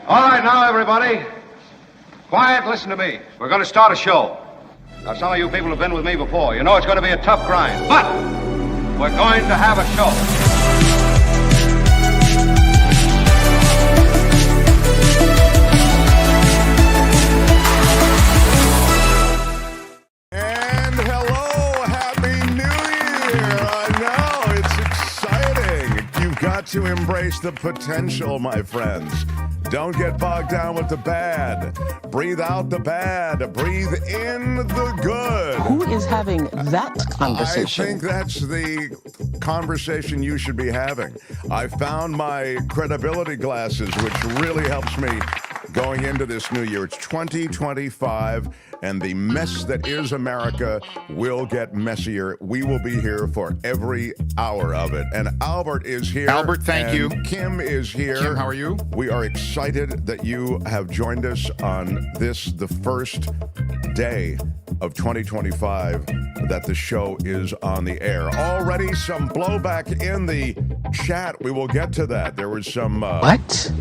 All right, now, everybody. Quiet, listen to me. We're going to start a show. Now, some of you people have been with me before. You know it's going to be a tough grind, but we're going to have a show. To embrace the potential, my friends. Don't get bogged down with the bad. Breathe out the bad. Breathe in the good. Who is having that conversation? I think that's the conversation you should be having. I found my credibility glasses, which really helps me going into this new year. It's 2025, and the mess that is America will get messier. We will be here for every hour of it. And Albert is here. Albert, thank you. Kim is here. Kim, how are you? We are excited that you have joined us on this, the first day of 2025 that the show is on the air. Already some blowback in the chat. We will get to that. There was some... What?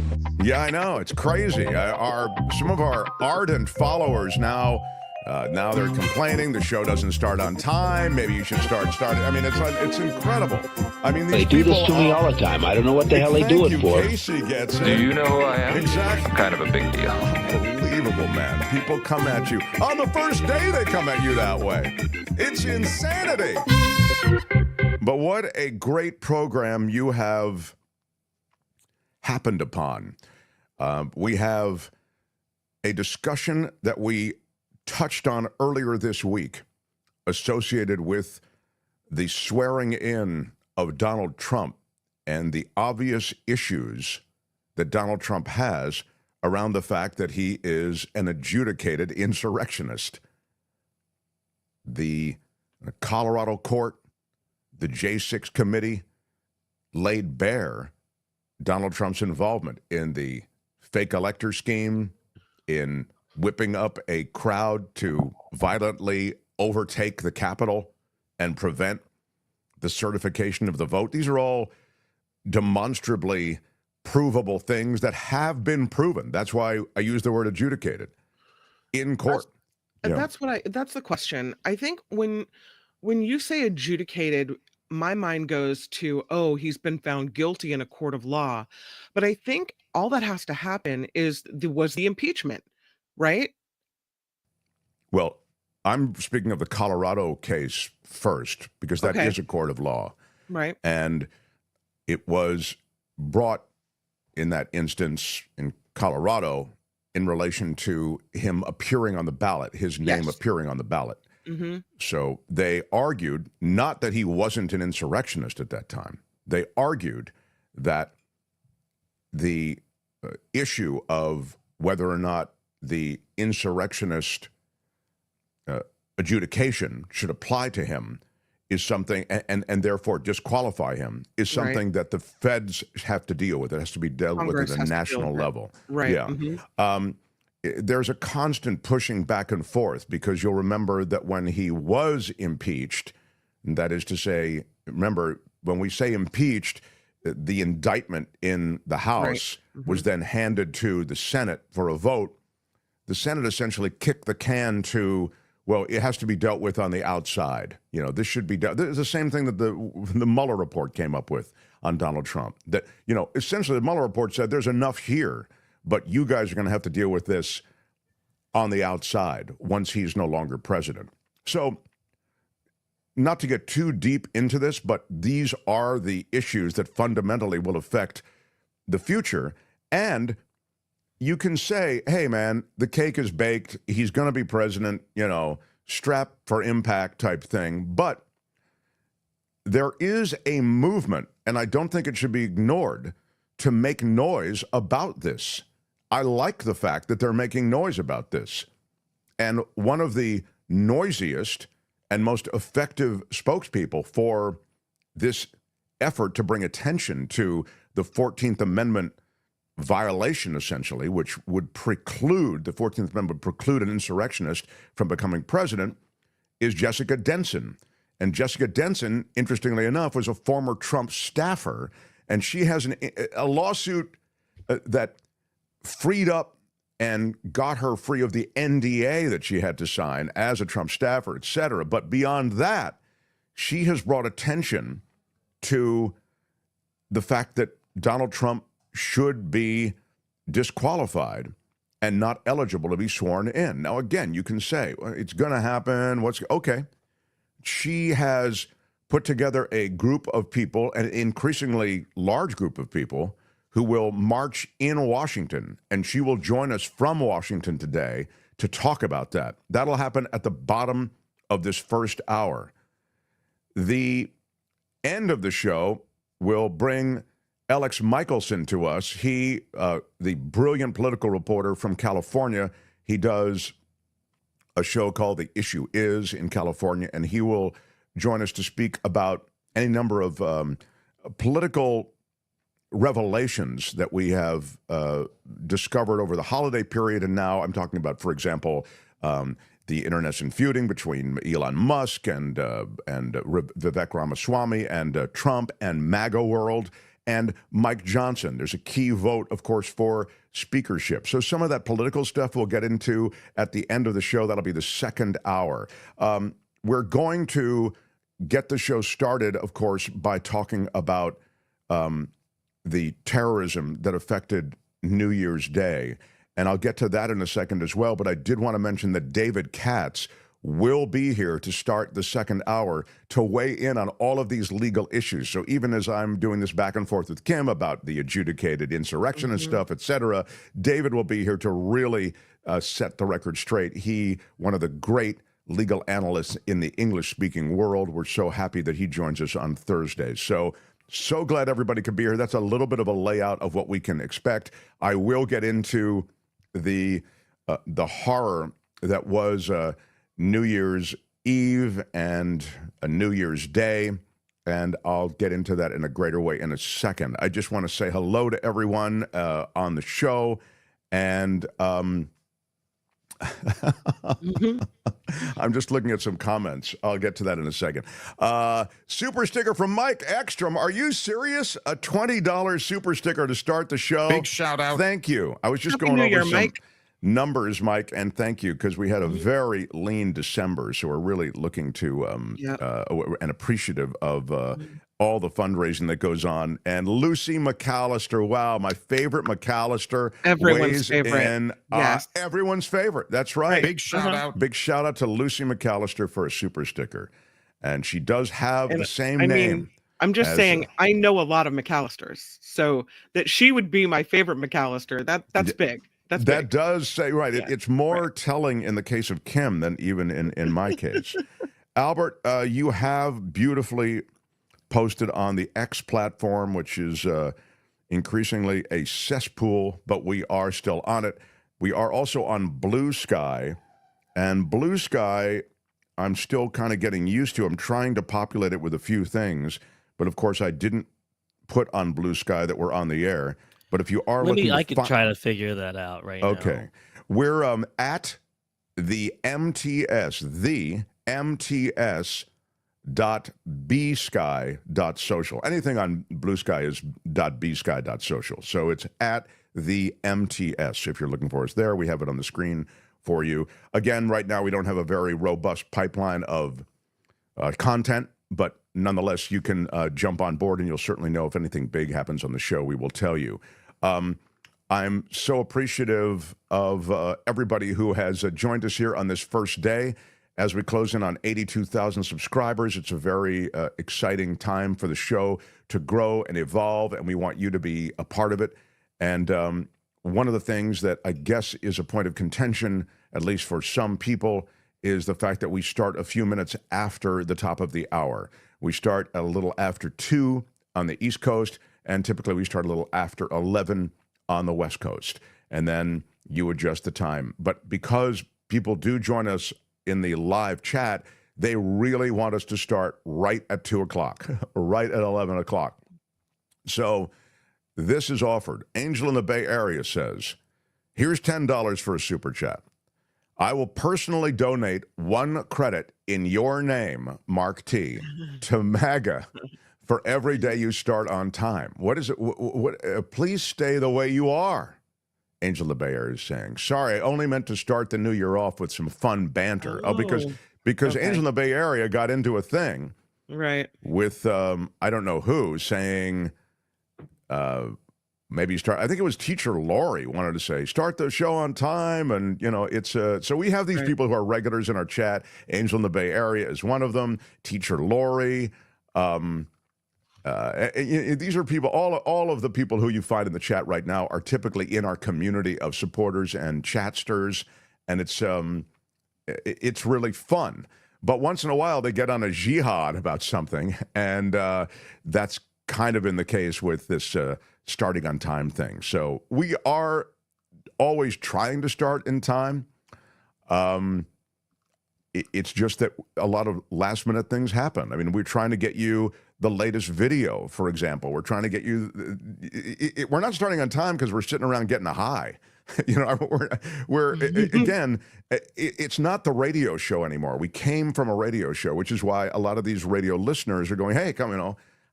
Yeah, I know. It's crazy. Some of our ardent followers now they're complaining the show doesn't start on time. Maybe you should start. I mean, it's incredible. I mean, they do this to me all the time. I don't know what the hell they do it for. Casey gets it. Do you know who I am? Exactly. I'm kind of a big deal. Unbelievable, man. People come at you. On the first day, they come at you that way. It's insanity. But what a great program you have happened upon. We have a discussion that we touched on earlier this week associated with the swearing in of Donald Trump and the obvious issues that Donald Trump has around the fact that he is an adjudicated insurrectionist. The Colorado court, the J6 committee, laid bare Donald Trump's involvement in the fake elector scheme, in whipping up a crowd to violently overtake the Capitol and prevent the certification of the vote. These are all demonstrably provable things that have been proven. That's why I use the word adjudicated in court. That's the question. I think when you say adjudicated, my mind goes to, oh, he's been found guilty in a court of law. But I think all that has to happen was the impeachment, right? Well, I'm speaking of the Colorado case first, because that is a court of law. Right. And it was brought in that instance in Colorado in relation to him appearing on the ballot, his name appearing on the ballot. Mm-hmm. So they argued not that he wasn't an insurrectionist at that time. They argued that the issue of whether or not the insurrectionist adjudication should apply to him is something, and therefore disqualify him, is something that the feds have to deal with. It has to be dealt with at a national level. Right. Yeah. Mm-hmm. There's a constant pushing back and forth, because you'll remember that when he was impeached, that is to say, remember, when we say impeached, the indictment in the House was then handed to the Senate for a vote. The Senate essentially kicked the can to, well, it has to be dealt with on the outside. You know, this should be dealt. This is the same thing that the Mueller report came up with on Donald Trump. That, you know, essentially the Mueller report said there's enough here, but you guys are going to have to deal with this on the outside once he's no longer president. So, not to get too deep into this, but these are the issues that fundamentally will affect the future. And you can say, hey, man, the cake is baked. He's going to be president, you know, strap for impact type thing. But there is a movement, and I don't think it should be ignored, to make noise about this. I like the fact that they're making noise about this. And one of the noisiest and most effective spokespeople for this effort to bring attention to the 14th Amendment violation, essentially, which would preclude, the 14th Amendment would preclude an insurrectionist from becoming president, is Jessica Denson. And Jessica Denson, interestingly enough, was a former Trump staffer, and she has a lawsuit that freed up and got her free of the NDA that she had to sign as a Trump staffer, et cetera. But beyond that, she has brought attention to the fact that Donald Trump should be disqualified and not eligible to be sworn in. Now, again, you can say, well, it's going to happen. Okay. She has put together a group of people, an increasingly large group of people, who will march in Washington, and she will join us from Washington today to talk about that. That'll happen at the bottom of this first hour. The end of the show will bring Elex Michaelson to us. He, the brilliant political reporter from California, he does a show called The Issue Is in California, and he will join us to speak about any number of political revelations that we have discovered over the holiday period. And now I'm talking about, for example, the internecine feuding between Elon Musk and Vivek Ramaswamy and Trump and MAGA world and Mike Johnson. There's a key vote, of course, for speakership. So some of that political stuff we'll get into at the end of the show. That'll be the second hour. We're going to get the show started, of course, by talking about the terrorism that affected New Year's Day. And I'll get to that in a second as well. But I did want to mention that David Katz will be here to start the second hour to weigh in on all of these legal issues. So even as I'm doing this back and forth with Kim about the adjudicated insurrection and stuff, et cetera, David will be here to really set the record straight. He, one of the great legal analysts in the English-speaking world. We're so happy that he joins us on Thursdays. So glad everybody could be here. That's a little bit of a layout of what we can expect. I will get into the horror that was New Year's Eve and a New Year's Day, and I'll get into that in a greater way in a second. I just want to say hello to everyone on the show, and I'm just looking at some comments. I'll get to that in a second. Super sticker from Mike Ekstrom. Are you serious? A $20 super sticker to start the show. Big shout out. Thank you. I was just Happy going New over Year, some Mike. numbers, Mike, and thank you, because we had a very lean December, so we're really looking to and appreciative of all the fundraising that goes on. And Lucy McAllister, wow, my favorite McAllister. Everyone's favorite. In, yes. Everyone's favorite. That's right. Big shout out. Big shout out to Lucy McAllister for a super sticker. And she does have the same name. I'm just saying, I know a lot of McAllisters, so that she would be my favorite McAllister. That's big. That big. Does say, right. Yeah, It's more telling in the case of Kim than even in my case. Albert, you have beautifully posted on the X platform, which is increasingly a cesspool, but we are still on it. We are also on Blue Sky, and Blue Sky, I'm still kind of getting used to. I'm trying to populate it with a few things, but of course I didn't put on Blue Sky that we're on the air. But if you are looking, I could try to figure that out right now. Okay, we're at the MTS.bsky.social. Anything on Blue Sky is .bsky.social. So it's at the MTS. If you're looking for us there, we have it on the screen for you. Again, right now we don't have a very robust pipeline of content, but nonetheless, you can jump on board, and you'll certainly know if anything big happens on the show. We will tell you. I'm so appreciative of everybody who has joined us here on this first day. As we close in on 82,000 subscribers, it's a very exciting time for the show to grow and evolve, and we want you to be a part of it. And one of the things that I guess is a point of contention, at least for some people, is the fact that we start a few minutes after the top of the hour. We start a little after 2 on the East Coast, and typically we start a little after 11 on the West Coast. And then you adjust the time. But because people do join us in the live chat, they really want us to start right at 2 o'clock, right at 11 o'clock. So this is offered. Angel in the Bay Area says, here's $10 for a super chat. I will personally donate 1 credit in your name, Mark T, to MAGA for every day you start on time. What is it? Please stay the way you are. Angel the Bay Area is saying, sorry, I only meant to start the new year off with some fun banter. Because okay. Angel in the Bay Area got into a thing Right. with, I don't know who, saying, maybe start, I think it was Teacher Lori wanted to say, start the show on time. And, it's, so we have these people who are regulars in our chat. Angel in the Bay Area is one of them. Teacher Lori. These are people, all of the people who you find in the chat right now are typically in our community of supporters and chatsters, and it's really fun. But once in a while, they get on a jihad about something, and that's kind of been the case with this starting on time thing. So we are always trying to start in time. It's just that a lot of last-minute things happen. I mean, we're trying to get you the latest video, for example. We're trying to get you... we're not starting on time because we're sitting around getting a high. Again, it's not the radio show anymore. We came from a radio show, which is why a lot of these radio listeners are going, hey,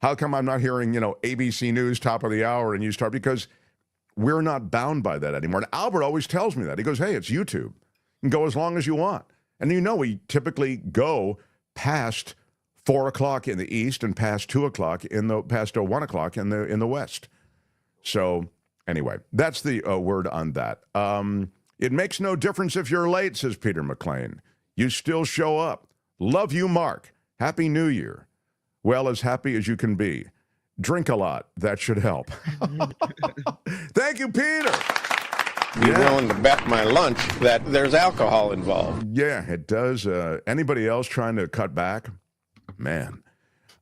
how come I'm not hearing, ABC News top of the hour and you start? Because we're not bound by that anymore. And Albert always tells me that. He goes, hey, it's YouTube. You can go as long as you want. And we typically go past 4 o'clock in the East and past 2 o'clock past 1 o'clock in the West. So anyway, that's the word on that. It makes no difference if you're late, says Peter McLean. You still show up. Love you, Mark. Happy New Year. Well, as happy as you can be. Drink a lot. That should help. Thank you, Peter. Be willing to bet my lunch that there's alcohol involved. Yeah, it does. Anybody else trying to cut back? Man.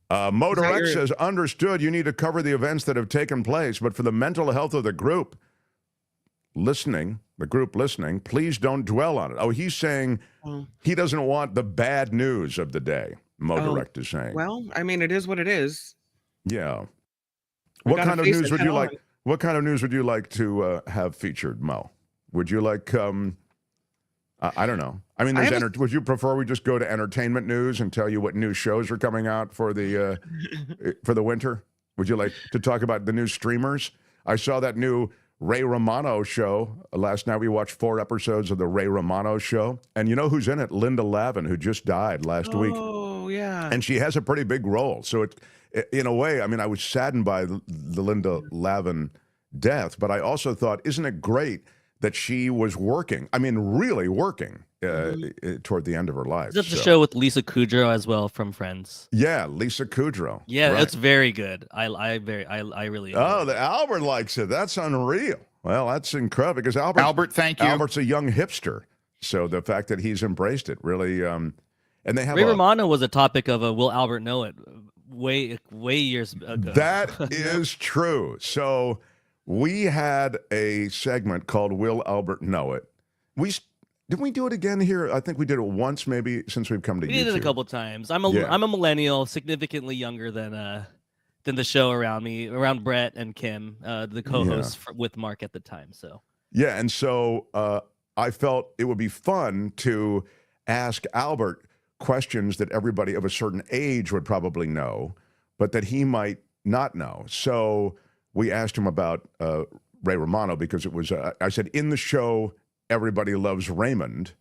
Motorex says, understood, you need to cover the events that have taken place, but for the mental health of the group listening, please don't dwell on it. Oh, he's saying he doesn't want the bad news of the day, Motorex is saying. Well, I mean, it is what it is. Yeah. What kind of news would you like? What kind of news would you like to have featured, Mo? Would you like, I don't know. I mean, would you prefer we just go to entertainment news and tell you what new shows are coming out for the winter? Would you like to talk about the new streamers? I saw that new Ray Romano show. Last night we watched 4 episodes of the Ray Romano show. And you know who's in it? Linda Lavin, who just died last week. Oh, yeah. And she has a pretty big role. So in a way, I mean, I was saddened by the Linda Lavin death, but I also thought, isn't it great that she was working? I mean, really working toward the end of her life. That's a show with Lisa Kudrow as well from Friends. Yeah, Lisa Kudrow. Yeah, right. It's very good. I really enjoy it. Albert likes it. That's unreal. Well, that's incredible because Albert, thank you. Albert's a young hipster, so the fact that he's embraced it really. And they have Ray Romano was a topic of a Will Albert Know It way years ago. That is true. So we had a segment called Will Albert Know It. Didn't we do it again here? I think we did it once, maybe since we've come to YouTube. We did it a couple times. I'm a millennial, significantly younger than the show around Brett and Kim, the co-hosts with Mark at the time. So yeah, and so I felt it would be fun to ask Albert questions that everybody of a certain age would probably know, but that he might not know. So we asked him about Ray Romano because it was, I said, in the show, Everybody Loves Raymond,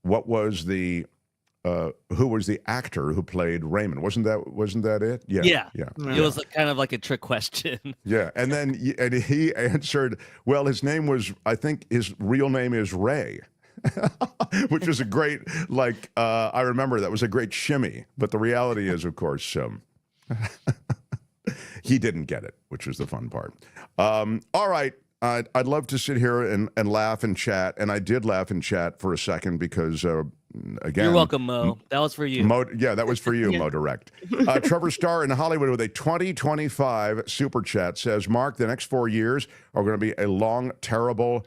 what was who was the actor who played Raymond? Wasn't that it? Yeah. It was kind of like a trick question. Yeah, and then he answered, well, his name was, I think his real name is Ray. Which was a great, I remember that was a great shimmy. But the reality is, of course, he didn't get it, which was the fun part. All right. I'd love to sit here and laugh and chat. And I did laugh and chat for a second because, again. You're welcome, Mo. That was for you. Yeah, that was for you, Mo Direct. Trevor Starr in Hollywood with a 2025 super chat says, Mark, the next 4 years are going to be a long, terrible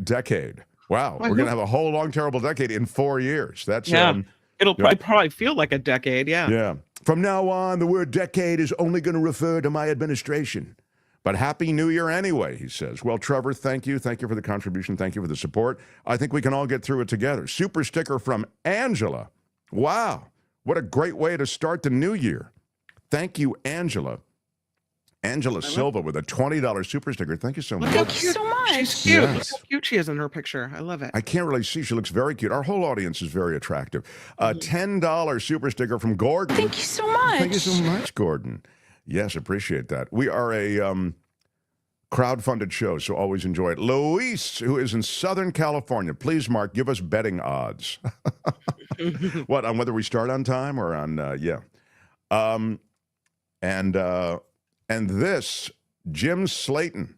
decade. Wow, we're going to have a whole long, terrible decade in 4 years. That's it'll probably feel like a decade. Yeah. Yeah. From now on, the word decade is only going to refer to my administration. But Happy New Year anyway, he says. Well, Trevor, thank you. Thank you for the contribution. Thank you for the support. I think we can all get through it together. Super sticker from Angela. Wow, what a great way to start the new year. Thank you, Angela. Angela Silva with a $20 super sticker. Thank you so much. Thank you so much. She's cute. Yes. Look how cute she is in her picture. I love it. I can't really see. She looks very cute. Our whole audience is very attractive. A $10 super sticker from Gordon. Thank you so much. Thank you so much, Gordon. Yes, appreciate that. We are a crowd-funded show, so always enjoy it. Luis, who is in Southern California. Please, Mark, give us betting odds. What, on whether we start on time or on, yeah. And this, Jim Slayton,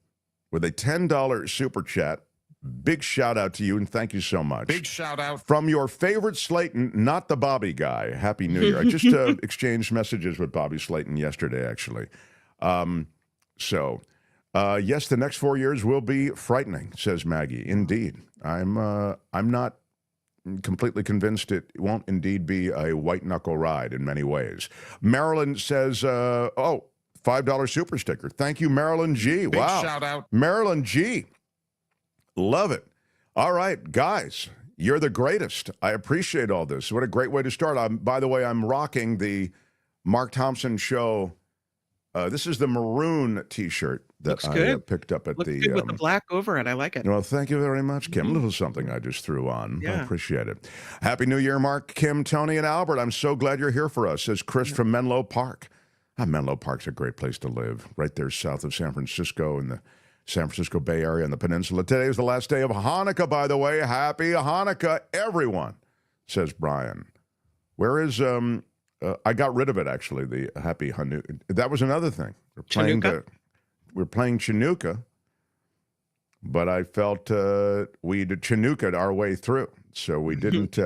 with a $10 super chat. Big shout out to you, and thank you so much. Big shout out. From your favorite Slayton, not the Bobby guy. Happy New Year. I just exchanged messages with Bobby Slayton yesterday, actually. Yes, the next 4 years will be frightening, says Maggie. Indeed. I'm not completely convinced it won't indeed be a white-knuckle ride in many ways. Marilyn says, $5 super sticker. Thank you, Marilyn G. Big wow. shout out. Marilyn G. Love it. All right, guys, you're the greatest. I appreciate all this. What a great way to start. By the way, I'm rocking the Mark Thompson Show. This is the maroon T-shirt that I picked up at Looks the... good with the black over it. I like it. Well, thank you very much, Kim. A little something I just threw on. I appreciate it. Happy New Year, Mark, Kim, Tony, and Albert. I'm so glad you're here for us, says Chris from Menlo Park. Menlo Park's a great place to live, right there south of San Francisco in the San Francisco Bay Area and the peninsula. Today is the last day of Hanukkah, by the way. Happy Hanukkah, everyone, says Brian. Where is... I got rid of it, actually, the Happy Hanukkah. That was another thing. We're playing Chinooka, but I felt we'd Chinookaed our way through. So we didn't...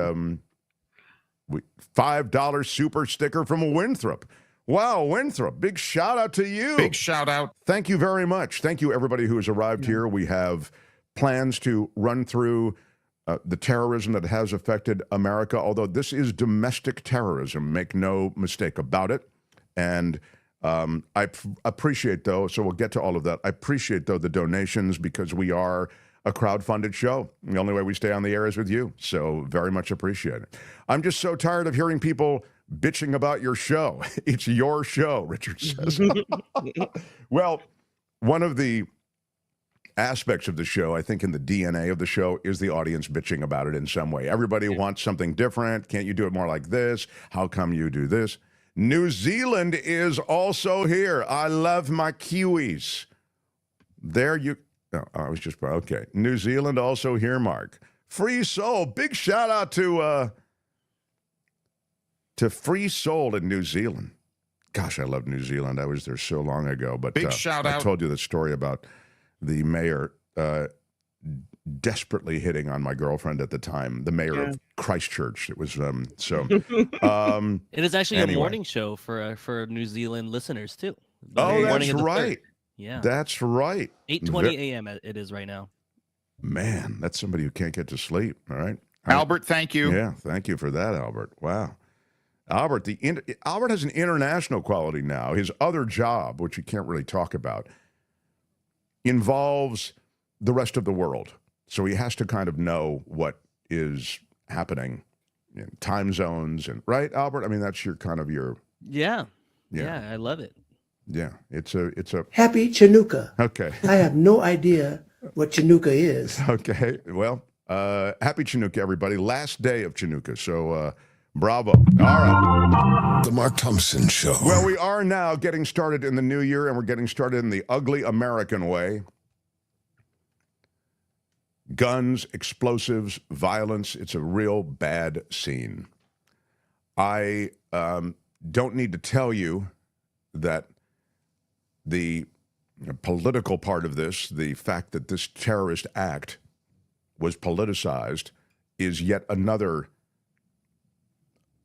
$5 super sticker from Winthrop. Wow, Winthrop, big shout out to you. Big shout out. Thank you very much. Thank you, everybody who has arrived here. We have plans to run through the terrorism that has affected America, although this is domestic terrorism, make no mistake about it. And I appreciate, though, so we'll get to all of that. I appreciate, though, the donations because we are a crowd-funded show. The only way we stay on the air is with you, so very much appreciate it. I'm just so tired of hearing people bitching about your show. It's your show, Richard says. Well, one of the aspects of the show, I think in the DNA of the show, is the audience bitching about it in some way. Everybody wants something different. Can't you do it more like this? How come you do this? New Zealand is also here. I love my Kiwis. There you... No, I was just... Okay. New Zealand also here, Mark. Free Soul. Big shout out to Free Soul in New Zealand. Gosh, I love New Zealand. I was there so long ago. But big shout out. I told you the story about the mayor desperately hitting on my girlfriend at the time, the mayor of Christchurch. It was so. It is actually a morning show for New Zealand listeners too. Oh, that's right. Yeah, that's right. 8:20 a.m. It is right now. Man, that's somebody who can't get to sleep. All right, Albert. Thank you. Yeah, thank you for that, Albert. Wow. Albert, Albert has an international quality now. His other job, which you can't really talk about, involves the rest of the world. So he has to kind of know what is happening in time zones and right, Albert? I mean, that's your kind of your Yeah, I love it. Yeah, it's a Happy Chinooka. Okay. I have no idea what Chinooka is. Okay. Well, happy Chinooka, everybody. Last day of Chinooka. So bravo. All right. The Mark Thompson Show. Well, we are now getting started in the new year, and we're getting started in the ugly American way. Guns, explosives, violence. It's a real bad scene. I don't need to tell you that the political part of this, the fact that this terrorist act was politicized, is yet another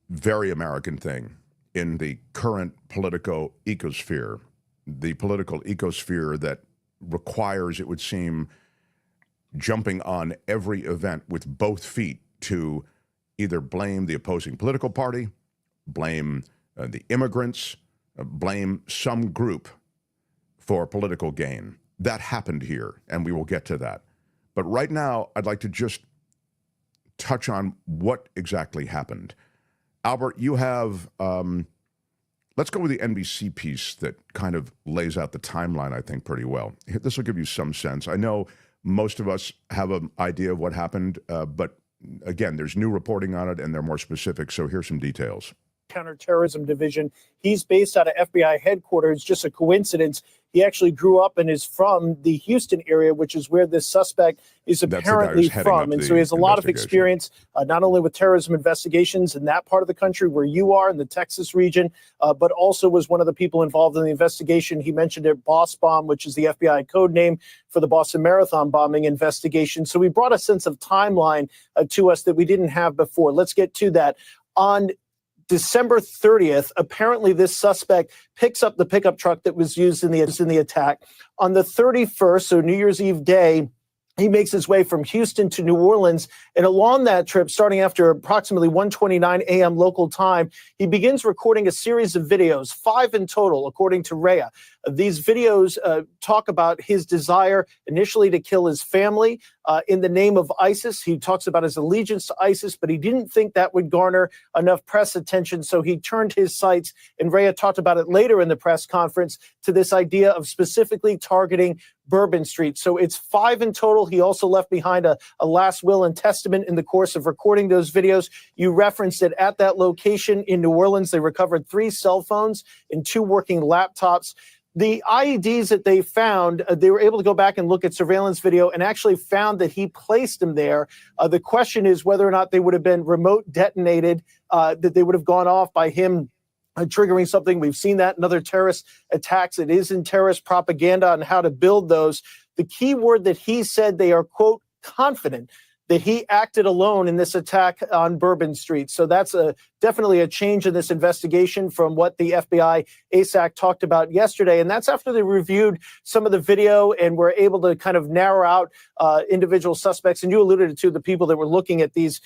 very American thing in the current political ecosphere, the political ecosphere that requires, it would seem, jumping on every event with both feet to either blame the opposing political party, blame the immigrants, blame some group for political gain. That happened here, and we will get to that. But right now, I'd like to just touch on what exactly happened. Albert, you have Let's go with the NBC piece that kind of lays out the timeline, I think, pretty well. This will give you some sense. I know most of us have an idea of what happened, but again, there's new reporting on it, and they're more specific. So here's some details. Counterterrorism Division. He's based out of FBI headquarters. Just a coincidence. He actually grew up and is from the Houston area, which is where this suspect is apparently from. And so he has a lot of experience, not only with terrorism investigations in that part of the country where you are in the Texas region, but also was one of the people involved in the investigation. He mentioned it, Boss Bomb, which is the FBI code name for the Boston Marathon bombing investigation. So we brought a sense of timeline to us that we didn't have before. Let's get to that. On December 30th, apparently this suspect picks up the pickup truck that was used in the attack. On the 31st, so New Year's Eve day, he makes his way from Houston to New Orleans, and along that trip, starting after approximately 1:29 a.m. local time, he begins recording a series of videos, 5 in total, according to Rhea. These videos talk about his desire initially to kill his family in the name of ISIS. He talks about his allegiance to ISIS, but he didn't think that would garner enough press attention, so he turned his sights, and Rhea talked about it later in the press conference, to this idea of specifically targeting Bourbon Street. So it's 5 in total. He also left behind a last will and testament in the course of recording those videos. You referenced it at that location in New Orleans. They recovered 3 cell phones and 2 working laptops. The IEDs that they found, they were able to go back and look at surveillance video and actually found that he placed them there. The question is whether or not they would have been remote detonated, that they would have gone off by him triggering something. We've seen that in other terrorist attacks. It is in terrorist propaganda on how to build those. The key word that he said, they are, quote, confident that he acted alone in this attack on Bourbon Street. So that's definitely a change in this investigation from what the FBI ASAC talked about yesterday. And that's after they reviewed some of the video and were able to kind of narrow out individual suspects. And you alluded to the people that were looking at these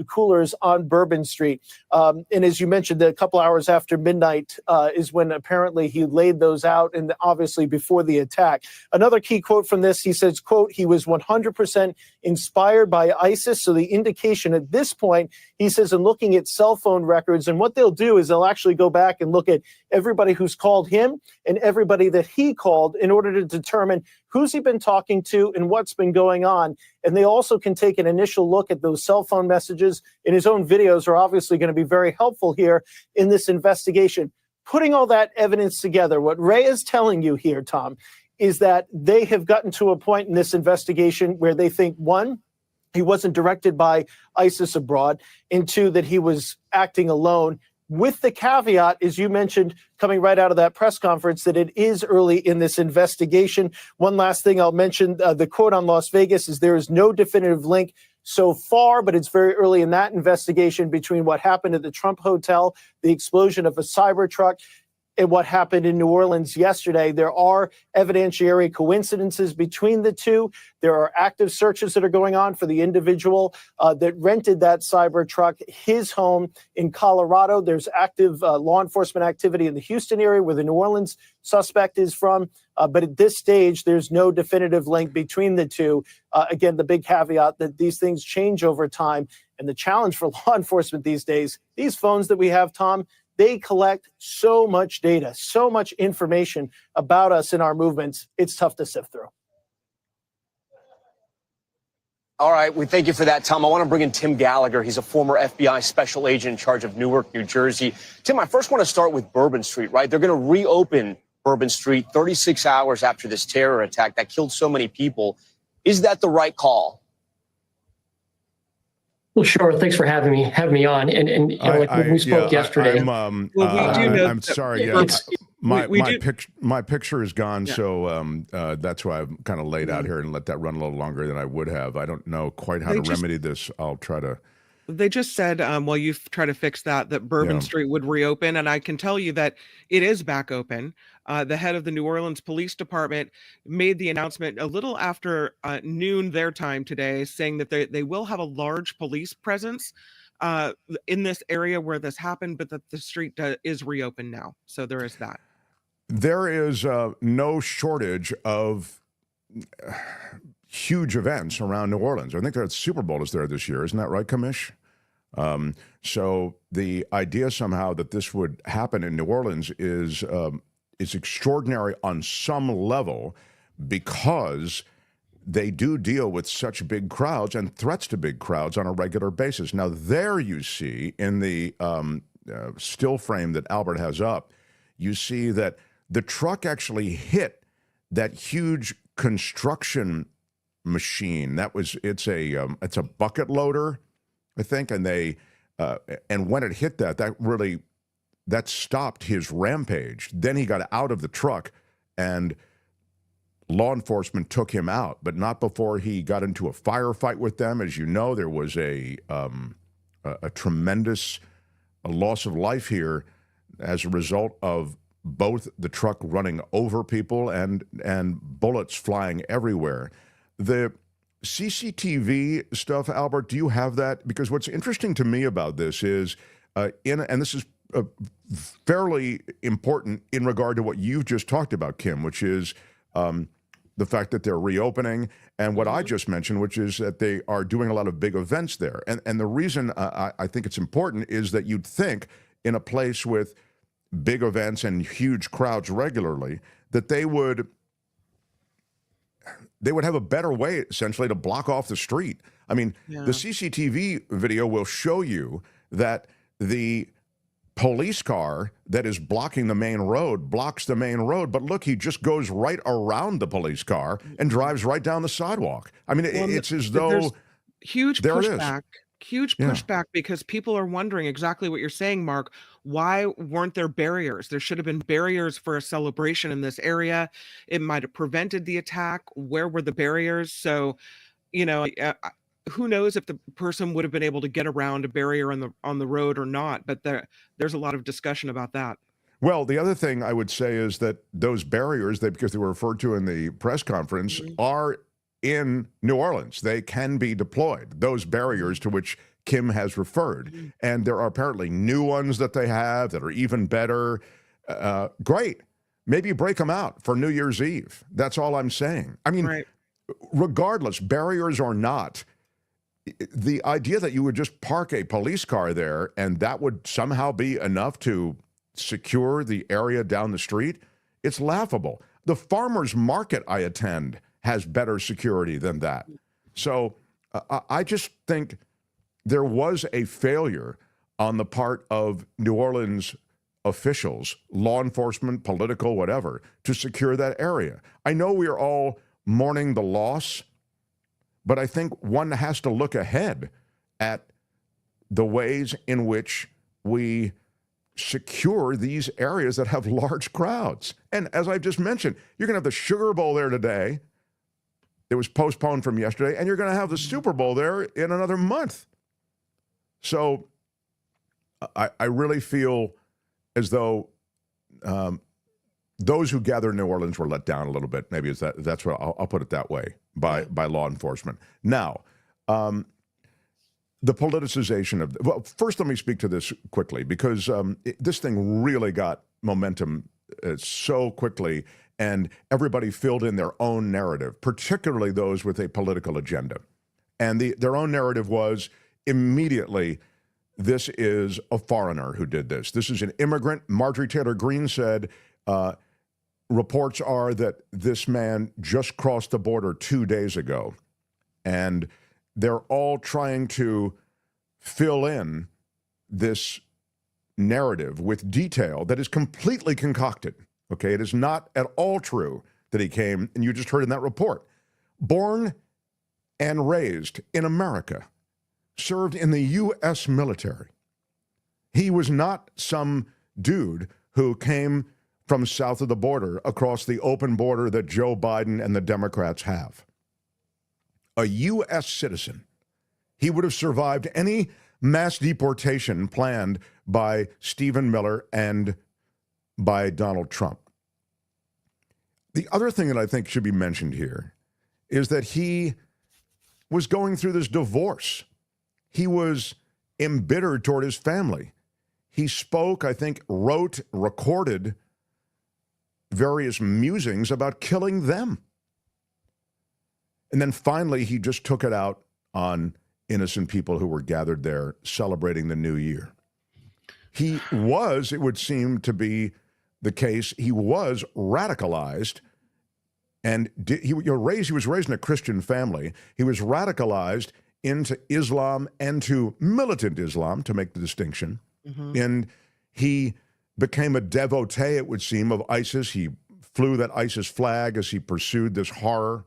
coolers on Bourbon Street. And as you mentioned, a couple hours after midnight is when apparently he laid those out, and obviously before the attack. Another key quote from this, he says, quote, he was 100% inspired by ISIS. So the indication at this point, he says, in looking at cell phone records, and what they'll do is they'll actually go back and look at everybody who's called him and everybody that he called in order to determine who's he been talking to and what's been going on. And they also can take an initial look at those cell phone messages, and his own videos are obviously going to be very helpful here in this investigation. Putting all that evidence together, what Ray is telling you here, Tom, is that they have gotten to a point in this investigation where they think, 1, he wasn't directed by ISIS abroad, and 2, that he was acting alone, with the caveat, as you mentioned, coming right out of that press conference, that it is early in this investigation. One last thing I'll mention, the quote on Las Vegas is there is no definitive link so far, but it's very early in that investigation between what happened at the Trump Hotel, the explosion of a Cybertruck, and what happened in New Orleans yesterday. There are evidentiary coincidences between the two. There are active searches that are going on for the individual that rented that Cybertruck, his home in Colorado. There's active law enforcement activity in the Houston area where the New Orleans suspect is from. But at this stage, there's no definitive link between the two. Again, the big caveat that these things change over time. And the challenge for law enforcement these days, these phones that we have, Tom, they collect so much data, so much information about us and our movements. It's tough to sift through. All right, we thank you for that, Tom. I want to bring in Tim Gallagher. He's a former FBI special agent in charge of Newark, New Jersey. Tim, I first want to start with Bourbon Street, right? They're going to reopen Bourbon Street 36 hours after this terror attack that killed so many people. Is that the right call? Well, sure. Thanks for having me on. And you know, like we spoke yesterday. I'm sorry. My picture is gone, so that's why I've kind of laid out here and let that run a little longer than I would have. I don't know quite how to remedy this. I'll try to. They just said, while you try to fix that Bourbon Street would reopen. And I can tell you that it is back open. The head of the New Orleans Police Department made the announcement a little after noon their time today, saying that they will have a large police presence in this area where this happened, but that the street is reopened now. So there is that. There is no shortage of huge events around New Orleans. I think that Super Bowl is there this year. Isn't that right, Kamish? So the idea somehow that this would happen in New Orleans is extraordinary on some level, because they do deal with such big crowds and threats to big crowds on a regular basis. Now, there you see in the still frame that Albert has up, you see that the truck actually hit that huge construction machine. It's a bucket loader, I think, and when it hit that stopped his rampage. Then he got out of the truck, and law enforcement took him out, but not before he got into a firefight with them. As you know, there was a tremendous loss of life here as a result of both the truck running over people and bullets flying everywhere. The CCTV stuff, Albert, do you have that? Because what's interesting to me about this is, and this is fairly important in regard to what you've just talked about, Kim, which is the fact that they're reopening, and what I just mentioned, which is that they are doing a lot of big events there. And the reason I think it's important is that you'd think in a place with big events and huge crowds regularly that they would have a better way, essentially, to block off the street. I mean, the CCTV video will show you that the police car that is blocking the main road blocks the main road, but look, he just goes right around the police car and drives right down the sidewalk. I mean, it's as though huge pushback because people are wondering exactly what you're saying, Mark. Why weren't there barriers? There should have been barriers for a celebration in this area. It might have prevented the attack. Where were the barriers? So, who knows if the person would have been able to get around a barrier on the road or not, but there's a lot of discussion about that. Well, the other thing I would say is that those barriers, because they were referred to in the press conference, are in New Orleans. They can be deployed, those barriers to which Kim has referred. And there are apparently new ones that they have that are even better. Great. Maybe break them out for New Year's Eve. That's all I'm saying. I mean, regardless, barriers or not, the idea that you would just park a police car there and that would somehow be enough to secure the area down the street, it's laughable. The farmers market I attend has better security than that. So I just think there was a failure on the part of New Orleans officials, law enforcement, political, whatever, to secure that area. I know we are all mourning the loss, but I think one has to look ahead at the ways in which we secure these areas that have large crowds. And as I just mentioned, you're going to have the Sugar Bowl there today. It was postponed from yesterday, and you're going to have the Super Bowl there in another month. So I really feel as though those who gather in New Orleans were let down a little bit. Maybe that's what I'll put it that way by law enforcement. Now, the politicization of well, first let me speak to this quickly because this thing really got momentum so quickly, and everybody filled in their own narrative, particularly those with a political agenda. And their own narrative was immediately, this is a foreigner who did this. This is an immigrant. Marjorie Taylor Greene said, reports are that this man just crossed the border 2 days ago. And they're all trying to fill in this narrative with detail that is completely concocted. Okay, it is not at all true that he came, and you just heard in that report, born and raised in America, served in the U.S. military. He was not some dude who came from south of the border across the open border that Joe Biden and the Democrats have. A U.S. citizen. He would have survived any mass deportation planned by Stephen Miller and by Donald Trump. The other thing that I think should be mentioned here is that he was going through this divorce. He was embittered toward his family. He spoke, I think, wrote, recorded various musings about killing them. And then finally, he just took it out on innocent people who were gathered there celebrating the new year. He was, it would seem to be the case, he was radicalized, and he was raised in a Christian family. He was radicalized into Islam and to militant Islam, to make the distinction. And he became a devotee, it would seem, of ISIS. He flew that ISIS flag as he pursued this horror.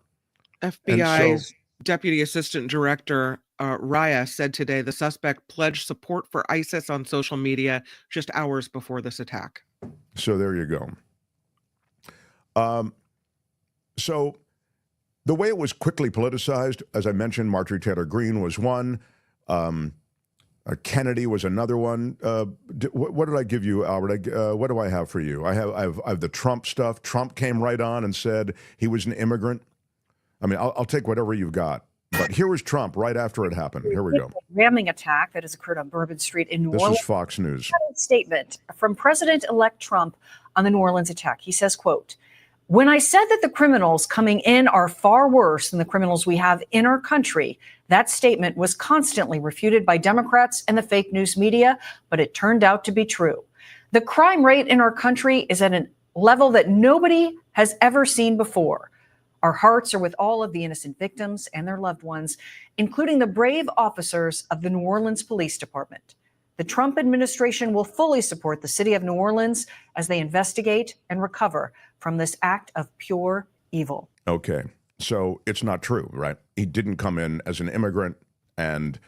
FBI's Deputy Assistant Director Raya said today the suspect pledged support for ISIS on social media just hours before this attack. So there you go. So the way it was quickly politicized, as I mentioned, Marjorie Taylor Greene was one. Kennedy was another one. What did I give you, Albert? What do I have for you? I have the Trump stuff. Trump came right on and said he was an immigrant. I mean, I'll take whatever you've got. But here was Trump right after it happened. Here we go. Ramming attack that has occurred on Bourbon Street in New Orleans. This is Fox News. Statement from President-elect Trump on the New Orleans attack. He says, quote, "When I said that the criminals coming in are far worse than the criminals we have in our country, that statement was constantly refuted by Democrats and the fake news media, but it turned out to be true. The crime rate in our country is at a level that nobody has ever seen before. Our hearts are with all of the innocent victims and their loved ones, including the brave officers of the New Orleans Police Department. The Trump administration will fully support the city of New Orleans as they investigate and recover from this act of pure evil." Okay, so it's not true, right? He didn't come in as an immigrant, and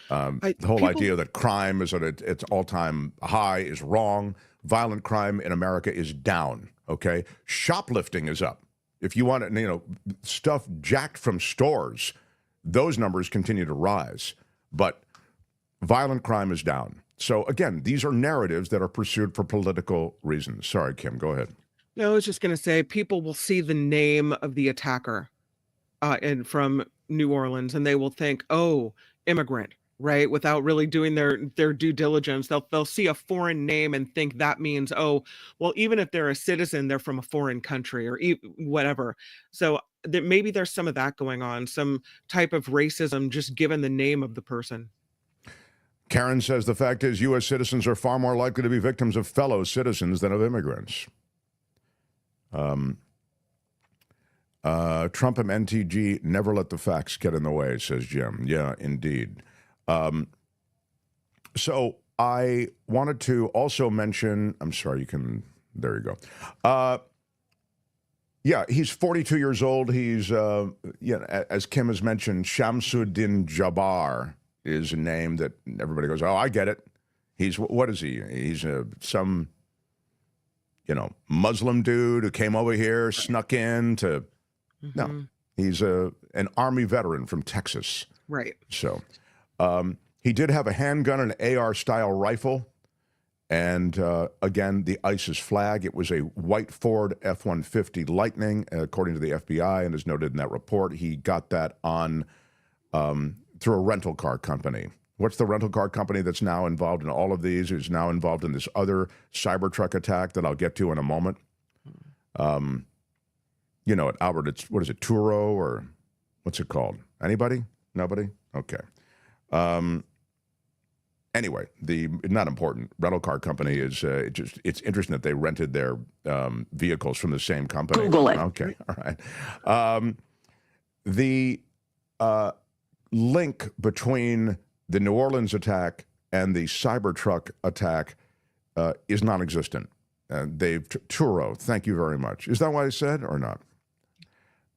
the whole idea that crime is at its all-time high is wrong. Violent crime in America is down, okay? Shoplifting is up. If you want to, stuff jacked from stores, those numbers continue to rise. But violent crime is down. So again, these are narratives that are pursued for political reasons. Sorry, Kim, go ahead. No, I was just going to say people will see the name of the attacker and from New Orleans, and they will think, oh, immigrant, right? Without really doing their due diligence. They'll see a foreign name and think that means, oh, well, even if they're a citizen, they're from a foreign country or whatever. So maybe there's some of that going on, some type of racism just given the name of the person. Karen says the fact is U.S. citizens are far more likely to be victims of fellow citizens than of immigrants. Trump and NTG never let the facts get in the way, says Jim. Yeah, indeed. So I wanted to also mention, I'm sorry, there you go. Yeah, he's 42 years old. He's, as Kim has mentioned, Shamsuddin Jabbar is a name that everybody goes, oh, I get it. What is he? He's some, Muslim dude who came over here, snuck in to, no, he's an Army veteran from Texas. Right. So he did have a handgun and an AR-style rifle. And again, the ISIS flag. It was a white Ford F-150 Lightning, according to the FBI, and as noted in that report. He got that on through a rental car company. What's the rental car company that's now involved in all of these? Who's now involved in this other Cybertruck attack that I'll get to in a moment? At Albert, it's, what is it, Turo, or what's it called? Anybody? Nobody? Okay. Anyway, not important. Rental car company is it's interesting that they rented their vehicles from the same company. Google it. Okay, all right. The link between the New Orleans attack and the Cybertruck attack is non-existent. Turo, thank you very much. Is that what I said or not?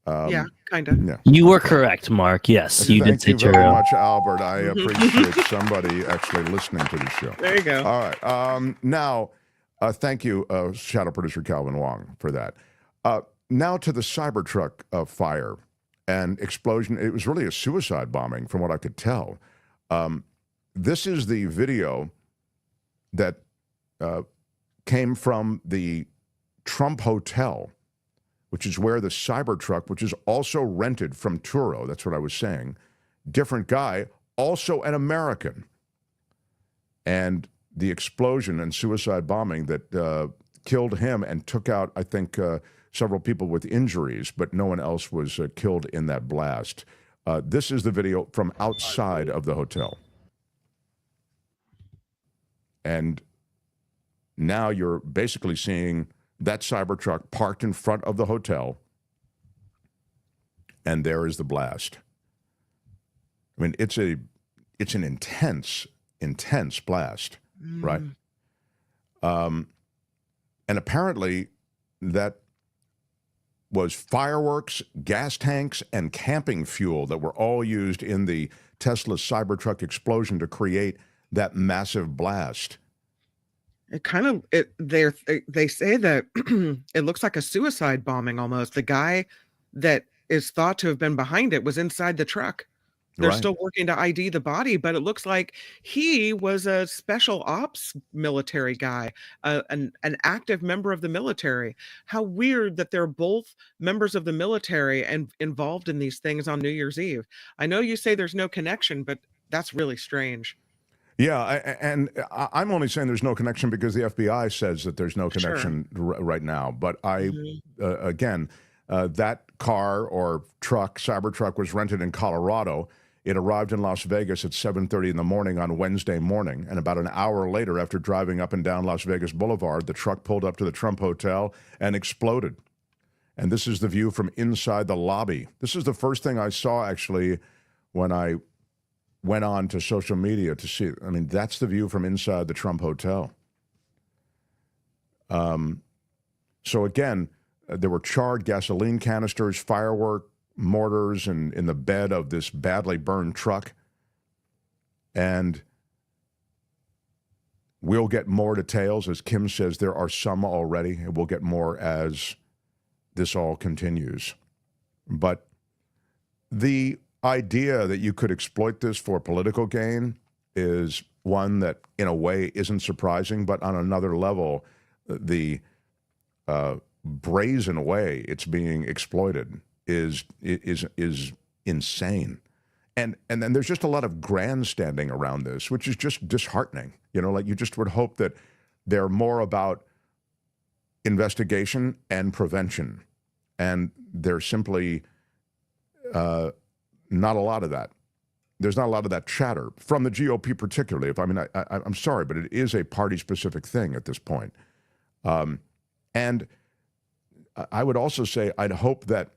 Yeah, kind of. Yeah. You were correct, Mark. Yes, you did say Thank you very Turo. much, Albert. I appreciate somebody actually listening to the show. There you go. All right. Now, thank you, Shadow Producer Calvin Wong, for that. Now to the Cybertruck fire and explosion. It was really a suicide bombing, from what I could tell. This is the video that came from the Trump Hotel, which is where the Cybertruck, which is also rented from Turo, that's what I was saying, different guy, also an American. And the explosion and suicide bombing that killed him and took out, I think, several people with injuries, but no one else was killed in that blast. This is the video from outside of the hotel. And now you're basically seeing that Cybertruck parked in front of the hotel, and there is the blast. I mean, it's an intense blast, right? And apparently that was fireworks, gas tanks, and camping fuel that were all used in the Tesla Cybertruck explosion to create that massive blast. It kind of they say that it looks like a suicide bombing almost. The guy that is thought to have been behind it was inside the truck. They're still working to ID the body, but it looks like he was a special ops military guy, an active member of the military. How weird that they're both members of the military and involved in these things on New Year's Eve. I know you say there's no connection, but that's really strange. Yeah, and I'm only saying there's no connection because the FBI says that there's no connection right now. But again, that car or truck, Cybertruck, was rented in Colorado. It arrived in Las Vegas at 7:30 in the morning on Wednesday morning, and about an hour later, after driving up and down Las Vegas Boulevard, the truck pulled up to the Trump Hotel and exploded. And this is the view from inside the lobby. This is the first thing I saw, actually, when I went on to social media to see. I mean, that's the view from inside the Trump Hotel. So again, there were charred gasoline canisters, firework mortars in the bed of this badly burned truck. And we'll get more details. As Kim says, there are some already, and we'll get more as this all continues. But the idea that you could exploit this for political gain is one that, in a way, isn't surprising, but on another level, the brazen way it's being exploited is insane. And then there's just a lot of grandstanding around this, which is just disheartening. You know, like you just would hope that they're more about investigation and prevention. And there's simply not a lot of that. There's not a lot of that chatter from the GOP particularly. I'm sorry, but it is a party-specific thing at this point. And I would also say I'd hope that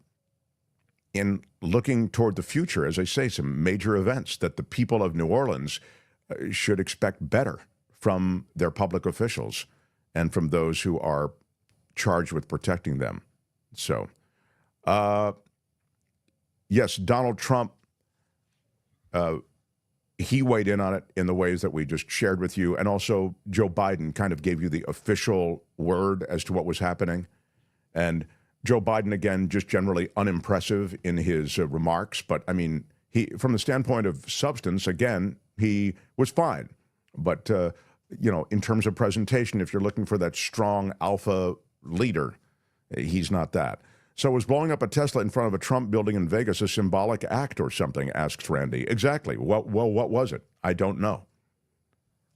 in looking toward the future, as I say, some major events, that the people of New Orleans should expect better from their public officials and from those who are charged with protecting them. So, yes, Donald Trump, he weighed in on it in the ways that we just shared with you. And also Joe Biden kind of gave you the official word as to what was happening. And Joe Biden, again, just generally unimpressive in his remarks. But, I mean, he, from the standpoint of substance, again, he was fine. But, you know, in terms of presentation, if you're looking for that strong alpha leader, he's not that. So was blowing up a Tesla in front of a Trump building in Vegas a symbolic act or something, asks Randy. Exactly. Well, what was it? I don't know.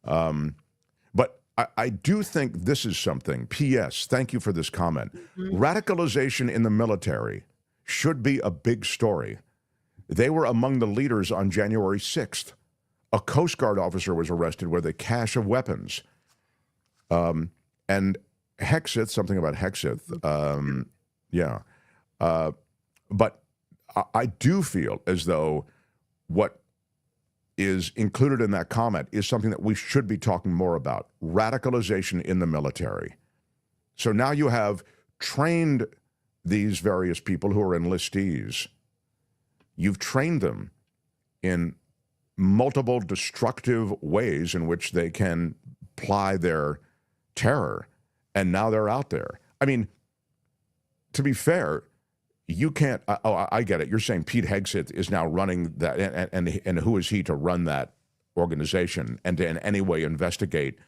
But I do think this is something. P.S. Thank you for this comment. Radicalization in the military should be a big story. They were among the leaders on January 6th. A Coast Guard officer was arrested with a cache of weapons. And Hexeth, something about Hexeth, yeah. But I do feel as though what is included in that comment is something that we should be talking more about. Radicalization in the military. So now you have trained these various people who are enlistees. You've trained them in multiple destructive ways in which they can ply their terror, and now they're out there. I mean, to be fair, you can't. I get it. You're saying Pete Hegseth is now running that, and who is he to run that organization and to in any way investigate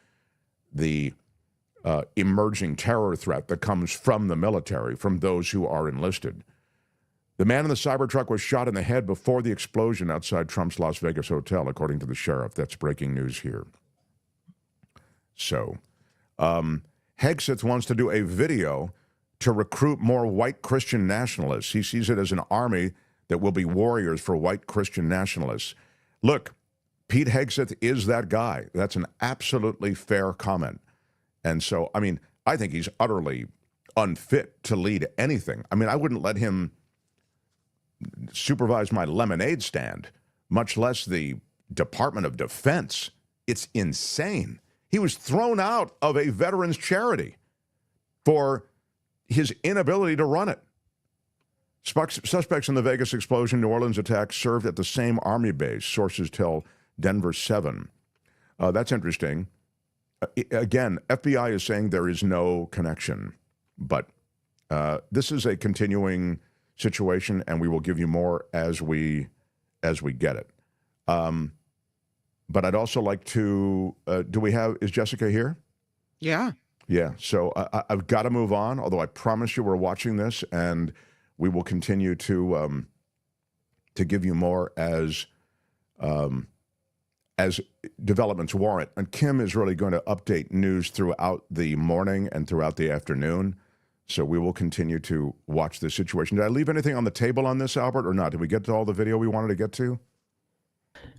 the emerging terror threat that comes from the military, from those who are enlisted. The man in the Cybertruck was shot in the head before the explosion outside Trump's Las Vegas hotel, according to the sheriff. That's breaking news here. So, Hegseth wants to do a video to recruit more white Christian nationalists. He sees it as an army that will be warriors for white Christian nationalists. Look, Pete Hegseth is that guy. That's an absolutely fair comment. And so, I mean, I think he's utterly unfit to lead anything. I mean, I wouldn't let him supervise my lemonade stand, much less the Department of Defense. It's insane. He was thrown out of a veterans charity for his inability to run it. Suspects in the Vegas explosion, New Orleans attack served at the same Army base, sources tell Denver 7. That's interesting. Again, FBI is saying there is no connection, but this is a continuing situation, and we will give you more as we get it. But I'd also like to, is Jessica here? Yeah. Yeah, so I've got to move on, although I promise you we're watching this, and we will continue to give you more as developments warrant. And Kim is really going to update news throughout the morning and throughout the afternoon. So we will continue to watch this situation. Did I leave anything on the table on this, Albert, or not? Did we get to all the video we wanted to get to?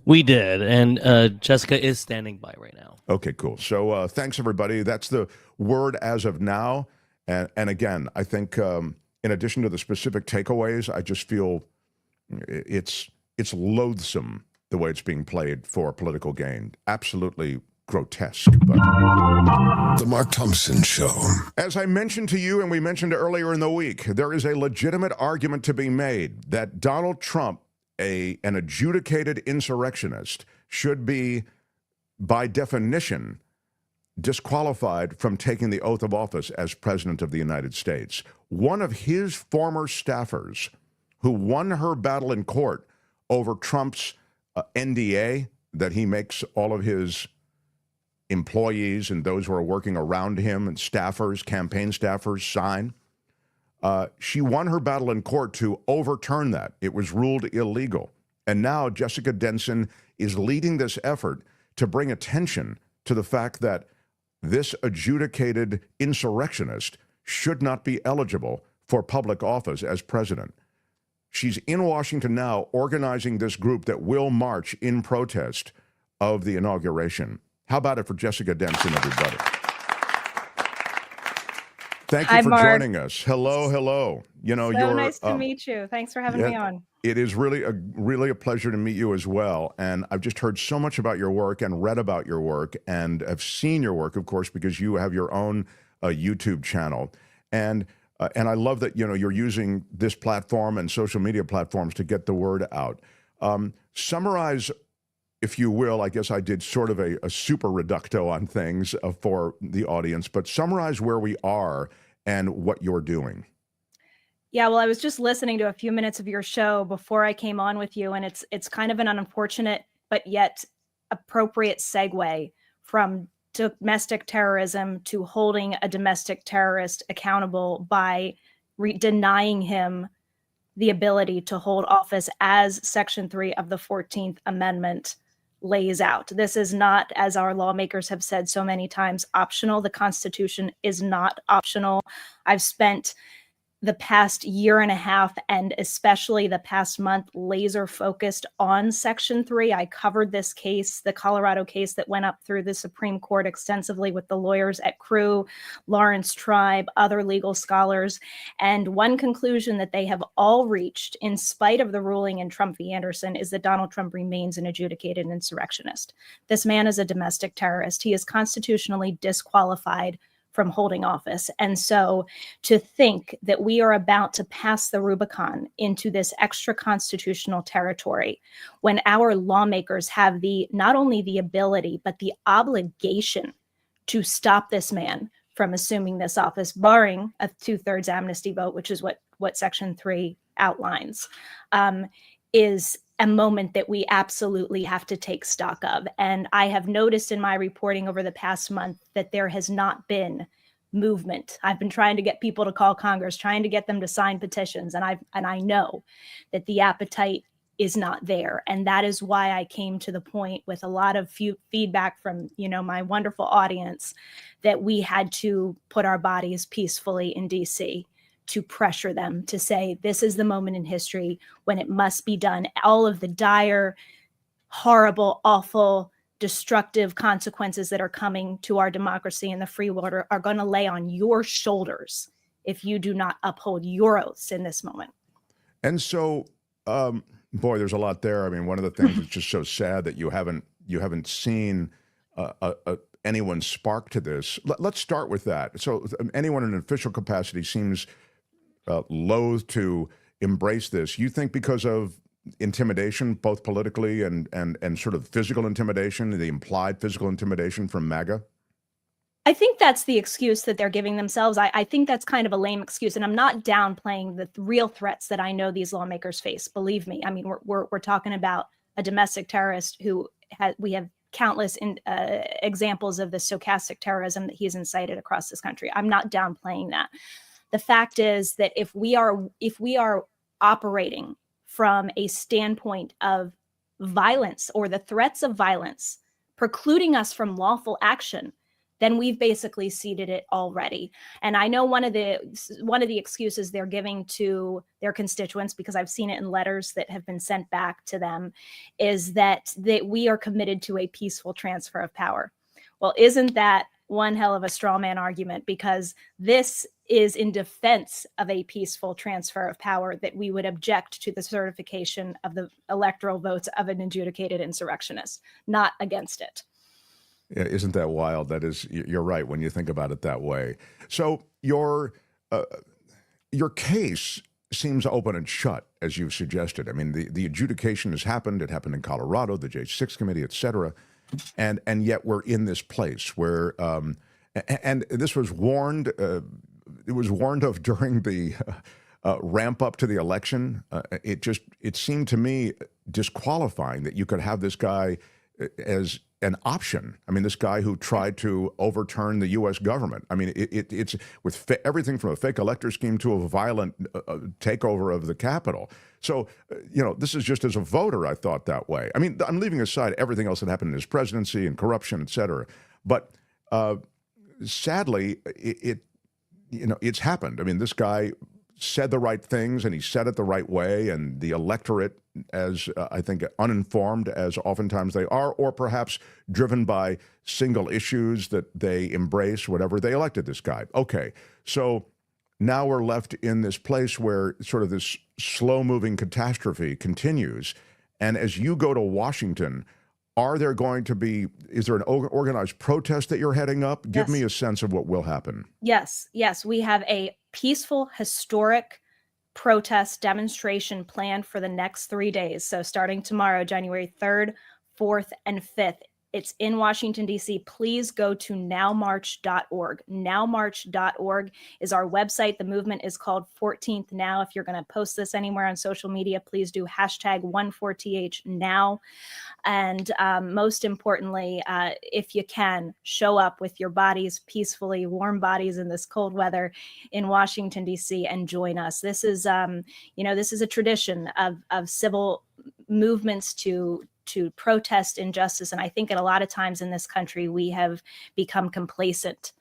We did, and Jessica is standing by right now. Okay, cool. So thanks, everybody. That's the word as of now. And again, I think in addition to the specific takeaways, I just feel it's loathsome the way it's being played for political gain. Absolutely grotesque. But The Mark Thompson Show. As I mentioned to you, and we mentioned earlier in the week, there is a legitimate argument to be made that Donald Trump, an adjudicated insurrectionist, should be, by definition, disqualified from taking the oath of office as President of the United States. One of his former staffers who won her battle in court over Trump's NDA that he makes all of his employees and those who are working around him and staffers, campaign staffers, sign. She won her battle in court to overturn that. It was ruled illegal. And now Jessica Denson is leading this effort to bring attention to the fact that this adjudicated insurrectionist should not be eligible for public office as president. She's in Washington now organizing this group that will march in protest of the inauguration. How about it for Jessica Denson, everybody? Thank you for joining us. Hello, hello. You know, so nice to meet you. Thanks for having me on. It is really a pleasure to meet you as well. And I've just heard so much about your work and read about your work and have seen your work, of course, because you have your own YouTube channel. And I love that, you know, you're using this platform and social media platforms to get the word out. Summarize, if you will, I guess I did sort of a super reducto on things for the audience, but summarize where we are and what you're doing. Yeah, well, I was just listening to a few minutes of your show before I came on with you, and it's kind of an unfortunate but yet appropriate segue from domestic terrorism to holding a domestic terrorist accountable by denying him the ability to hold office as Section 3 of the 14th Amendment lays out. This is not, as our lawmakers have said so many times, optional. The Constitution is not optional. I've spent the past year and a half, and especially the past month, laser focused on Section 3. I covered this case, the Colorado case that went up through the Supreme Court extensively with the lawyers at Crew, Lawrence Tribe, other legal scholars. And one conclusion that they have all reached, in spite of the ruling in Trump v. Anderson, is that Donald Trump remains an adjudicated insurrectionist. This man is a domestic terrorist. He is constitutionally disqualified from holding office. And so to think that we are about to pass the Rubicon into this extra constitutional territory when our lawmakers have not only the ability, but the obligation to stop this man from assuming this office, barring a 2/3 amnesty vote, which is what Section 3 outlines, is a moment that we absolutely have to take stock of. And I have noticed in my reporting over the past month that there has not been movement. I've been trying to get people to call Congress, trying to get them to sign petitions. And I know that the appetite is not there. And that is why I came to the point with a lot of feedback from, my wonderful audience that we had to put our bodies peacefully in DC to pressure them to say, this is the moment in history when it must be done. All of the dire, horrible, awful, destructive consequences that are coming to our democracy and the free world are going to lay on your shoulders if you do not uphold your oaths in this moment. And so, boy, there's a lot there. I mean, one of the things that's just so sad that you haven't seen anyone spark to this. Let's start with that. So anyone in an official capacity seems loath to embrace this. You think because of intimidation, both politically and sort of physical intimidation, the implied physical intimidation from MAGA? I think that's the excuse that they're giving themselves. I think that's kind of a lame excuse, and I'm not downplaying the real threats that I know these lawmakers face. Believe me, I mean, we're talking about a domestic terrorist who we have countless examples of the stochastic terrorism that he's incited across this country. I'm not downplaying that. The fact is that if we are operating from a standpoint of violence or the threats of violence precluding us from lawful action, then we've basically ceded it already. And I know one of the excuses they're giving to their constituents, because I've seen it in letters that have been sent back to them, is that we are committed to a peaceful transfer of power. Well, isn't that one hell of a straw man argument? Because this is in defense of a peaceful transfer of power, that we would object to the certification of the electoral votes of an adjudicated insurrectionist, not against it. Yeah, isn't that wild? That is, you're right when you think about it that way. So your case seems open and shut, as you've suggested. I mean, the adjudication has happened. It happened in Colorado, the J6 committee, et cetera. And yet we're in this place where, and this was warned, it was warned of during the ramp up to the election. It seemed to me disqualifying that you could have this guy as an option. I mean, this guy who tried to overturn the U.S. government. I mean, it's with everything from a fake elector scheme to a violent takeover of the Capitol. So, this is just as a voter, I thought that way. I mean, I'm leaving aside everything else that happened in his presidency and corruption, et cetera. But sadly, it's happened. I mean, this guy said the right things and he said it the right way, and the electorate, as I think uninformed as oftentimes they are, or perhaps driven by single issues that they embrace, whatever, they elected this guy. Okay, so now we're left in this place where sort of this slow-moving catastrophe continues. And as you go to Washington, is there an organized protest that you're heading up? Give me a sense of what will happen. Yes. We have a peaceful, historic protest demonstration planned for the next 3 days. So starting tomorrow, January 3rd, 4th, and 5th. It's in Washington, D.C. Please go to nowmarch.org. Nowmarch.org is our website. The movement is called 14th Now. If you're going to post this anywhere on social media, please do #14th Now. And most importantly, if you can, show up with your bodies peacefully, warm bodies in this cold weather in Washington, D.C., and join us. This is, this is a tradition of civil movements to protest injustice. And I think at a lot of times in this country, we have become complacent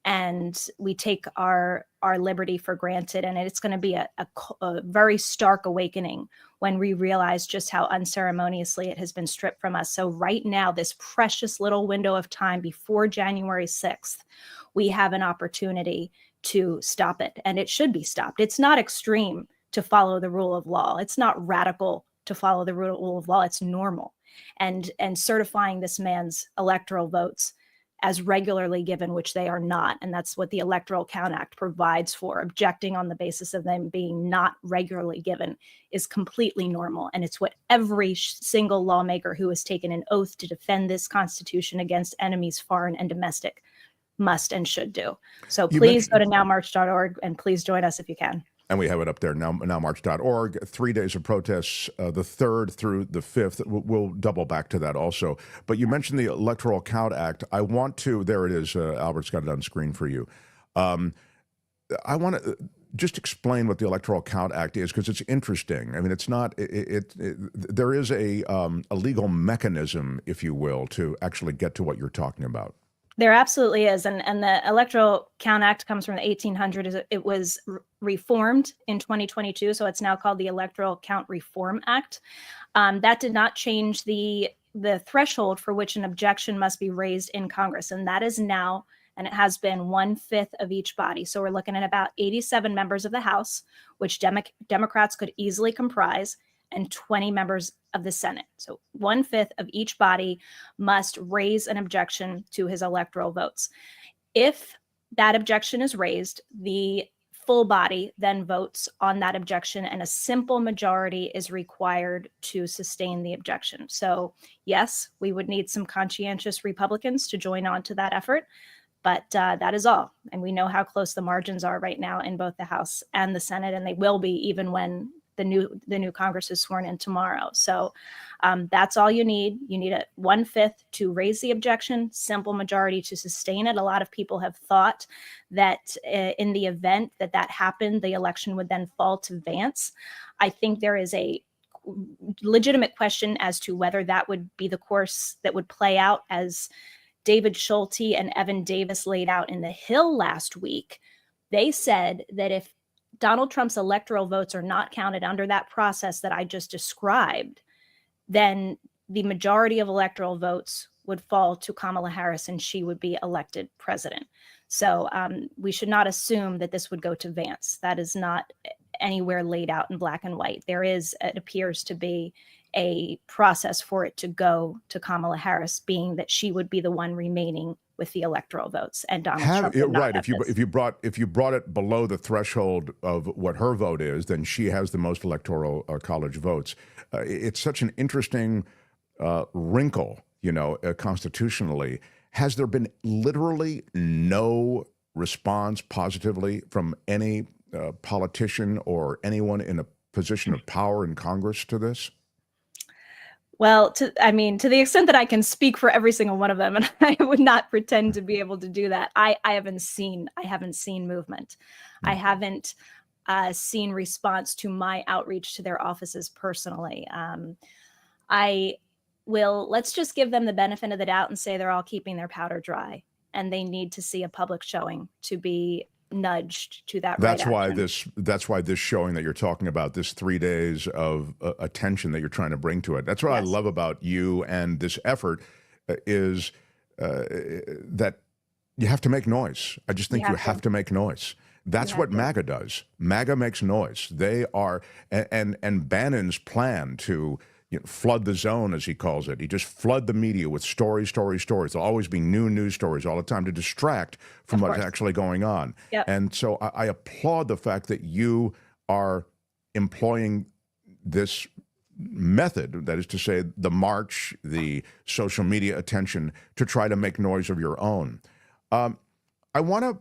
and we take our liberty for granted. And it's going to be a very stark awakening when we realize just how unceremoniously it has been stripped from us. So right now, this precious little window of time before January 6th, we have an opportunity to stop it, and it should be stopped. It's not extreme to follow the rule of law. It's not radical to follow the rule of law. It's normal. And certifying this man's electoral votes as regularly given, which they are not. And that's what the Electoral Count Act provides for. Objecting on the basis of them being not regularly given is completely normal. And it's what every single lawmaker who has taken an oath to defend this Constitution against enemies, foreign and domestic, must and should do. So please go to nowmarch.org and please join us if you can. And we have it up there, nowmarch.org. 3 days of protests, the 3rd through the 5th. We'll double back to that also. But you mentioned the Electoral Count Act. I want to, there it is, Albert's got it on screen for you. I want to just explain what the Electoral Count Act is, because it's interesting. I mean, it's not, there is a legal mechanism, if you will, to actually get to what you're talking about. There absolutely is. And the Electoral Count Act comes from the 1800s. It was reformed in 2022. So it's now called the Electoral Count Reform Act. That did not change the threshold for which an objection must be raised in Congress. And that is now, and it has been, 1/5 of each body. So we're looking at about 87 members of the House, which Democrats could easily comprise, and 20 members of the Senate. So 1/5 of each body must raise an objection to his electoral votes. If that objection is raised, the full body then votes on that objection, and a simple majority is required to sustain the objection. So yes, we would need some conscientious Republicans to join on to that effort, but that is all. And we know how close the margins are right now in both the House and the Senate, and they will be even when the new Congress is sworn in tomorrow. So that's all you need. You need a 1/5 to raise the objection, simple majority to sustain it. A lot of people have thought that in the event that happened, the election would then fall to Vance. I think there is a legitimate question as to whether that would be the course that would play out, as David Schulte and Evan Davis laid out in the Hill last week. They said that if Donald Trump's electoral votes are not counted under that process that I just described, then the majority of electoral votes would fall to Kamala Harris and she would be elected president. So we should not assume that this would go to Vance. That is not anywhere laid out in black and white. There is, it appears to be, a process for it to go to Kamala Harris, being that she would be the one remaining with the electoral votes, and Donald Trump would not right. have If you brought it below the threshold of what her vote is, then she has the most electoral college votes. It's such an interesting wrinkle, constitutionally. Has there been literally no response positively from any politician or anyone in a position of power in Congress to this? Well, to the extent that I can speak for every single one of them, and I would not pretend to be able to do that. I haven't seen movement. I haven't seen response to my outreach to their offices personally. Let's just give them the benefit of the doubt and say they're all keeping their powder dry, and they need to see a public showing to be nudged to that. That's why this showing that you're talking about, this 3 days of attention that you're trying to bring to it. That's what I love about you and this effort is that you have to make noise. I just think you have to make noise. That's what MAGA does. MAGA makes noise. They are, and Bannon's plan to flood the zone, as he calls it. He just flood the media with stories. There'll always be new news stories all the time to distract from what's actually going on. Yep. And so I applaud the fact that you are employing this method, that is to say, the march, the social media attention, to try to make noise of your own. I want to,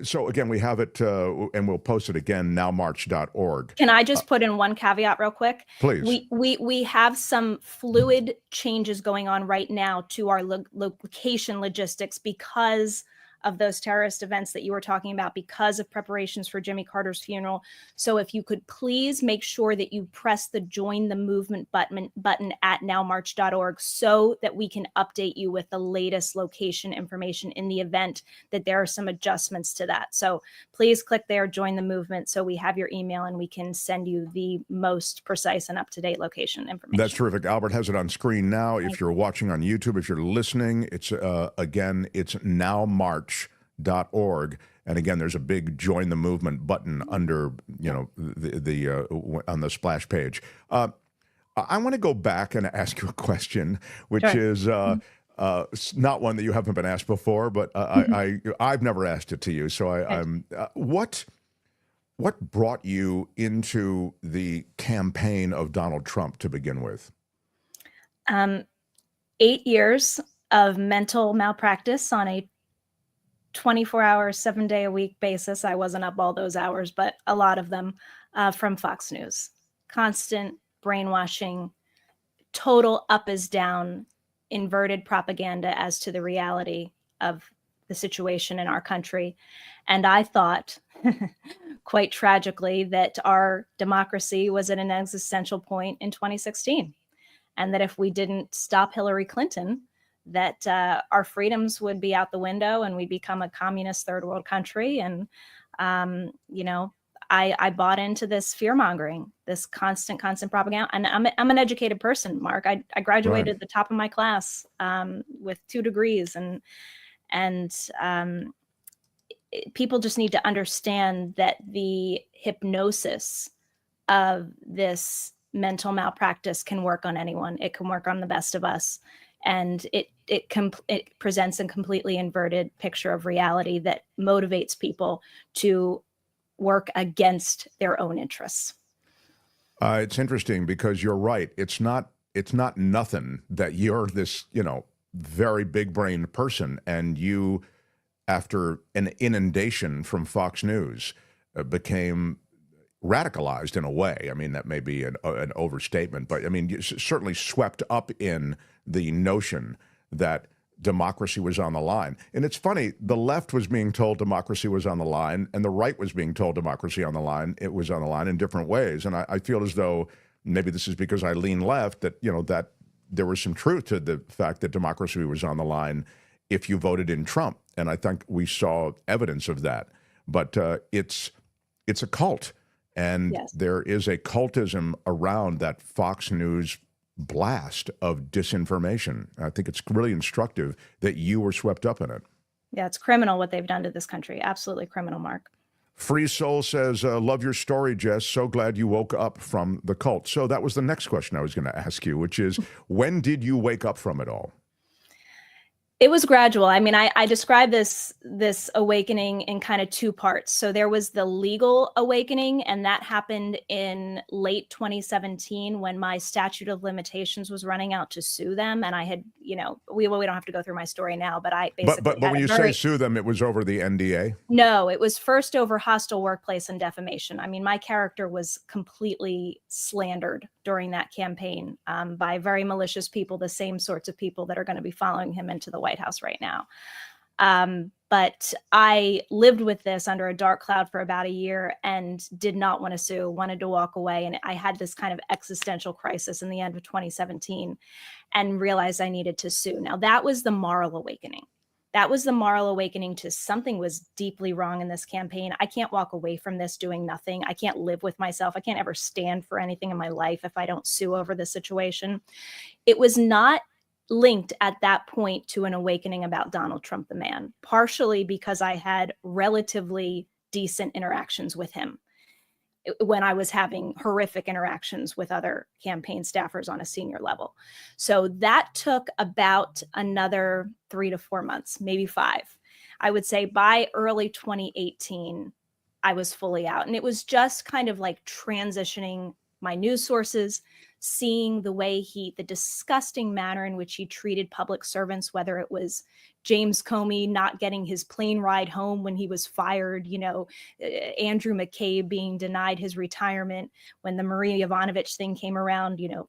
so again, we have it, and we'll post it again, nowmarch.org. Can I just put in one caveat real quick? Please. We have some fluid changes going on right now to our location logistics because of those terrorist events that you were talking about, because of preparations for Jimmy Carter's funeral. So if you could please make sure that you press the join the movement button at nowmarch.org so that we can update you with the latest location information in the event that there are some adjustments to that. So please click there, join the movement, so we have your email and we can send you the most precise and up-to-date location information. That's terrific. Albert has it on screen now. If you're watching on YouTube, if you're listening, it's again, it's nowmarch.org. And again, there's a big join the movement button under, the on the splash page. I want to go back and ask you a question, which is not one that you haven't been asked before, but I've never asked it to you. So what brought you into the campaign of Donald Trump to begin with? 8 years of mental malpractice on a 24-hour, 7-day-a-week basis. I wasn't up all those hours, but a lot of them from Fox News. Constant brainwashing, total up is down, inverted propaganda as to the reality of the situation in our country. And I thought, quite tragically, that our democracy was at an existential point in 2016. And that if we didn't stop Hillary Clinton, that our freedoms would be out the window and we'd become a communist third world country. And, you know, I bought into this fear mongering, this constant propaganda. And I'm an educated person, Mark. I graduated at the top of my class with 2 degrees, and people just need to understand that the hypnosis of this mental malpractice can work on anyone. It can work on the best of us. And it presents a completely inverted picture of reality that motivates people to work against their own interests. It's interesting because you're right. It's not nothing that you're this, you know, very big-brained person, and you, after an inundation from Fox News, became radicalized in a way. I mean, that may be an overstatement, but I mean, you certainly swept up in the notion that democracy was on the line. And it's funny, the left was being told democracy was on the line, and the right was being told democracy on the line. It was on the line in different ways. And I feel as though maybe this is because I lean left, that, you know, that there was some truth to the fact that democracy was on the line if you voted in Trump. And I think we saw evidence of that. But it's a cult. And there is a cultism around that Fox News blast of disinformation. I think it's really instructive that you were swept up in it. Yeah, it's criminal what they've done to this country. Absolutely criminal, Mark. Free Soul says, love your story, Jess. So glad you woke up from the cult. So that was the next question I was going to ask you, which is, when did you wake up from it all? It was gradual. I mean, I describe this awakening in kind of 2 parts. So there was the legal awakening, and that happened in late 2017 when my statute of limitations was running out to sue them. And I had, you know, we don't have to go through my story now, but I basically. But when you say sue them, it was over the NDA? No, it was first over hostile workplace and defamation. I mean, my character was completely slandered during that campaign by very malicious people, the same sorts of people that are going to be following him into the White House right now. But I lived with this under a dark cloud for about a year and did not want to sue, wanted to walk away. And I had this kind of existential crisis in the end of 2017 and realized I needed to sue. Now, that was the moral awakening. That was the moral awakening to something was deeply wrong in this campaign. I can't walk away from this doing nothing. I can't live with myself. I can't ever stand for anything in my life if I don't sue over this situation. It was not linked at that point to an awakening about Donald Trump, the man, partially because I had relatively decent interactions with him when I was having horrific interactions with other campaign staffers on a senior level. So that took about another 3 to 4 months, maybe 5. I would say by early 2018, I was fully out. And it was just kind of like transitioning my news sources, seeing the way the disgusting manner in which he treated public servants, whether it was James Comey not getting his plane ride home when he was fired, you know, Andrew McCabe being denied his retirement when the Marie Yovanovitch thing came around, you know,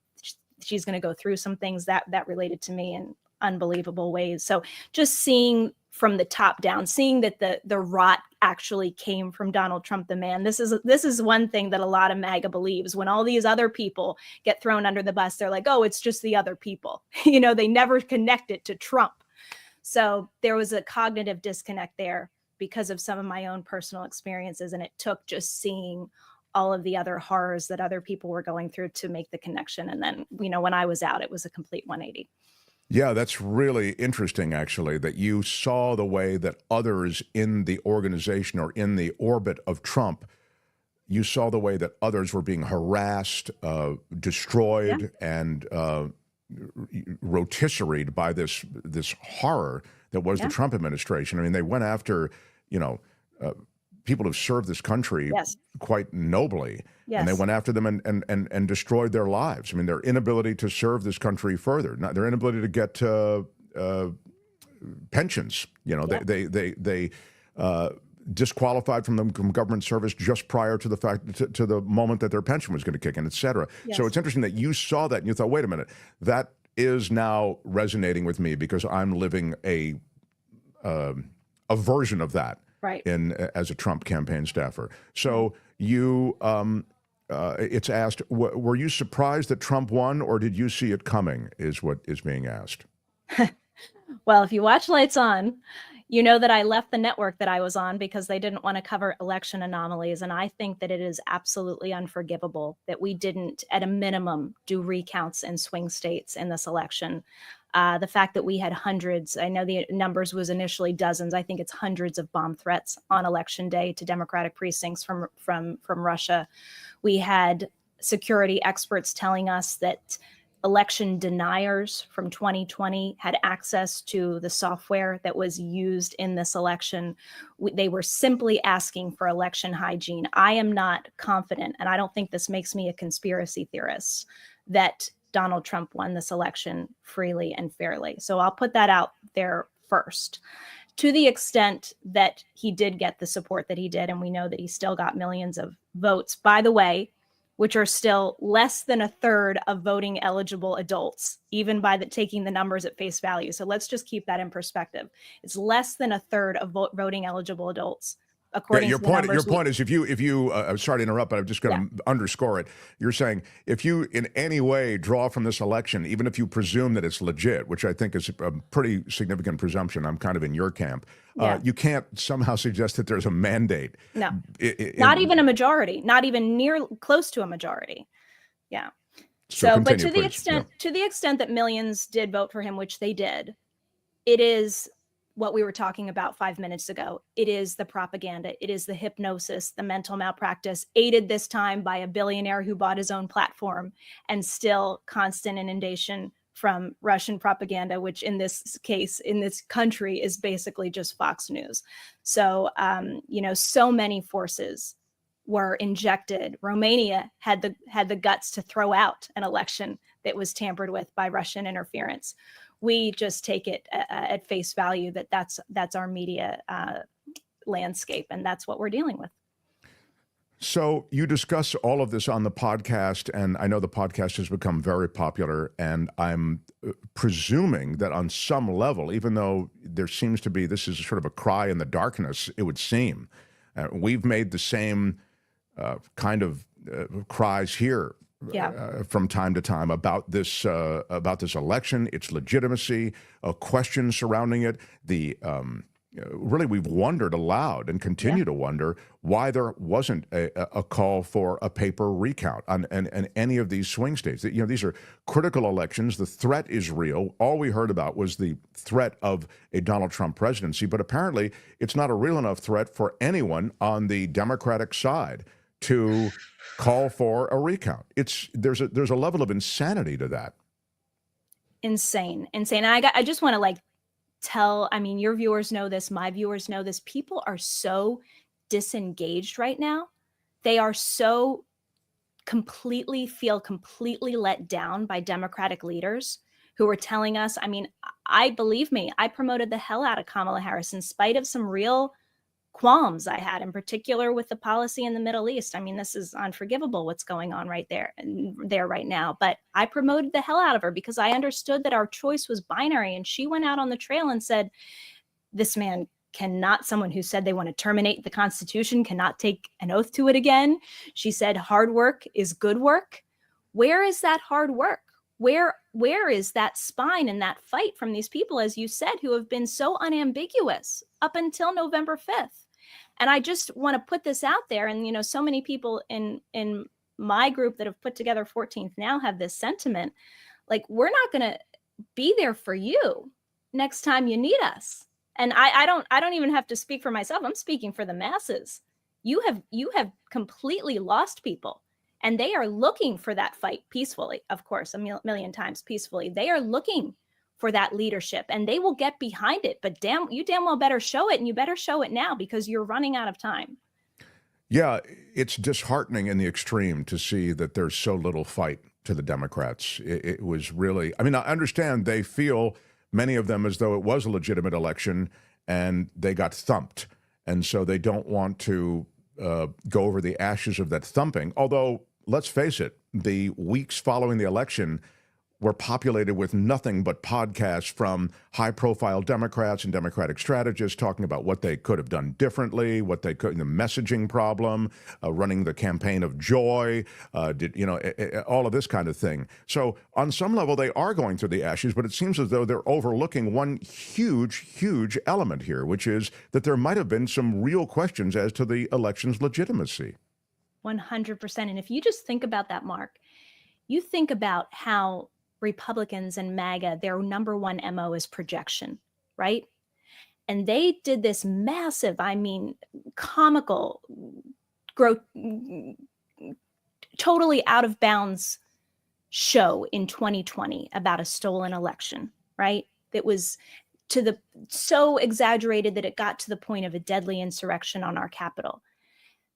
she's going to go through some things that related to me in unbelievable ways. So just seeing from the top down, seeing that the rot actually came from Donald Trump, the man. This is one thing that a lot of MAGA believes. When all these other people get thrown under the bus, they're like, oh, it's just the other people. You know, they never connect it to Trump. So there was a cognitive disconnect there because of some of my own personal experiences. And it took just seeing all of the other horrors that other people were going through to make the connection. And then, you know, when I was out, it was a complete 180. Yeah, that's really interesting, actually, that you saw the way that others in the organization or in the orbit of Trump, you saw the way that others were being harassed, destroyed, and rotisseried by this horror that was the Trump administration. I mean, they went after, you know, people who've served this country quite nobly. And they went after them and destroyed their lives. I mean, their inability to serve this country further, their inability to get pensions. You know, they disqualified from government service just prior to the moment that their pension was going to kick in, et cetera. So it's interesting that you saw that and you thought, wait a minute, that is now resonating with me because I'm living a version of that. Right. As a Trump campaign staffer. So you, it's asked, were you surprised that Trump won, or did you see it coming, is what is being asked? Well, if you watch Lights On, you know that I left the network that I was on because they didn't want to cover election anomalies. And I think that it is absolutely unforgivable that we didn't, at a minimum, do recounts in swing states in this election. The fact that we had hundreds, I know the numbers was initially dozens, I think it's hundreds of bomb threats on election day to Democratic precincts from Russia. We had security experts telling us that election deniers from 2020 had access to the software that was used in this election. They were simply asking for election hygiene. I am not confident, and I don't think this makes me a conspiracy theorist, that Donald Trump won this election freely and fairly. So I'll put that out there first. To the extent that he did get the support that he did, and we know that he still got millions of votes, by the way, which are still less than a third of voting eligible adults, even by taking the numbers at face value. So let's just keep that in perspective. It's less than a third of voting eligible adults. According to the numbers. Your point is, if you I'm sorry to interrupt, but I'm just going to underscore it. You're saying if you in any way draw from this election, even if you presume that it's legit, which I think is a pretty significant presumption, I'm kind of in your camp, you can't somehow suggest that there's a mandate. No, not even a majority, not even near close to a majority. Yeah. So but to the extent that millions did vote for him, which they did, it is what we were talking about 5 minutes ago. It is the propaganda. It is the hypnosis, the mental malpractice, aided this time by a billionaire who bought his own platform, and still constant inundation from Russian propaganda, which in this case, in this country, is basically just Fox News. So, so many forces were injected. Romania had the guts to throw out an election that was tampered with by Russian interference. We just take it at face value that that's our media landscape, and that's what we're dealing with. So you discuss all of this on the podcast, and I know the podcast has become very popular, and I'm presuming that on some level, even though there seems to be, this is sort of a cry in the darkness, it would seem, we've made the same kind of cries here. From time to time about this election, its legitimacy, questions surrounding it. Really, we've wondered aloud and continue to wonder why there wasn't a call for a paper recount on any of these swing states. These are critical elections. The threat is real. All we heard about was the threat of a Donald Trump presidency, but apparently it's not a real enough threat for anyone on the Democratic side to call for a recount. There's a level of insanity to that. Insane. I just want to tell, your viewers know this, my viewers know this. People are so disengaged right now. They are so completely let down by Democratic leaders who are telling us, believe me, I promoted the hell out of Kamala Harris in spite of some real qualms I had, in particular with the policy in the Middle East. This is unforgivable what's going on right there right now. But I promoted the hell out of her because I understood that our choice was binary. And she went out on the trail and said, this man cannot, someone who said they want to terminate the Constitution cannot take an oath to it again. She said, hard work is good work. Where is that hard work? Where is that spine and that fight from these people, as you said, who have been so unambiguous up until November 5th? And I just want to put this out there. And, so many people in my group that have put together 14th Now have this sentiment, we're not going to be there for you next time you need us. And I don't even have to speak for myself. I'm speaking for the masses. You have completely lost people. And they are looking for that fight peacefully, of course, a million times peacefully. They are looking for that leadership, and they will get behind it. But you damn well better show it, and you better show it now because you're running out of time. Yeah, it's disheartening in the extreme to see that there's so little fight to the Democrats. It was really, I understand they feel, many of them, as though it was a legitimate election and they got thumped. And so they don't want to go over the ashes of that thumping. Although, let's face it, the weeks following the election were populated with nothing but podcasts from high-profile Democrats and Democratic strategists talking about what they could have done differently, what they could, the messaging problem, running the campaign of joy, all of this kind of thing. So on some level, they are going through the ashes, but it seems as though they're overlooking one huge, huge element here, which is that there might have been some real questions as to the election's legitimacy. 100%. And if you just think about that, Mark, you think about how Republicans and MAGA, their number one MO is projection, right? And they did this massive, comical, totally out of bounds show in 2020 about a stolen election, right? That was so exaggerated that it got to the point of a deadly insurrection on our Capitol.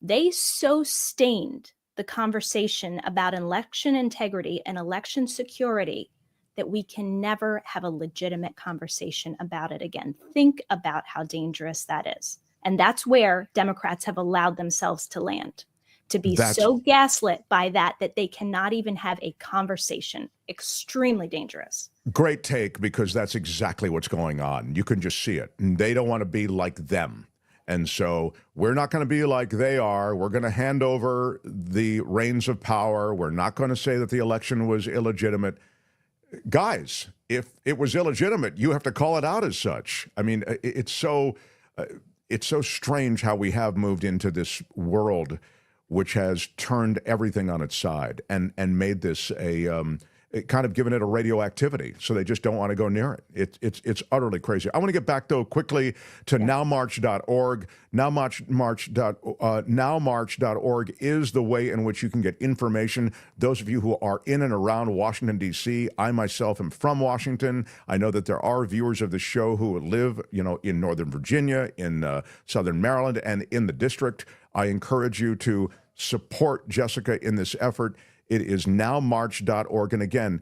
They so stained the conversation about election integrity and election security that we can never have a legitimate conversation about it again. Think about how dangerous that is. And that's where Democrats have allowed themselves to land, to be so gaslit by that they cannot even have a conversation. Extremely dangerous. Great take, because that's exactly what's going on. You can just see it. They don't want to be like them. And so we're not going to be like they are. We're going to hand over the reins of power. We're not going to say that the election was illegitimate. Guys, if it was illegitimate, you have to call it out as such. I mean, it's so strange how we have moved into this world which has turned everything on its side and made this kind of given it a radioactivity, so they just don't want to go near it. It's utterly crazy. I want to get back, though, quickly to nowmarch.org. Nowmarch.org is the way in which you can get information. Those of you who are in and around Washington, D.C., I myself am from Washington. I know that there are viewers of the show who live, in Northern Virginia, in Southern Maryland, and in the district. I encourage you to support Jessica in this effort. It is nowmarch.org. And again,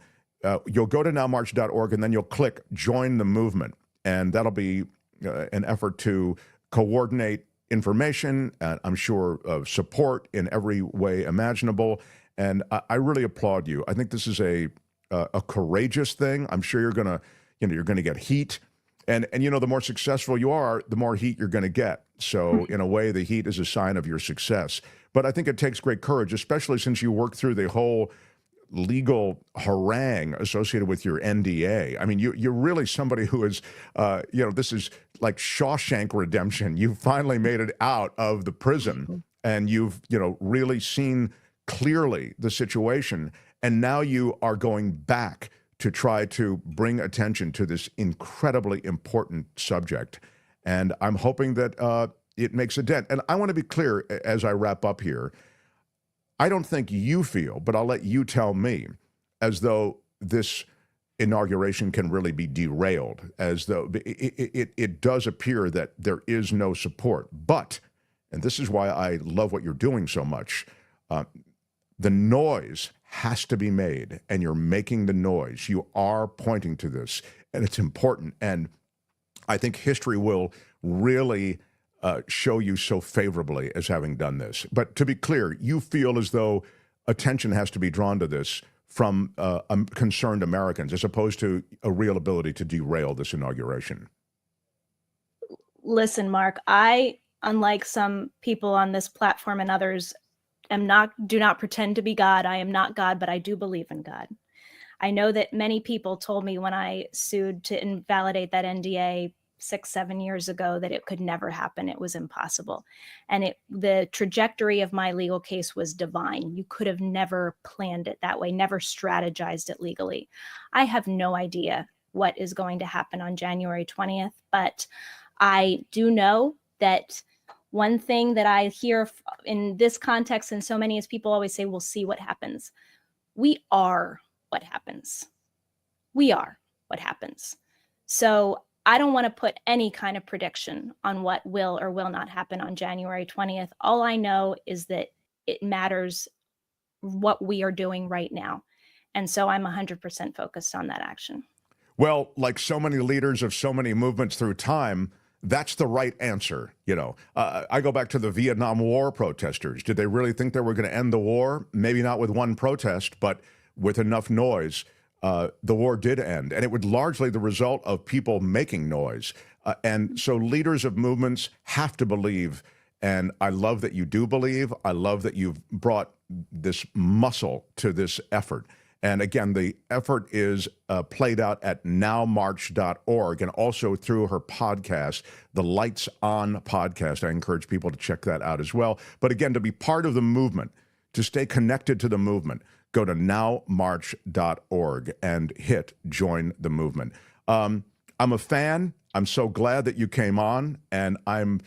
you'll go to nowmarch.org and then you'll click Join the Movement. And that'll be an effort to coordinate information, and I'm sure support in every way imaginable. And I really applaud you. I think this is a courageous thing. I'm sure you're gonna get heat. And the more successful you are, the more heat you're going to get. So in a way, the heat is a sign of your success. But I think it takes great courage, especially since you work through the whole legal harangue associated with your NDA. I mean, you're really somebody who is, this is like Shawshank Redemption. You finally made it out of the prison, and you've, really seen clearly the situation. And now you are going back to try to bring attention to this incredibly important subject. And I'm hoping that it makes a dent. And I want to be clear as I wrap up here. I don't think you feel, but I'll let you tell me, as though this inauguration can really be derailed, as though it does appear that there is no support. But, and this is why I love what you're doing so much, the noise has to be made, and you're making the noise. You are pointing to this, and it's important. And I think history will really show you so favorably as having done this. But to be clear, you feel as though attention has to be drawn to this from concerned Americans, as opposed to a real ability to derail this inauguration. Listen, Mark, I, unlike some people on this platform and others, do not pretend to be God. I am not God, but I do believe in God. I know that many people told me when I sued to invalidate that NDA 6-7 years ago that it could never happen. It was impossible. And the trajectory of my legal case was divine. You could have never planned it that way, never strategized it legally. I have no idea what is going to happen on January 20th, but I do know that one thing that I hear in this context, and so many is people always say, we'll see what happens. We are what happens. We are what happens. So I don't want to put any kind of prediction on what will or will not happen on January 20th. All I know is that it matters what we are doing right now. And so I'm 100% focused on that action. Well, like so many leaders of so many movements through time, that's the right answer. I go back to the Vietnam War protesters. Did they really think they were going to end the war? Maybe not with one protest, but with enough noise. the war did end, and it was largely the result of people making noise. And so leaders of movements have to believe, and I love that you do believe. I love that you've brought this muscle to this effort. And again, the effort is played out at nowmarch.org and also through her podcast, the Lights On podcast. I encourage people to check that out as well. But again, to be part of the movement, to stay connected to the movement, go to nowmarch.org and hit join the movement. I'm a fan. I'm so glad that you came on, and I'm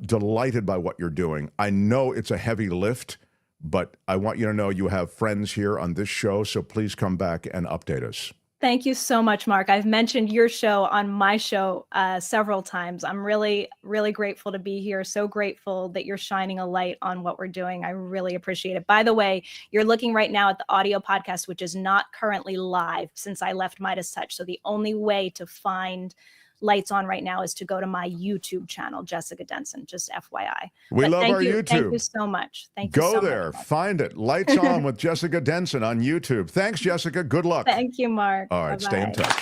delighted by what you're doing. I know it's a heavy lift, but I want you to know you have friends here on this show, so please come back and update us. Thank you so much, Mark. I've mentioned your show on my show several times. I'm really, really grateful to be here. So grateful that you're shining a light on what we're doing. I really appreciate it. By the way, you're looking right now at the audio podcast, which is not currently live since I left Midas Touch. So the only way to find Lights On right now is to go to my YouTube channel, Jessica Denson, just FYI. We love our YouTube. Thank you so much. Thank you so much. Go there, find it. Lights On with Jessica Denson on YouTube. Thanks, Jessica. Good luck. Thank you, Mark. All right, Bye-bye. stay in touch.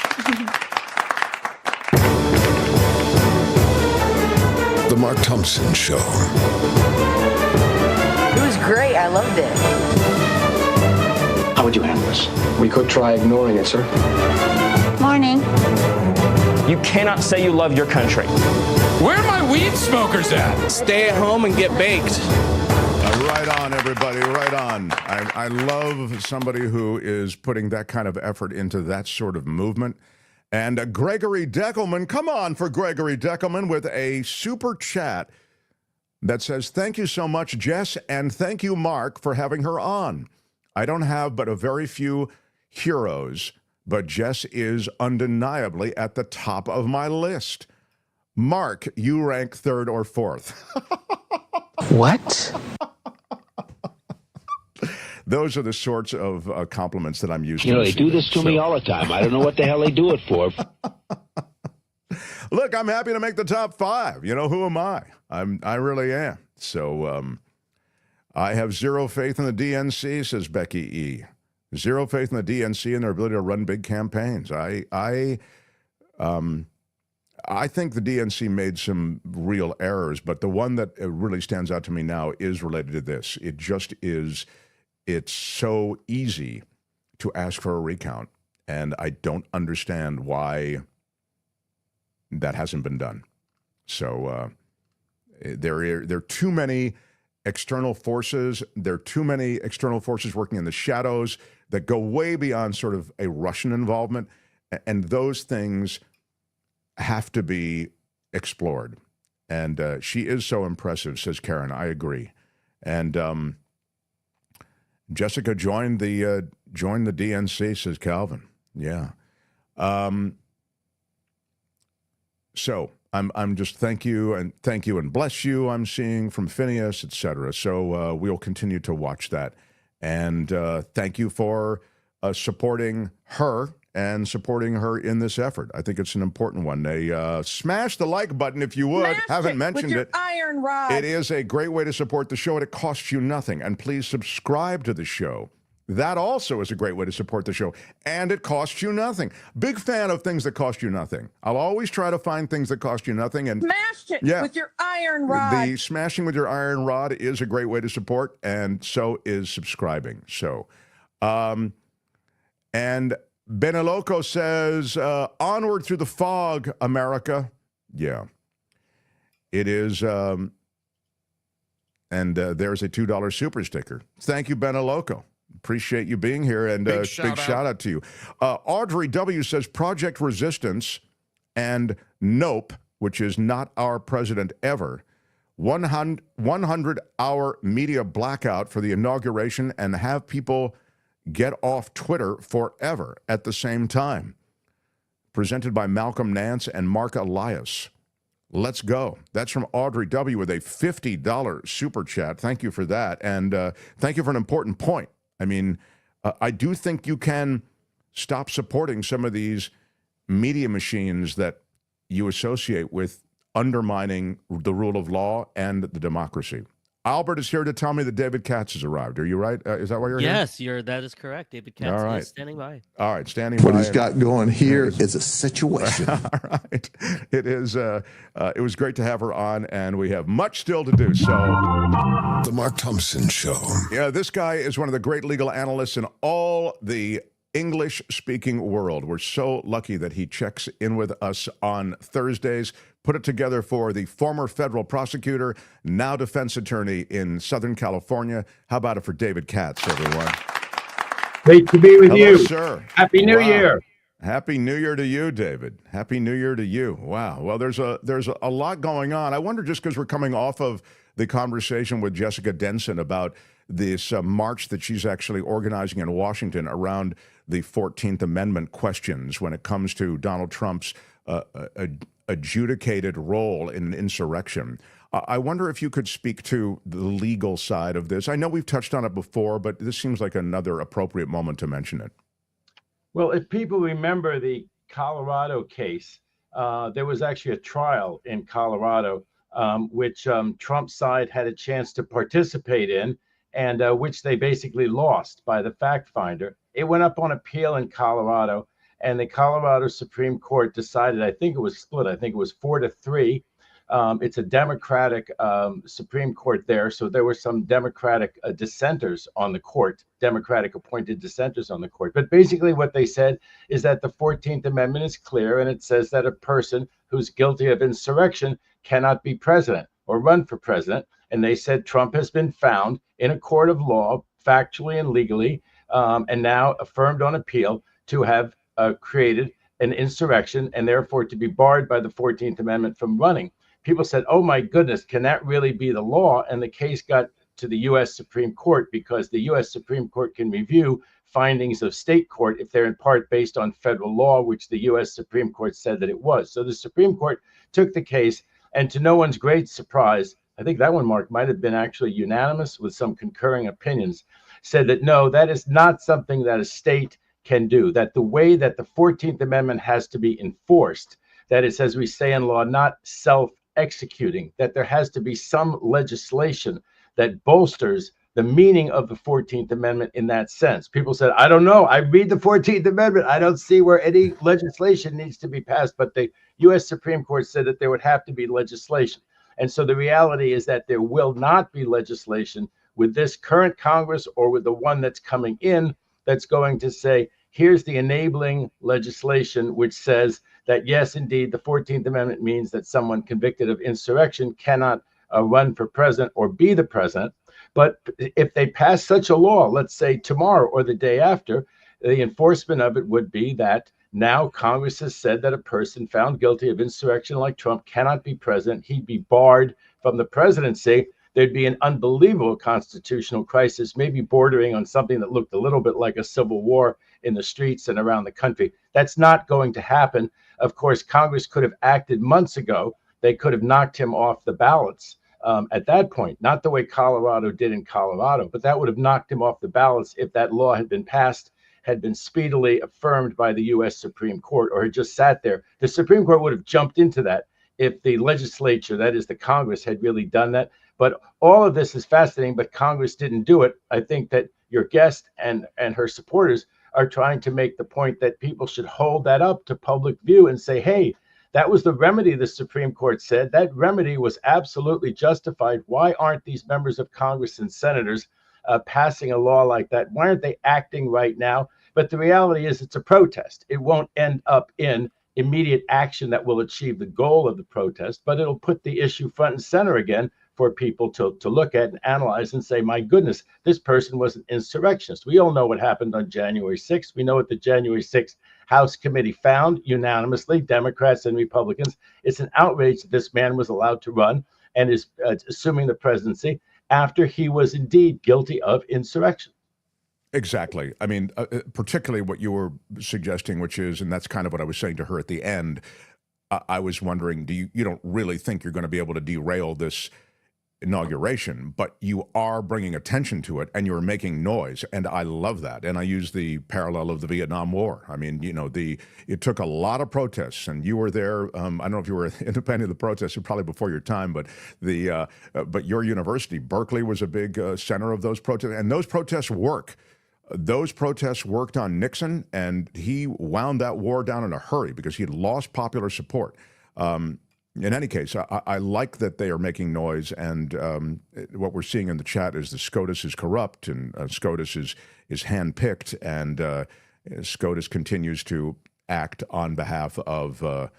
The Mark Thompson Show. It was great. I loved it. How would you handle this? We could try ignoring it, sir. Morning. You cannot say you love your country. Where are my weed smokers at? Stay at home and get baked. Right on, everybody. Right on. I love somebody who is putting that kind of effort into that sort of movement. And Gregory Deckelman, come on for Gregory Deckelman with a super chat that says, thank you so much, Jess, and thank you, Mark, for having her on. I don't have but a very few heroes, but Jess is undeniably at the top of my list. Mark, you rank third or fourth. What? Those are the sorts of compliments that I'm used to. You know, they do this to me all the time. I don't know what the hell they do it for. Look, I'm happy to make the top 5. You know, who am I? I really am. So I have zero faith in the DNC, says Becky E. Zero faith in the DNC and their ability to run big campaigns. I think the DNC made some real errors, but the one that really stands out to me now is related to this. It just is, it's so easy to ask for a recount, and I don't understand why that hasn't been done. So there are too many external forces. There are too many external forces working in the shadows that go way beyond sort of a Russian involvement, and those things have to be explored. And she is so impressive, says Karen. I agree. And Jessica joined the DNC, says Calvin. Yeah. So I'm just thank you and bless you. I'm seeing from Phineas, etc. So we'll continue to watch that. And thank you for supporting her and supporting her in this effort. I think it's an important one. Smash the like button if you would. Haven't mentioned it. Iron rod. It is a great way to support the show, and it costs you nothing. And please subscribe to the show. That also is a great way to support the show, and it costs you nothing. Big fan of things that cost you nothing. I'll always try to find things that cost you nothing. And Smash it with your iron rod. The smashing with your iron rod is a great way to support, and so is subscribing. So, and Beneloco says, onward through the fog, America. Yeah, it is. And there's a $2 super sticker. Thank you, Beneloco. Appreciate you being here, and big shout out to you. Audrey W. says Project Resistance and Nope, which is not our president ever. 100-hour media blackout for the inauguration and have people get off Twitter forever at the same time. Presented by Malcolm Nance and Mark Elias. Let's go. That's from Audrey W. with a $50 super chat. Thank you for that, and thank you for an important point. I mean, I do think you can stop supporting some of these media machines that you associate with undermining the rule of law and the democracy. Albert is here to tell me that David Katz has arrived. Are you right? Is that why you're here? Yes, that is correct. David Katz is standing by. All right, standing What by. he's got going here is a situation. All right. It is. It was great to have her on, and we have much still to do. So, The Mark Thompson Show. Yeah, this guy is one of the great legal analysts in all the English-speaking world. We're so lucky that he checks in with us on Thursdays. Put it together for the former federal prosecutor, now defense attorney in Southern California. How about it for David Katz, everyone? Great to be with Hello, you. Sir. Happy New Year. Happy New Year to you, David. Happy New Year to you. Wow. Well, there's a lot going on. I wonder, just because we're coming off of the conversation with Jessica Denson about this march that she's actually organizing in Washington around the 14th Amendment questions when it comes to Donald Trump's adjudicated role in an insurrection. I wonder if you could speak to the legal side of this. I know we've touched on it before, but this seems like another appropriate moment to mention it. Well, if people remember the Colorado case, there was actually a trial in Colorado, which Trump's side had a chance to participate in, and which they basically lost by the fact finder. It went up on appeal in Colorado, and the Colorado Supreme Court decided, I think it was split, I think it was 4-3. It's a Democratic Supreme Court there, so there were some Democratic dissenters on the court, Democratic appointed dissenters on the court. But basically what they said is that the 14th Amendment is clear, and it says that a person who's guilty of insurrection cannot be president or run for president. And they said Trump has been found in a court of law, factually and legally, and now affirmed on appeal to have created an insurrection and therefore to be barred by the 14th Amendment from running. People said, oh my goodness, can that really be the law? And the case got to the U.S. Supreme Court because the U.S. Supreme Court can review findings of state court if they're in part based on federal law, which the U.S. Supreme Court said that it was. So the Supreme Court took the case, and to no one's great surprise, I think that one, Mark, might have been actually unanimous with some concurring opinions, said that no, that is not something that a state can do, that the way that the 14th Amendment has to be enforced, that it's, as we say in law, not self-executing, that there has to be some legislation that bolsters the meaning of the 14th Amendment in that sense. People said, I don't know. I read the 14th Amendment. I don't see where any legislation needs to be passed. But the U.S. Supreme Court said that there would have to be legislation. And so the reality is that there will not be legislation with this current Congress or with the one that's coming in that's going to say, here's the enabling legislation which says that, yes, indeed, the 14th Amendment means that someone convicted of insurrection cannot run for president or be the president. But if they pass such a law, let's say tomorrow or the day after, the enforcement of it would be that now Congress has said that a person found guilty of insurrection like Trump cannot be president. He'd be barred from the presidency. There'd be an unbelievable constitutional crisis, maybe bordering on something that looked a little bit like a civil war in the streets and around the country. That's not going to happen. Of course, Congress could have acted months ago. They could have knocked him off the ballots at that point, not the way Colorado did in Colorado, but that would have knocked him off the ballots if that law had been passed, had been speedily affirmed by the U.S. Supreme Court, or had just sat there. The Supreme Court would have jumped into that if the legislature, that is the Congress, had really done that. But all of this is fascinating, but Congress didn't do it. I think that your guest and her supporters are trying to make the point that people should hold that up to public view and say, hey, that was the remedy, the Supreme Court said. That remedy was absolutely justified. Why aren't these members of Congress and senators passing a law like that? Why aren't they acting right now? But the reality is it's a protest. It won't end up in immediate action that will achieve the goal of the protest, but it'll put the issue front and center again for people to look at and analyze and say, my goodness, this person was an insurrectionist. We all know what happened on January 6th. We know what the January 6th House committee found unanimously, Democrats and Republicans. It's an outrage that this man was allowed to run and is assuming the presidency after he was indeed guilty of insurrection. Exactly. I mean, particularly what you were suggesting, which is, and that's kind of what I was saying to her at the end, I was wondering, you don't really think you're going to be able to derail this inauguration, but you are bringing attention to it and you're making noise. And I love that. And I use the parallel of the Vietnam War. I mean, it took a lot of protests, and you were there. I don't know if you were independent of the protests, probably before your time, but but your university, Berkeley, was a big center of those protests, and those protests work. Those protests worked on Nixon, and he wound that war down in a hurry because he had lost popular support. In any case, I like that they are making noise, and what we're seeing in the chat is the SCOTUS is corrupt, and SCOTUS is handpicked, and SCOTUS continues to act on behalf of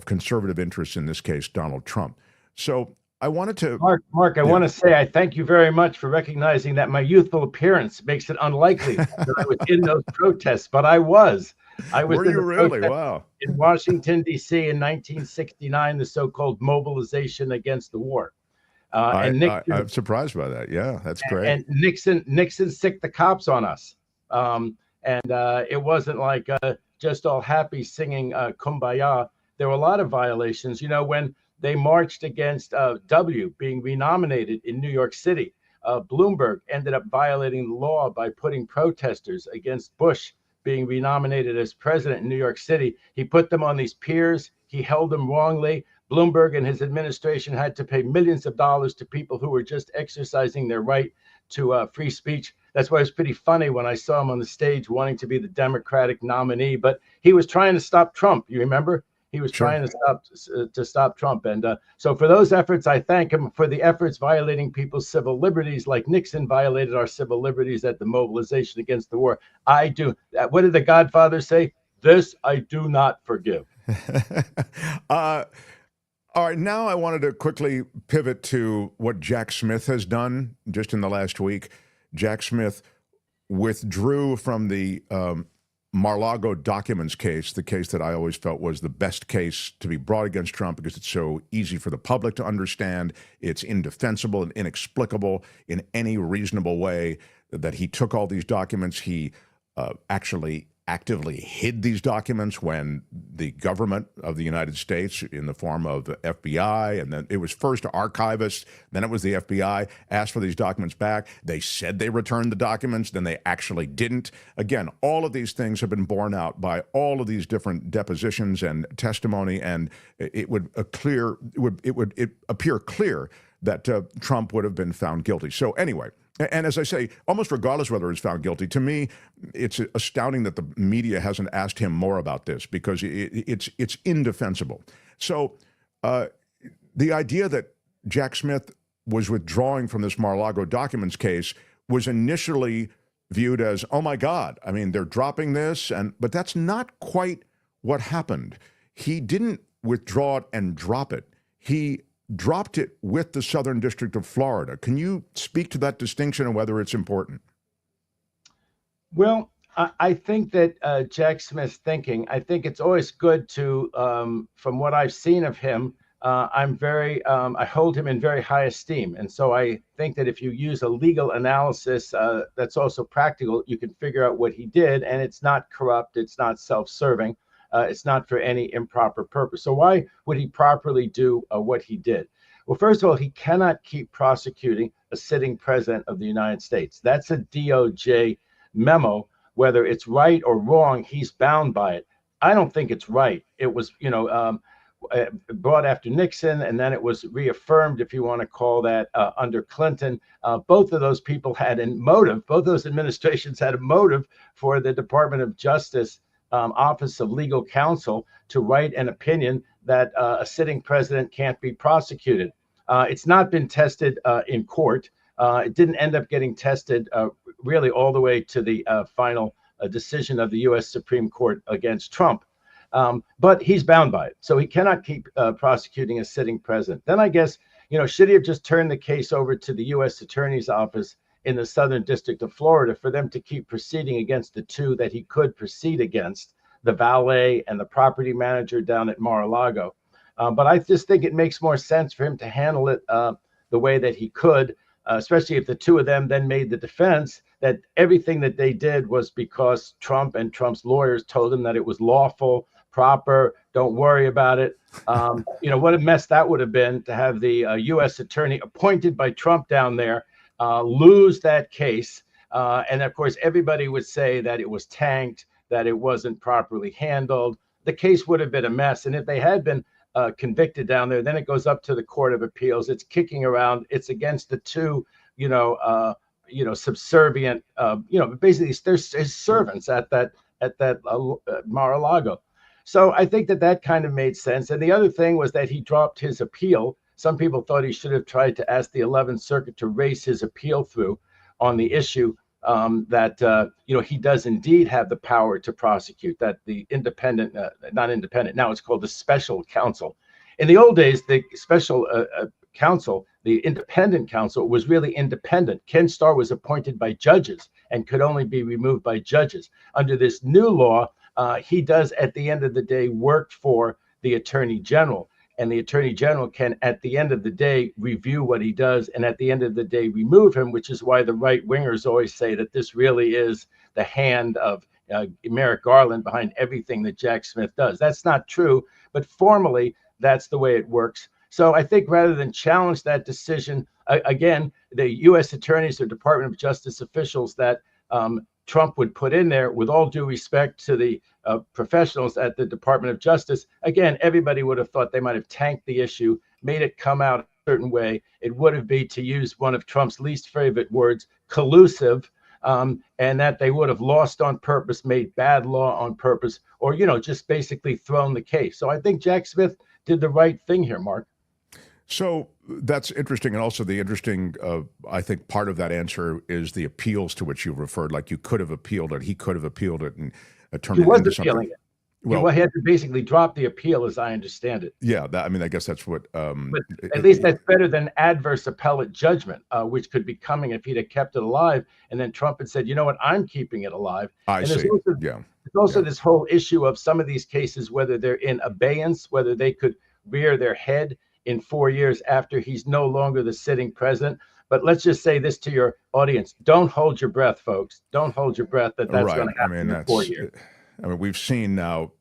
conservative interests, in this case, Donald Trump. So I wanted to... Mark, I want to say I thank you very much for recognizing that my youthful appearance makes it unlikely that I was in those protests, but I was. Were you really? Wow. In Washington, D.C. in 1969, the so-called mobilization against the war. And Nixon, I'm surprised by that. Yeah, that's great. And Nixon sicked the cops on us. It wasn't like just all happy singing Kumbaya. There were a lot of violations. When they marched against W being renominated in New York City, Bloomberg ended up violating the law by putting protesters against Bush being renominated as president in New York City. He put them on these piers. He held them wrongly. Bloomberg and his administration had to pay millions of dollars to people who were just exercising their right to free speech. That's why it was pretty funny when I saw him on the stage wanting to be the Democratic nominee, but he was trying to stop Trump. You remember? He was trying to stop Trump. And so for those efforts, I thank him. For the efforts violating people's civil liberties, like Nixon violated our civil liberties at the mobilization against the war, I do. What did the Godfather say? This I do not forgive. All right, now I wanted to quickly pivot to what Jack Smith has done just in the last week. Jack Smith withdrew from the Mar-a-Lago documents case, the case that I always felt was the best case to be brought against Trump because it's so easy for the public to understand. It's indefensible and inexplicable in any reasonable way that he took all these documents. He actually actively hid these documents when the government of the United States, in the form of the FBI, and then it was first archivists, then it was the FBI, asked for these documents back. They said they returned the documents, then they actually didn't. Again, all of these things have been borne out by all of these different depositions and testimony, and it would appear clear that Trump would have been found guilty. So anyway, and as I say, almost regardless whether he's found guilty, to me, it's astounding that the media hasn't asked him more about this because it's indefensible. So the idea that Jack Smith was withdrawing from this Mar-a-Lago documents case was initially viewed as, oh my God, I mean, they're dropping this, but that's not quite what happened. He didn't withdraw it and drop it. He dropped it with the Southern District of Florida. Can you speak to that distinction and whether it's important? Well, I think that Jack Smith's thinking, I think it's always good to, from what I've seen of him, I hold him in very high esteem. And so I think that if you use a legal analysis that's also practical, you can figure out what he did, and it's not corrupt, it's not self-serving. It's not for any improper purpose. So why would he properly do what he did? Well, first of all, he cannot keep prosecuting a sitting president of the United States. That's a DOJ memo. Whether it's right or wrong, he's bound by it. I don't think it's right. It was, brought after Nixon, and then it was reaffirmed, if you want to call that, under Clinton. Both of those people had a motive. Both those administrations had a motive for the Department of Justice Office of Legal Counsel to write an opinion that a sitting president can't be prosecuted. It's not been tested in court. It didn't end up getting tested really all the way to the final decision of the U.S. Supreme Court against Trump. But he's bound by it. So he cannot keep prosecuting a sitting president. Then I guess, should he have just turned the case over to the U.S. Attorney's Office in the Southern District of Florida for them to keep proceeding against the two that he could proceed against, the valet and the property manager down at Mar-a-Lago. But I just think it makes more sense for him to handle it the way that he could, especially if the two of them then made the defense that everything that they did was because Trump and Trump's lawyers told him that it was lawful, proper, Don't worry about it. What a mess that would have been to have the U.S. attorney appointed by Trump down there lose that case. And of course, everybody would say that it was tanked, that it wasn't properly handled. The case would have been a mess. And if they had been convicted down there, then it goes up to the Court of Appeals. It's kicking around. It's against the two, subservient, basically they're his servants at that Mar-a-Lago. So I think that kind of made sense. And the other thing was that he dropped his appeal. Some people thought he should have tried to ask the 11th Circuit to race his appeal through on the issue that he does indeed have the power to prosecute, that the independent, not independent, now it's called the special counsel. In the old days, the special counsel, the independent counsel, was really independent. Ken Starr was appointed by judges and could only be removed by judges. Under this new law, he does, at the end of the day, work for the Attorney General. And the Attorney General can, at the end of the day, review what he does, and at the end of the day, remove him, which is why the right-wingers always say that this really is the hand of Merrick Garland behind everything that Jack Smith does. That's not true, but formally, that's the way it works. So I think rather than challenge that decision, again, the U.S. attorneys or Department of Justice officials that Trump would put in there, with all due respect to the professionals at the Department of Justice, again, everybody would have thought they might have tanked the issue, made it come out a certain way. It would have been, to use one of Trump's least favorite words, collusive, and that they would have lost on purpose, made bad law on purpose, or, just basically thrown the case. So I think Jack Smith did the right thing here, Mark. So that's interesting. And also the interesting, I think part of that answer is the appeals to which you referred, like you could have appealed it. He could have appealed it and turned it into something. Appealing it. Well, he had to basically drop the appeal, as I understand it. Yeah, I guess that's what. But at least that's better than adverse appellate judgment, which could be coming if he'd have kept it alive. And then Trump had said, you know what, I'm keeping it alive. I see. There's also this whole issue of some of these cases, whether they're in abeyance, whether they could rear their head in 4 years after he's no longer the sitting president. But let's just say this to your audience. Don't hold your breath, folks. Don't hold your breath that's going to happen in 4 years. We've seen now,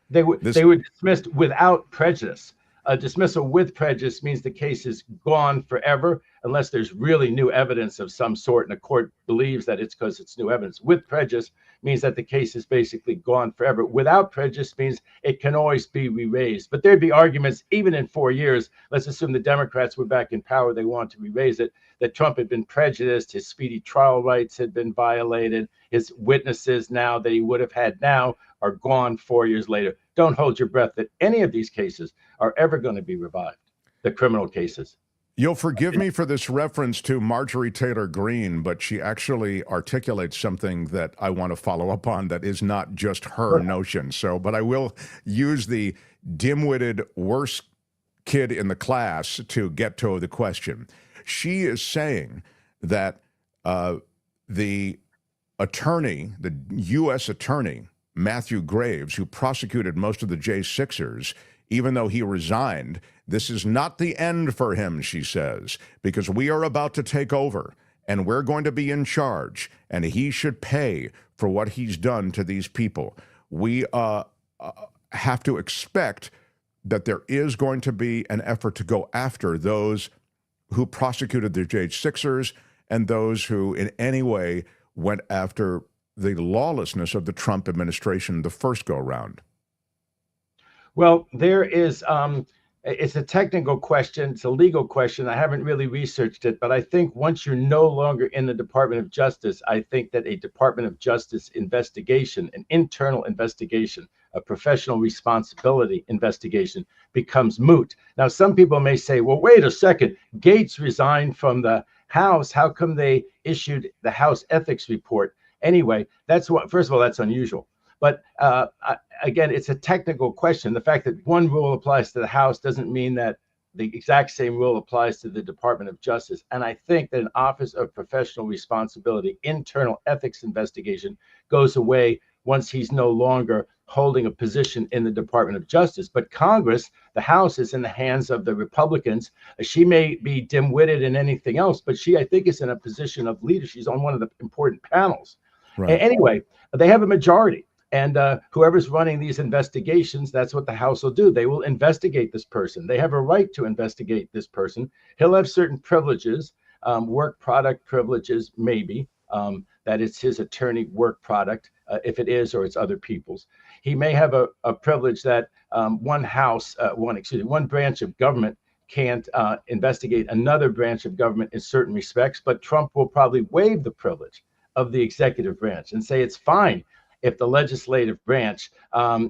They were dismissed without prejudice. A dismissal with prejudice means the case is gone forever unless there's really new evidence of some sort and the court believes that it's because it's new evidence. With prejudice means that the case is basically gone forever. Without prejudice means it can always be re-raised. But there'd be arguments, even in 4 years, let's assume the Democrats were back in power, they want to re-raise it, that Trump had been prejudiced, his speedy trial rights had been violated, his witnesses now that he would have had now are gone 4 years later. Don't hold your breath that any of these cases are ever going to be revived, the criminal cases. You'll forgive me for this reference to Marjorie Taylor Greene, but she actually articulates something that I want to follow up on that is not just her notion. But I will use the dim-witted worst kid in the class to get to the question. She is saying that the attorney, the U.S. attorney, Matthew Graves, who prosecuted most of the J6ers, even though he resigned, this is not the end for him, she says, because we are about to take over and we're going to be in charge and he should pay for what he's done to these people. We have to expect that there is going to be an effort to go after those who prosecuted the J6ers and those who in any way went after the lawlessness of the Trump administration the first go-round. Well, there is, it's a technical question. It's a legal question. I haven't really researched it, but I think once you're no longer in the Department of Justice, I think that a Department of Justice investigation, an internal investigation, a professional responsibility investigation becomes moot. Now, some people may say, well, wait a second, Gates resigned from the House. How come they issued the House ethics report? Anyway, that's what, first of all, that's unusual. But again, it's a technical question. The fact that one rule applies to the House doesn't mean that the exact same rule applies to the Department of Justice. And I think that an Office of Professional Responsibility, internal ethics investigation goes away once he's no longer holding a position in the Department of Justice. But Congress, the House, is in the hands of the Republicans. She may be dim-witted and anything else, but she, I think, is in a position of leadership. She's on one of the important panels. Right. Anyway, they have a majority. And whoever's running these investigations, that's what the House will do. They will investigate this person. They have a right to investigate this person. He'll have certain privileges, work product privileges, maybe, that it's his attorney work product, if it is, or it's other people's. He may have a privilege that one branch of government can't investigate another branch of government in certain respects, but Trump will probably waive the privilege of the executive branch and say it's fine if the legislative branch,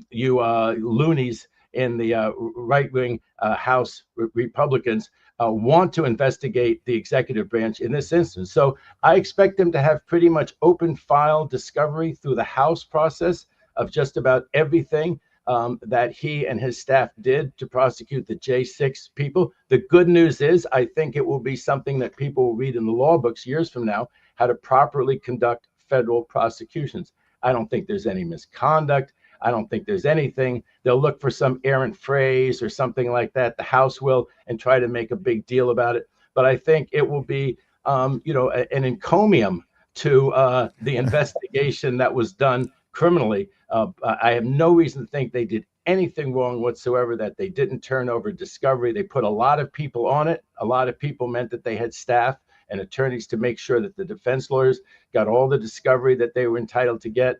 you loonies in the right-wing House Republicans want to investigate the executive branch in this instance. So I expect them to have pretty much open file discovery through the House process of just about everything that he and his staff did to prosecute the J6 people. The good news is I think it will be something that people will read in the law books years from now, how to properly conduct federal prosecutions. I don't think there's any misconduct. I don't think there's anything. They'll look for some errant phrase or something like that. The House will, and try to make a big deal about it. But I think it will be, an encomium to the investigation that was done criminally. I have no reason to think they did anything wrong whatsoever, that they didn't turn over discovery. They put a lot of people on it. A lot of people meant that they had staff and attorneys to make sure that the defense lawyers got all the discovery that they were entitled to get.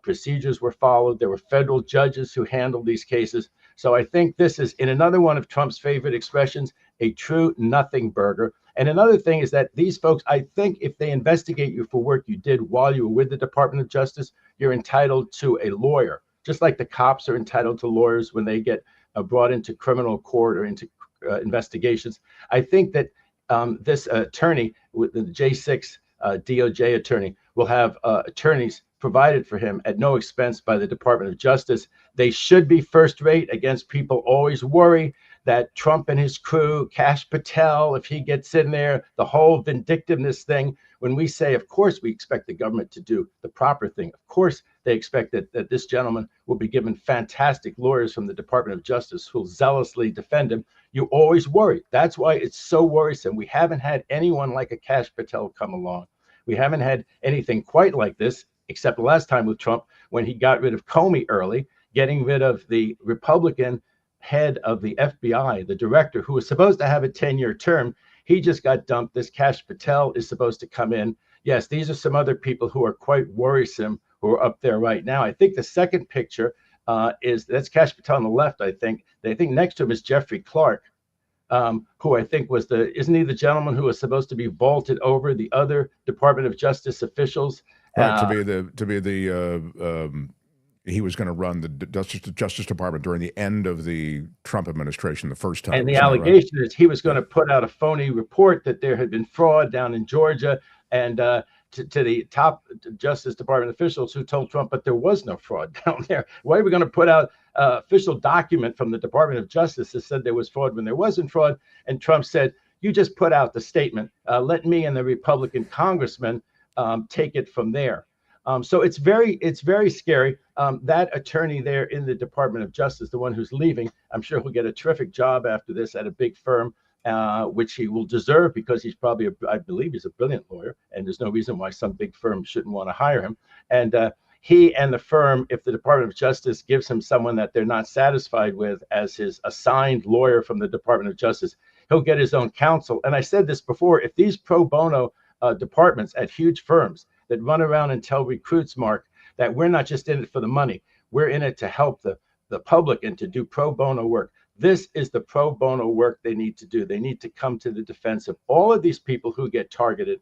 Procedures were followed. There were federal judges who handled these cases. So I think this is, in another one of Trump's favorite expressions, a true nothing burger. And another thing is that these folks, I think if they investigate you for work you did while you were with the Department of Justice, you're entitled to a lawyer, just like the cops are entitled to lawyers when they get brought into criminal court or into investigations. I think that this attorney, with the J6 DOJ attorney, will have attorneys provided for him at no expense by the Department of Justice. They should be first rate. Against people always worry that Trump and his crew, Kash Patel, if he gets in there, the whole vindictiveness thing. When we say, of course, we expect the government to do the proper thing. Of course, they expect that this gentleman will be given fantastic lawyers from the Department of Justice who will zealously defend him. You always worry. That's why it's so worrisome. We haven't had anyone like a Kash Patel come along. We haven't had anything quite like this, except the last time with Trump, when he got rid of Comey early, getting rid of the Republican head of the FBI, the director, who was supposed to have a 10-year term. He just got dumped. This Kash Patel is supposed to come in. Yes, these are some other people who are quite worrisome who are up there right now. I think the second picture that's Kash Patel on the left, I think. I think next to him is Jeffrey Clark, who I think was isn't he the gentleman who was supposed to be vaulted over the other Department of Justice officials? Right, he was going to run the Justice Department during the end of the Trump administration the first time. And the allegation is he was going to put out a phony report that there had been fraud down in Georgia, and to the top Justice Department officials who told Trump, but there was no fraud down there. Why are we going to put out an official document from the Department of Justice that said there was fraud when there wasn't fraud? And Trump said, you just put out the statement. Let me and the Republican congressman take it from there. So it's very scary. That attorney there in the Department of Justice, the one who's leaving, I'm sure he'll get a terrific job after this at a big firm, which he will deserve because he's probably, I believe he's a brilliant lawyer, and there's no reason why some big firm shouldn't want to hire him. And he and the firm, if the Department of Justice gives him someone that they're not satisfied with as his assigned lawyer from the Department of Justice, he'll get his own counsel. And I said this before, if these pro bono departments at huge firms that run around and tell recruits, Mark, that we're not just in it for the money, we're in it to help the public and to do pro bono work. This is the pro bono work they need to do. They need to come to the defense of all of these people who get targeted.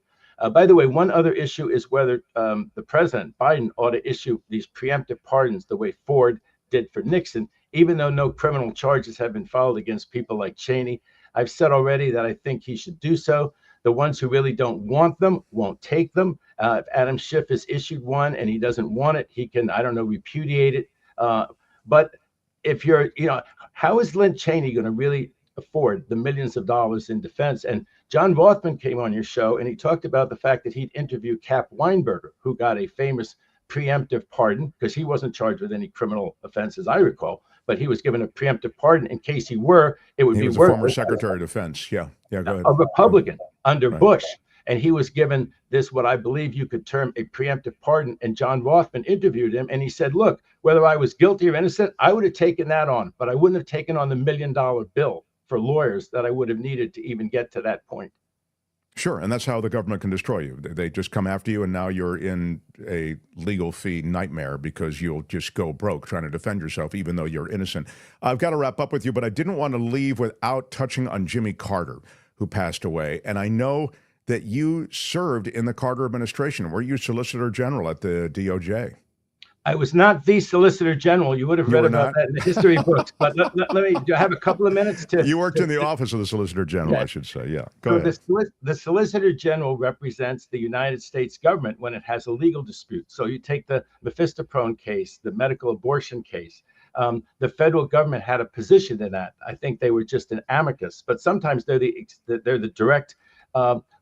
By the way, one other issue is whether the President Biden ought to issue these preemptive pardons the way Ford did for Nixon, even though no criminal charges have been filed against people like Cheney. I've said already that I think he should do so. The ones who really don't want them won't take them. If Adam Schiff has issued one and he doesn't want it, he can, I don't know, repudiate it. But if you're, how is Lynn Cheney going to really afford the millions of dollars in defense? And John Rothman came on your show and he talked about the fact that he'd interviewed Cap Weinberger, who got a famous preemptive pardon because he wasn't charged with any criminal offense, as I recall, but he was given a preemptive pardon in case he were. It would be worth. He was a former Secretary of Defense. Yeah, go ahead. A Republican under Bush. And he was given this, what I believe you could term a preemptive pardon. And John Rothman interviewed him, and he said, look, whether I was guilty or innocent, I would have taken that on, but I wouldn't have taken on the $1 million bill for lawyers that I would have needed to even get to that point. Sure, and that's how the government can destroy you. They just come after you, and now you're in a legal fee nightmare because you'll just go broke trying to defend yourself, even though you're innocent. I've got to wrap up with you, but I didn't want to leave without touching on Jimmy Carter, who passed away. And I know that you served in the Carter administration. Were you Solicitor General at the DOJ? I was not the Solicitor General. You would have read about that in the history books. But let me, do I have a couple of minutes to... You worked in the office of the Solicitor General, I should say. Yeah, go ahead. The Solicitor General represents the United States government when it has a legal dispute. So you take the mephistoprone case, the medical abortion case. The federal government had a position in that. I think they were just an amicus, but sometimes they're the direct,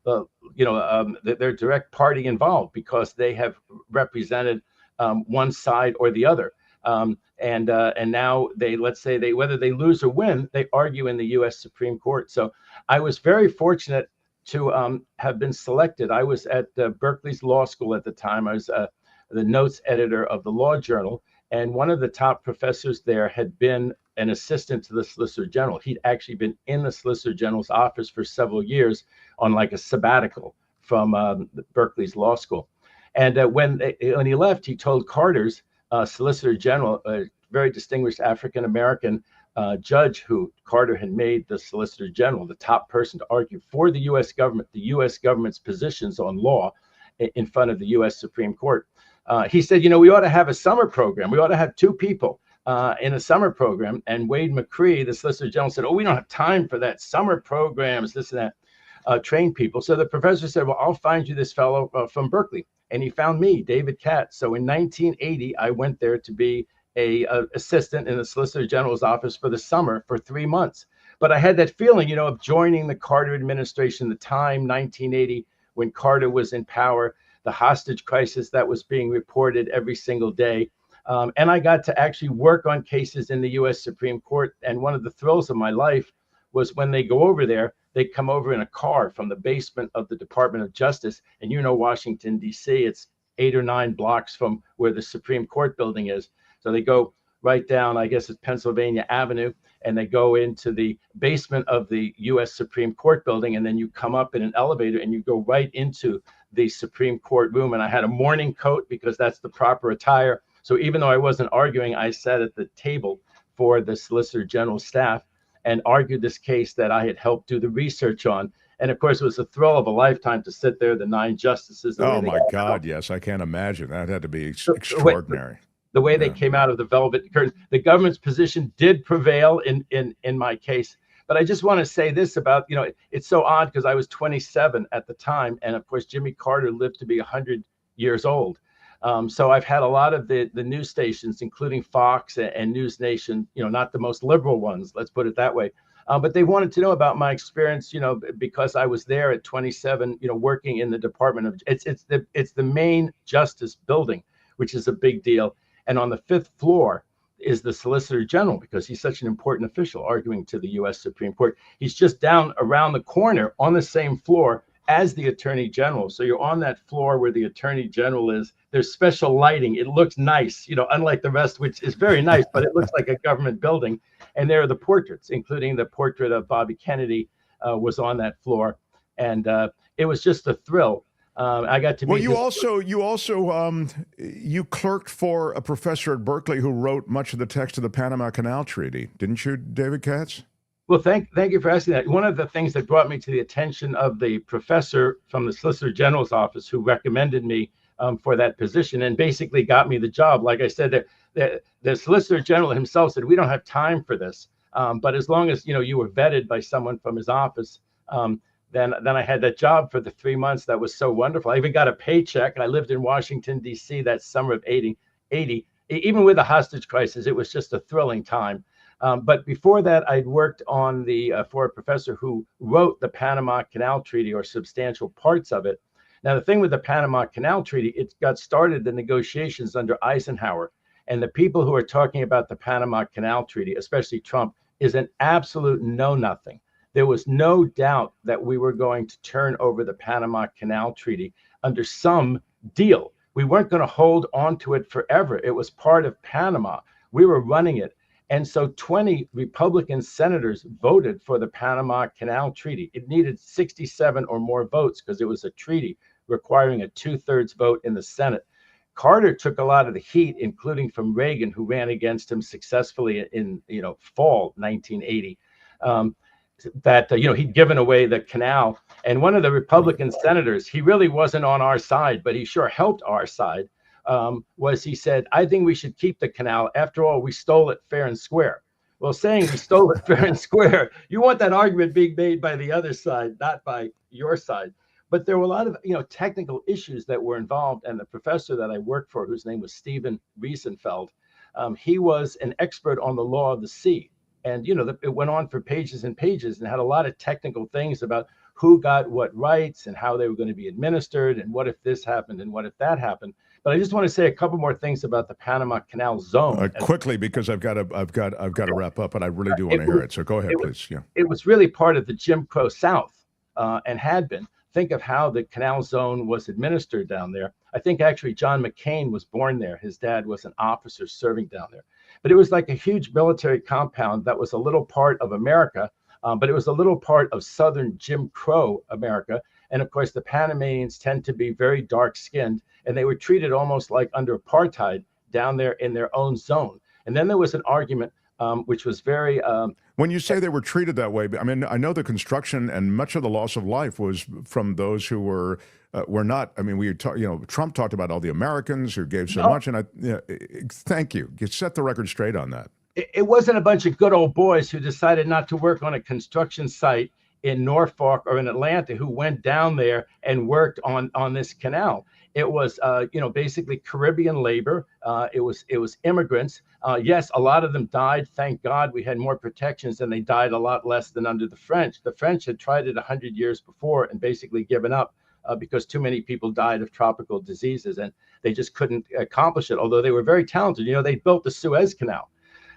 they're direct party involved because they have represented one side or the other. And now whether they lose or win, they argue in the U.S. Supreme Court. So I was very fortunate to have been selected. I was at Berkeley's law school at the time. I was the notes editor of the Law Journal. And one of the top professors there had been an assistant to the Solicitor General. He'd actually been in the Solicitor General's office for several years on like a sabbatical from Berkeley's law school. And when he left, he told Carter's Solicitor General, a very distinguished African-American judge who Carter had made the Solicitor General, the top person to argue for the U.S. government, the U.S. government's positions on law in front of the U.S. Supreme Court. He said, we ought to have a summer program. We ought to have two people in a summer program. And Wade McCree, the Solicitor General, said, we don't have time for that. Summer programs, this and that, train people. So the professor said, well, I'll find you this fellow from Berkeley. And he found me, David Katz. So in 1980, I went there to be a assistant in the Solicitor General's office for the summer for 3 months. But I had that feeling, of joining the Carter administration, the time, 1980, when Carter was in power, the hostage crisis that was being reported every single day. And I got to actually work on cases in the U.S. Supreme Court. And one of the thrills of my life was when they go over there, they come over in a car from the basement of the Department of Justice. And Washington, D.C., it's 8 or 9 blocks from where the Supreme Court building is. So they go right down, I guess it's Pennsylvania Avenue, and they go into the basement of the U.S. Supreme Court building. And then you come up in an elevator and you go right into the Supreme Court room. And I had a morning coat because that's the proper attire. So even though I wasn't arguing, I sat at the table for the Solicitor General staff and argued this case that I had helped do the research on. And of course, it was a thrill of a lifetime to sit there, the 9 justices. Oh my God, yes, I can't imagine. That had to be extraordinary. The way they came out of the velvet curtain. The government's position did prevail in my case. But I just want to say this about, it's so odd because I was 27 at the time. And of course, Jimmy Carter lived to be 100 years old. So I've had a lot of the news stations, including Fox and News Nation, not the most liberal ones, let's put it that way. But they wanted to know about my experience, because I was there at 27, working in the Department of, it's the main justice building, which is a big deal. And on the 5th floor is the Solicitor General, because he's such an important official arguing to the U.S. Supreme Court. He's just down around the corner on the same floor as the Attorney General. So you're on that floor where the Attorney General is. There's special lighting. It looks nice, unlike the rest, which is very nice, but it looks like a government building. And there are the portraits, including the portrait of Bobby Kennedy was on that floor. And it was just a thrill. I got to meet. Well, you clerked for a professor at Berkeley who wrote much of the text of the Panama Canal Treaty, didn't you, David Katz? Well, thank you for asking that. One of the things that brought me to the attention of the professor from the Solicitor General's office who recommended me for that position and basically got me the job. Like I said, the Solicitor General himself said, we don't have time for this. But as long as, you were vetted by someone from his office, then I had that job for the 3 months. That was so wonderful. I even got a paycheck. I lived in Washington, D.C. that summer of 80. Even with the hostage crisis, it was just a thrilling time. But before that, I'd worked on for a professor who wrote the Panama Canal Treaty, or substantial parts of it. Now, the thing with the Panama Canal Treaty, it got started the negotiations under Eisenhower. And the people who are talking about the Panama Canal Treaty, especially Trump, is an absolute know-nothing. there was no doubt that we were going to turn over the Panama Canal Treaty under some deal. We weren't going to hold on to it forever. It was part of Panama. We were running it. And so 20 Republican senators voted for the Panama Canal Treaty. It needed 67 or more votes because it was a treaty requiring a 2/3 vote in the Senate. Carter took a lot of the heat, including from Reagan, who ran against him successfully in fall 1980. He'd given away the canal. And one of the Republican senators, he really wasn't on our side, but he sure helped our side. He said, I think we should keep the canal. After all, we stole it fair and square. Well, saying we stole it fair and square, you want that argument being made by the other side, not by your side. But there were a lot of technical issues that were involved. And the professor that I worked for, whose name was Stephen Riesenfeld, he was an expert on the law of the sea. And, it went on for pages and pages and had a lot of technical things about who got what rights and how they were going to be administered and what if this happened and what if that happened. But I just want to say a couple more things about the Panama Canal Zone. Quickly, because I've got to wrap up, but I really do want to hear it. So go ahead, please. Yeah. It was really part of the Jim Crow South and had been. Think of how the Canal Zone was administered down there. I think actually John McCain was born there. His dad was an officer serving down there. But it was like a huge military compound that was a little part of America, but it was a little part of Southern Jim Crow America. And of course, the Panamanians tend to be very dark-skinned, and they were treated almost like under apartheid down there in their own zone. And then there was an argument which was very... when you say they were treated that way, I mean, I know the construction and much of the loss of life was from those who were not. I mean, Trump talked about all the Americans who gave so much, and thank you. You set the record straight on that. It wasn't a bunch of good old boys who decided not to work on a construction site in Norfolk or in Atlanta who went down there and worked on this canal. It was, basically Caribbean labor. It was immigrants. Yes, a lot of them died. Thank God we had more protections, and they died a lot less than under the French. The French had tried it 100 years before and basically given up because too many people died of tropical diseases, and they just couldn't accomplish it, although they were very talented. They built the Suez Canal,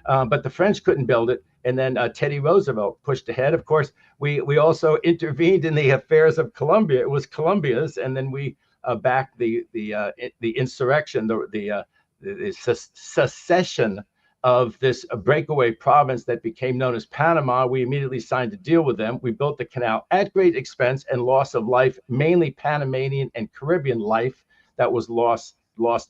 but the French couldn't build it. And then Teddy Roosevelt pushed ahead. Of course, we also intervened in the affairs of Colombia. It was Colombia's, and then we backed the insurrection, the secession of this breakaway province that became known as Panama. We immediately signed a deal with them. We built the canal at great expense and loss of life, mainly Panamanian and Caribbean life that was lost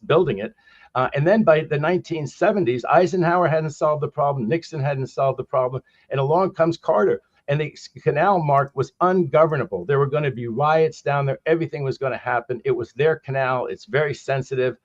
building it. And then by the 1970s, Eisenhower hadn't solved the problem. Nixon hadn't solved the problem. And along comes Carter. And the canal, Mark, was ungovernable. There were going to be riots down there. Everything was going to happen. It was their canal. It's very sensitive.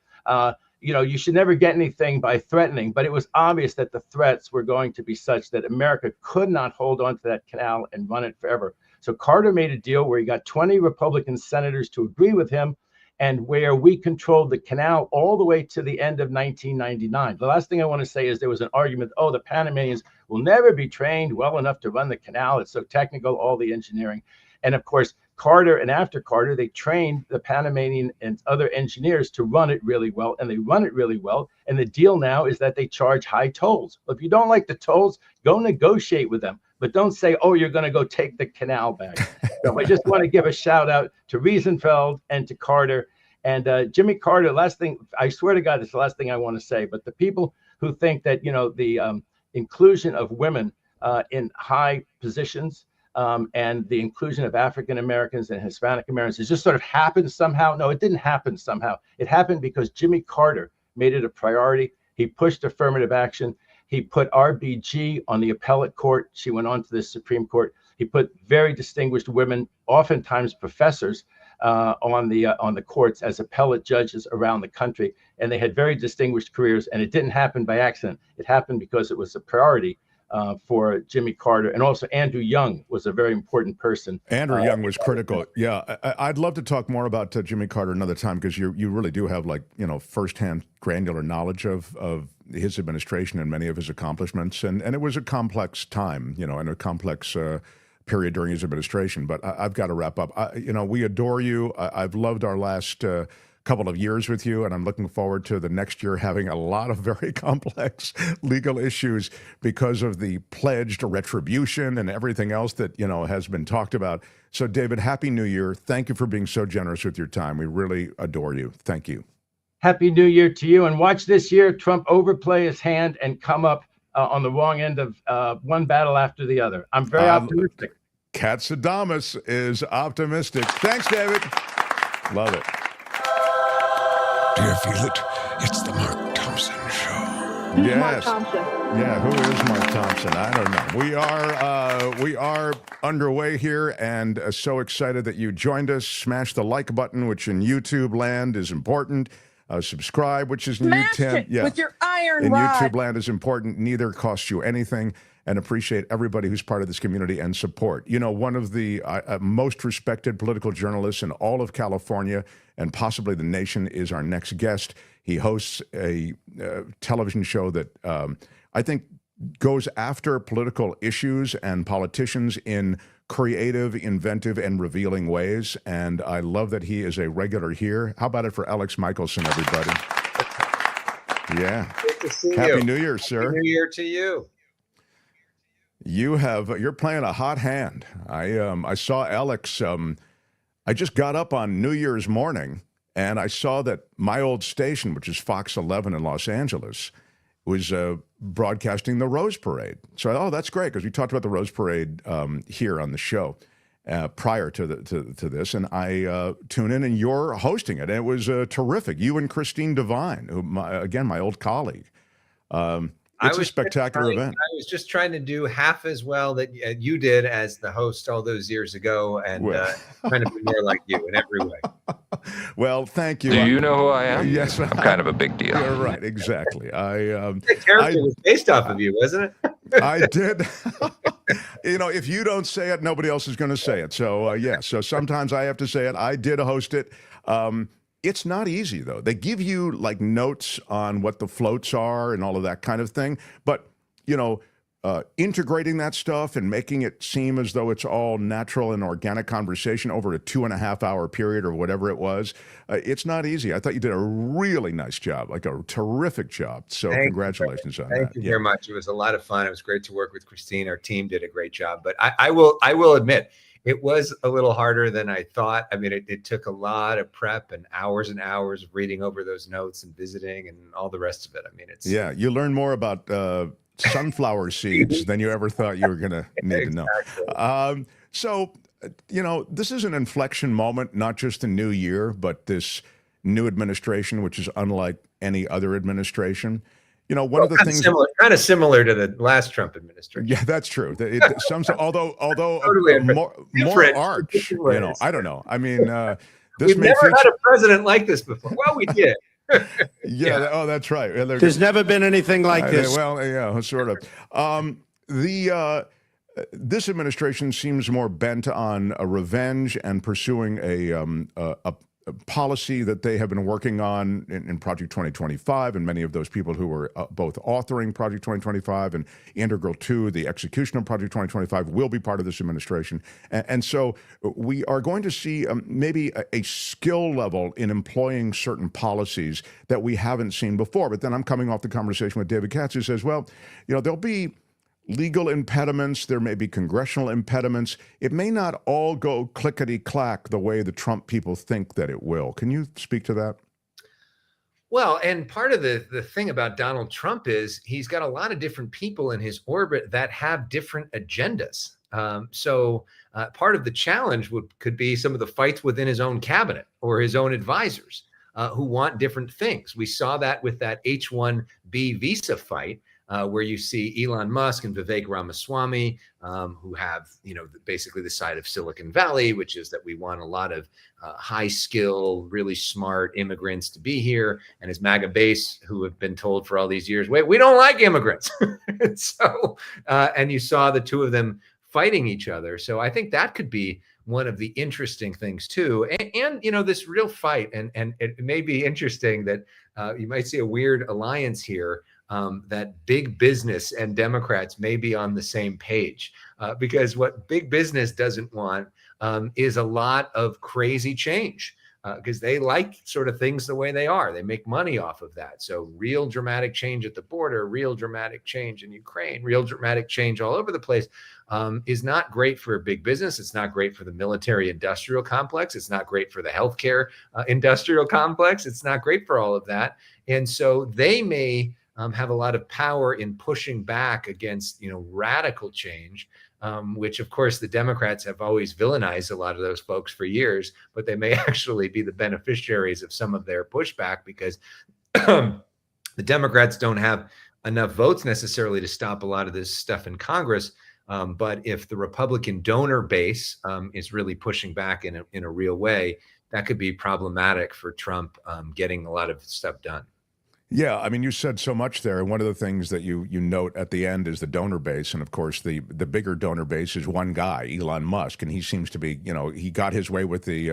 You should never get anything by threatening. But it was obvious that the threats were going to be such that America could not hold on to that canal and run it forever. So Carter made a deal where he got 20 Republican senators to agree with him, and where we controlled the canal all the way to the end of 1999. The last thing I want to say is there was an argument, the Panamanians will never be trained well enough to run the canal. It's so technical, all the engineering. And of course, Carter and after Carter, they trained the Panamanian and other engineers to run it really well, and they run it really well. And the deal now is that they charge high tolls. If you don't like the tolls, go negotiate with them. But don't say, you're going to go take the canal back. So I just want to give a shout out to Riesenfeld and to Carter. And Jimmy Carter, last thing, I swear to God, it's the last thing I want to say. But the people who think that, the inclusion of women in high positions and the inclusion of African Americans and Hispanic Americans, it just sort of happened somehow. No, it didn't happen somehow. It happened because Jimmy Carter made it a priority. He pushed affirmative action. He put RBG on the appellate court. She went on to the Supreme Court. He put very distinguished women, oftentimes professors, on the courts as appellate judges around the country, and they had very distinguished careers. And it didn't happen by accident. It happened because it was a priority for Jimmy Carter. And also Andrew Young was a very important person. Andrew Young was critical. Yeah, I'd love to talk more about Jimmy Carter another time, because you really do have firsthand granular knowledge of his administration and many of his accomplishments. And it was a complex time, and a complex period during his administration. But I've got to wrap up. We adore you. I've loved our last couple of years with you, and I'm looking forward to the next year having a lot of very complex legal issues because of the pledged retribution and everything else that, has been talked about. So, David, Happy New Year. Thank you for being so generous with your time. We really adore you. Thank you. Happy New Year to you. And watch this year Trump overplay his hand and come up on the wrong end of one battle after the other. I'm very optimistic. Katz is optimistic. Thanks, David. Love it. Do you feel it? It's the Mark Thompson Show. Yes. Mark Thompson. Yeah, who is Mark Thompson? I don't know. We are underway here, and so excited that you joined us. Smash the like button, which in YouTube land is important. Subscribe, which is Smash it with your iron rod. YouTube land is important. Neither costs you anything. And appreciate everybody who's part of this community and support. One of the most respected political journalists in all of California and possibly the nation is our next guest. He hosts a television show that I think goes after political issues and politicians in creative, inventive, and revealing ways. And I love that he is a regular here. How about it for Elex Michaelson, everybody? Yeah. Good to see you. Happy New Year, sir. Happy New Year to you. You're playing a hot hand. I saw Alex. I just got up on New Year's morning and I saw that my old station, which is Fox 11 in Los Angeles, was broadcasting the Rose Parade. So, that's great because we talked about the Rose Parade here on the show prior to this, and I tune in and you're hosting it, and it was terrific. You and Christine Devine, who my old colleague. It's a spectacular event. I was just trying to do half as well that you did as the host all those years ago, and trying to be more like you in every way. Well, thank you. Do you know who I am? Yes, I'm kind of a big deal. You're right, exactly. The character was based off of you, wasn't it? I did. If you don't say it, nobody else is going to say it. So so sometimes I have to say it. I did host it. It's not easy, though. They give you like notes on what the floats are and all of that kind of thing. But, integrating that stuff and making it seem as though it's all natural and organic conversation over a 2.5-hour period or whatever it was, it's not easy. I thought you did a really nice job, like a terrific job. So congratulations on that. Thank you very much. It was a lot of fun. It was great to work with Christine. Our team did a great job. But I will admit, it was a little harder than I thought. I mean, it took a lot of prep and hours of reading over those notes and visiting and all the rest of it. I mean, you learn more about sunflower seeds than you ever thought you were going to need to know. So, this is an inflection moment, not just the new year, but this new administration, which is unlike any other administration. One of the things kind of similar to the last Trump administration. Yeah, that's true. Although totally more arch. I don't know. I mean, we've never had a president like this before. Well, we did. Yeah. That's right. There's never been anything like this. Well, yeah, sort of. This administration seems more bent on a revenge and pursuing a policy that they have been working on in Project 2025, and many of those people who were both authoring Project 2025 and integral to the execution of Project 2025 will be part of this administration. And so we are going to see maybe a skill level in employing certain policies that we haven't seen before. But then I'm coming off the conversation with David Katz, who says, well, there'll be legal impediments, there may be congressional impediments. It may not all go clickety-clack the way the Trump people think that it will. Can you speak to that? Well, and part of the thing about Donald Trump is he's got a lot of different people in his orbit that have different agendas. So part of the challenge could be some of the fights within his own cabinet or his own advisors who want different things. We saw that with that H-1B visa fight. Where you see Elon Musk and Vivek Ramaswamy, who have, basically the side of Silicon Valley, which is that we want a lot of high skill, really smart immigrants to be here. And his MAGA base, who have been told for all these years, wait, we don't like immigrants. So, and you saw the two of them fighting each other. So I think that could be one of the interesting things too. And this real fight, and it may be interesting that you might see a weird alliance here. That big business and Democrats may be on the same page because what big business doesn't want is a lot of crazy change. because they like sort of things the way they are. They make money off of that. So real dramatic change at the border, real dramatic change in Ukraine, real dramatic change all over the place is not great for big business. It's not great for the military industrial complex. It's not great for the healthcare industrial complex. It's not great for all of that. And so they may have a lot of power in pushing back against, radical change, which of course the Democrats have always villainized a lot of those folks for years, but they may actually be the beneficiaries of some of their pushback because the Democrats don't have enough votes necessarily to stop a lot of this stuff in Congress. But if the Republican donor base is really pushing back in a real way, that could be problematic for Trump getting a lot of stuff done. Yeah, I mean, you said so much there, and one of the things that you note at the end is the donor base, and of course, the bigger donor base is one guy, Elon Musk, and he seems to be, he got his way with the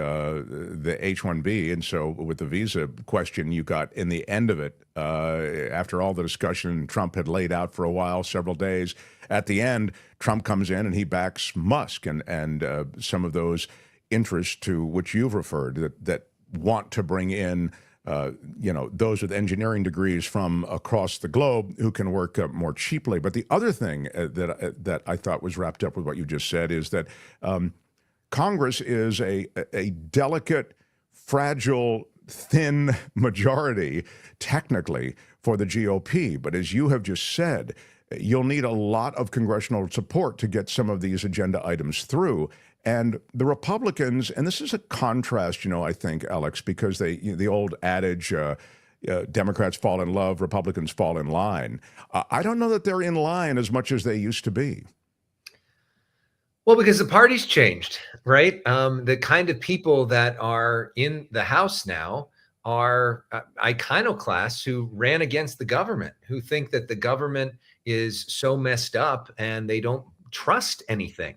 H-1B, and so with the visa question, you got in the end of it, after all the discussion Trump had laid out for a while, several days, at the end, Trump comes in and he backs Musk and some of those interests to which you've referred that want to bring in those with engineering degrees from across the globe who can work more cheaply. But the other thing that I thought was wrapped up with what you just said is that Congress is a delicate, fragile, thin majority, technically, for the GOP. But as you have just said, you'll need a lot of congressional support to get some of these agenda items through. And the Republicans, and this is a contrast, I think, Alex, because the old adage, Democrats fall in love, Republicans fall in line. I don't know that they're in line as much as they used to be. Well, because the party's changed, right? The kind of people that are in the House now are iconoclasts who ran against the government, who think that the government is so messed up and they don't trust anything.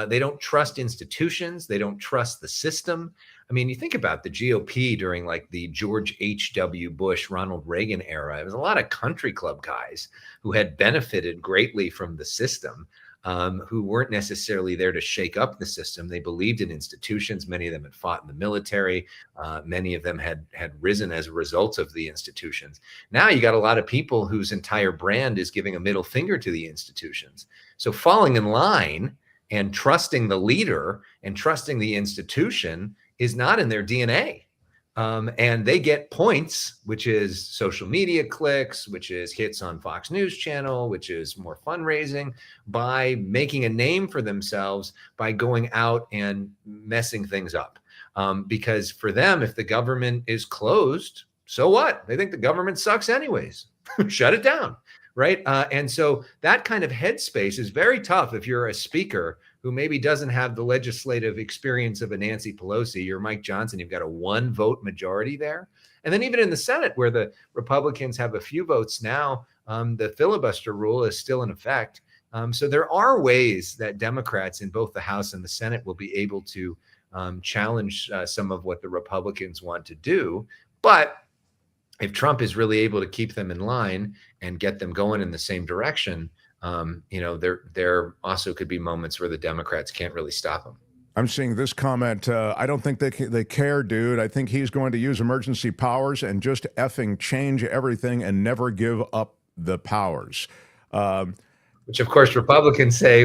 They don't trust institutions. They don't trust the system. I mean, you think about the GOP during like the George H.W. Bush, Ronald Reagan era. It was a lot of country club guys who had benefited greatly from the system, who weren't necessarily there to shake up the system. They believed in institutions. Many of them had fought in the military. Many of them had risen as a result of the institutions. Now you got a lot of people whose entire brand is giving a middle finger to the institutions. So falling in line and trusting the leader and trusting the institution is not in their DNA. And they get points, which is social media clicks, which is hits on Fox News Channel, which is more fundraising, by making a name for themselves by going out and messing things up. Because for them, if the government is closed, so what? They think the government sucks anyways. Shut it down. Right. And so that kind of headspace is very tough if you're a speaker who maybe doesn't have the legislative experience of a Nancy Pelosi. You're Mike Johnson. You've got a 1-vote majority there. And then even in the Senate, where the Republicans have a few votes now, the filibuster rule is still in effect. So there are ways that Democrats in both the House and the Senate will be able to challenge some of what the Republicans want to do. But if Trump is really able to keep them in line and get them going in the same direction, there also could be moments where the Democrats can't really stop him. I'm seeing this comment. I don't think they care, dude. I think he's going to use emergency powers and just effing change everything and never give up the powers. Which, of course, Republicans say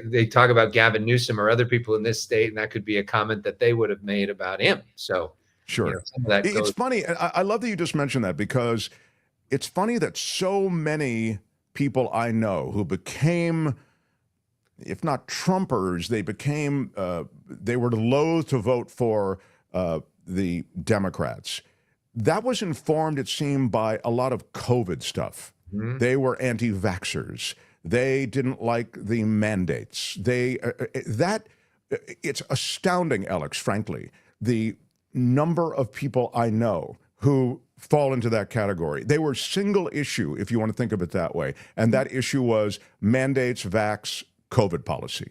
they talk about Gavin Newsom or other people in this state, and that could be a comment that they would have made about him. So. Sure. It's funny. I love that you just mentioned that, because it's funny that so many people I know who became, if not Trumpers, they were loath to vote for the Democrats. That was informed, it seemed, by a lot of COVID stuff. Mm-hmm. They were anti-vaxxers. They didn't like the mandates. It's astounding, Alex, frankly, the number of people I know who fall into that category. They were single issue, if you want to think of it that way. And that issue was mandates, vax, COVID policy.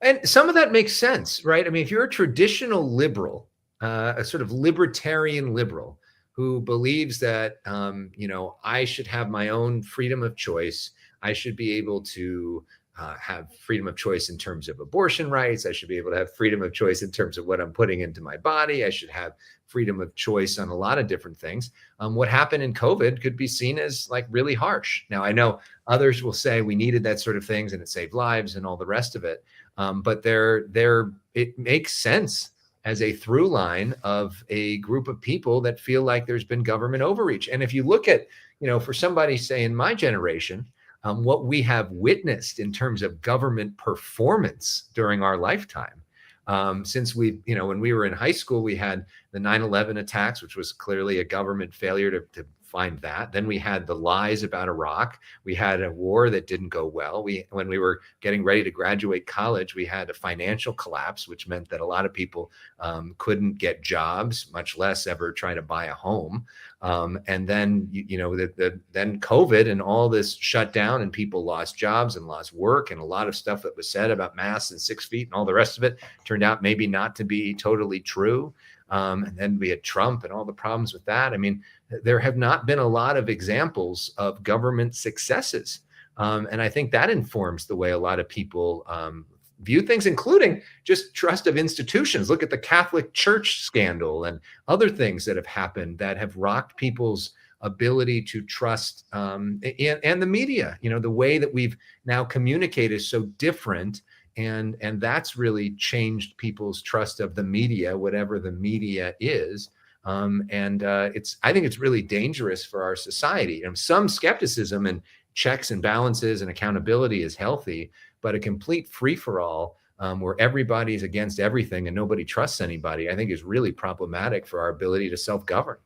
And some of that makes sense, right? I mean, if you're a traditional liberal, a sort of libertarian liberal who believes that, I should have my own freedom of choice, I should be able to have freedom of choice in terms of abortion rights. I should be able to have freedom of choice in terms of what I'm putting into my body. I should have freedom of choice on a lot of different things. What happened in COVID could be seen as like really harsh. Now, I know others will say we needed that sort of things and it saved lives and all the rest of it. But it makes sense as a through line of a group of people that feel like there's been government overreach. And if you look at, for somebody, say, in my generation, what we have witnessed in terms of government performance during our lifetime, since when we were in high school, we had the 9/11 attacks, which was clearly a government failure to find that. Then we had the lies about Iraq. We had a war that didn't go well. When we were getting ready to graduate college, we had a financial collapse, which meant that a lot of people couldn't get jobs, much less ever try to buy a home. And then, then COVID and all this shut down and people lost jobs and lost work, and a lot of stuff that was said about masks and 6 feet and all the rest of it turned out maybe not to be totally true. And then we had Trump and all the problems with that. I mean, there have not been a lot of examples of government successes. And I think that informs the way a lot of people view things, including just trust of institutions. Look at the Catholic Church scandal and other things that have happened that have rocked people's ability to trust and the media. The way that we've now communicated is so different. And that's really changed people's trust of the media, whatever the media is. I think it's really dangerous for our society. Some skepticism and checks and balances and accountability is healthy, but a complete free-for-all where everybody's against everything and nobody trusts anybody, I think is really problematic for our ability to self-govern.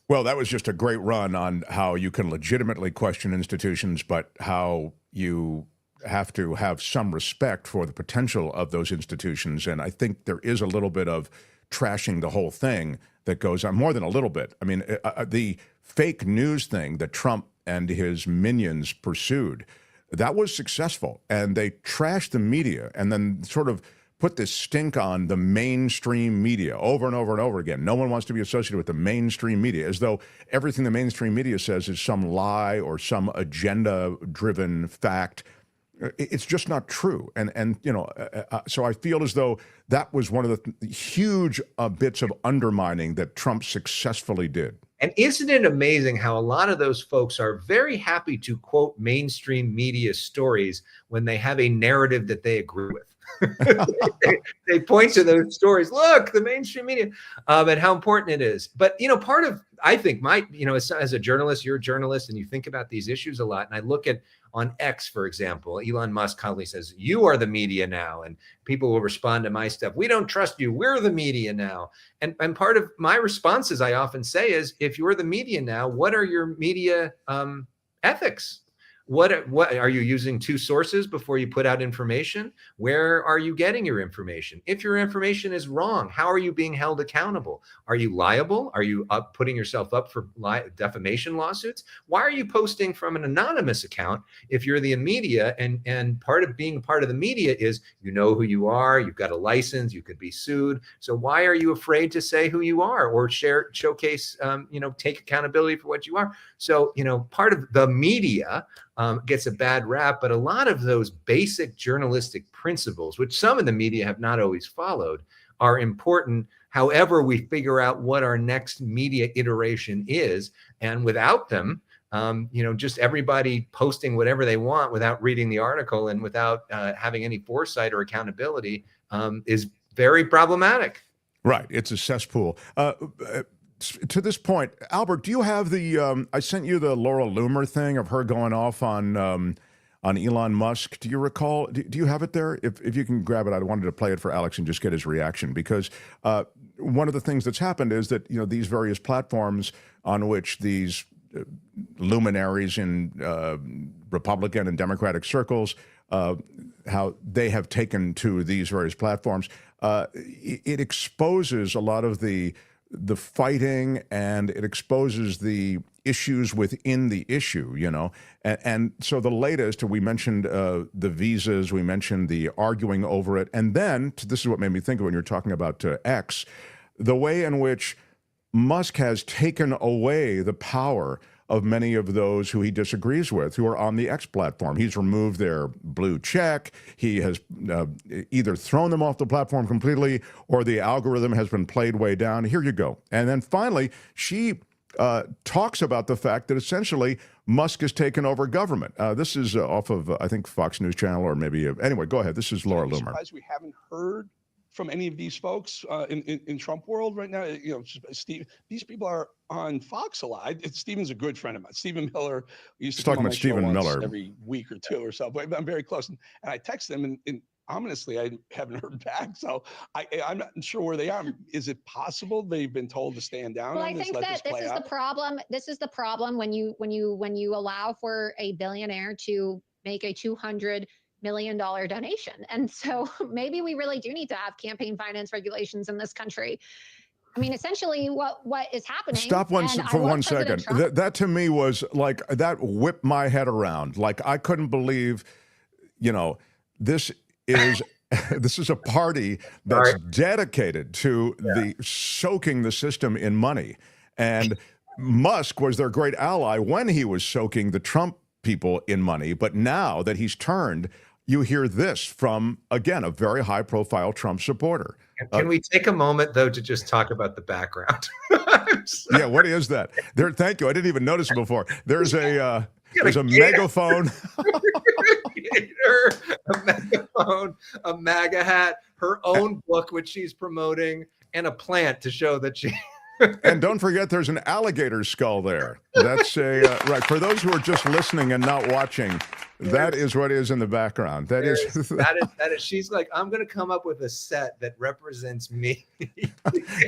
Well, that was just a great run on how you can legitimately question institutions, but how you have to have some respect for the potential of those institutions. And I think there is a little bit of trashing the whole thing that goes on, more than a little bit. I mean, the fake news thing that Trump and his minions pursued, that was successful. And they trashed the media and then sort of put this stink on the mainstream media over and over and over again. No one wants to be associated with the mainstream media, as though everything the mainstream media says is some lie or some agenda-driven fact. It's just not true. And so I feel as though that was one of the huge bits of undermining that Trump successfully did. And isn't it amazing how a lot of those folks are very happy to quote mainstream media stories when they have a narrative that they agree with? They point to those stories. Look, the mainstream media, and how important it is. But, part of, I think, as a journalist, you're a journalist and you think about these issues a lot. And I look at on X, for example, Elon Musk constantly says, you are the media now. And people will respond to my stuff. We don't trust you. We're the media now. And part of my responses, I often say, is if you're the media now, what are your media ethics? What are you using two sources before you put out information? Where are you getting your information? If your information is wrong, how are you being held accountable? Are you liable? Are you putting yourself up for defamation lawsuits? Why are you posting from an anonymous account if you're the media? And part of being part of the media is you know who you are, you've got a license, you could be sued. So why are you afraid to say who you are or showcase, take accountability for what you are? So, part of the media gets a bad rap, but a lot of those basic journalistic principles, which some of the media have not always followed, are important. However, we figure out what our next media iteration is, and without them, just everybody posting whatever they want without reading the article and without having any foresight or accountability is very problematic. Right. It's a cesspool. To this point, Albert, do you have the? I sent you the Laura Loomer thing of her going off on Elon Musk. Do you recall? Do you have it there? If you can grab it, I wanted to play it for Alex and just get his reaction, because one of the things that's happened is that these various platforms on which these luminaries in Republican and Democratic circles, how they have taken to these various platforms, it exposes a lot of the fighting, and it exposes the issues within the issue, and so the latest, we mentioned the visas, we mentioned the arguing over it, and then this is what made me think of when you're talking about X, the way in which Musk has taken away the power of many of those who he disagrees with who are on the X platform. He's removed their blue check. He has either thrown them off the platform completely or the algorithm has been played way down. Here you go. And then finally, she talks about the fact that essentially Musk has taken over government. This is off of, I think, Fox News Channel or maybe, anyway, go ahead. This is Laura Loomer. I'm surprised we haven't heard from any of these folks in Trump world right now. You know, Steve, these people are on Fox a lot. Stephen's a good friend of mine. Stephen Miller. We used to talking about Stephen Miller every week or two or so, but I'm very close. And I text them and ominously, I haven't heard back. So I'm not sure where they are. Is it possible they've been told to stand down? Well, I think that this is the problem. This is the problem when you allow for a billionaire to make a $200 million donation. And so maybe we really do need to have campaign finance regulations in this country. I mean, essentially what is happening. Stop for 1 second. That to me was like, that whipped my head around. Like, I couldn't believe, this is a party that's dedicated to the soaking the system in money. And Musk was their great ally when he was soaking the Trump people in money. But now that he's turned, you hear this from, again, a very high-profile Trump supporter. Can we take a moment, though, to just talk about the background? Yeah, what is that? Thank you. I didn't even notice it before. There's a megaphone. A megaphone, a MAGA hat, her own book, which she's promoting, and a plant to show that she... And don't forget, there's an alligator skull there. That's right. For those who are just listening and not watching, that is what is in the background. That is. She's like, I'm going to come up with a set that represents me.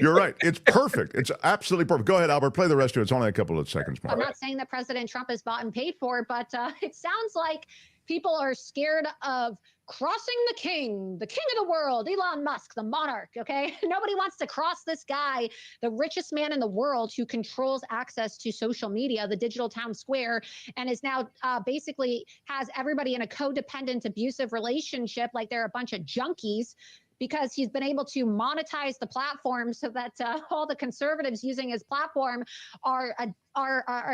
You're right. It's perfect. It's absolutely perfect. Go ahead, Albert. Play the rest of it. It's only a couple of seconds more. I'm not saying that President Trump is bought and paid for, but it sounds like people are scared of crossing the king of the world, Elon Musk, the monarch, okay? Nobody wants to cross this guy, the richest man in the world who controls access to social media, the digital town square, and is now basically has everybody in a codependent, abusive relationship like they're a bunch of junkies, because he's been able to monetize the platform so that all the conservatives using his platform are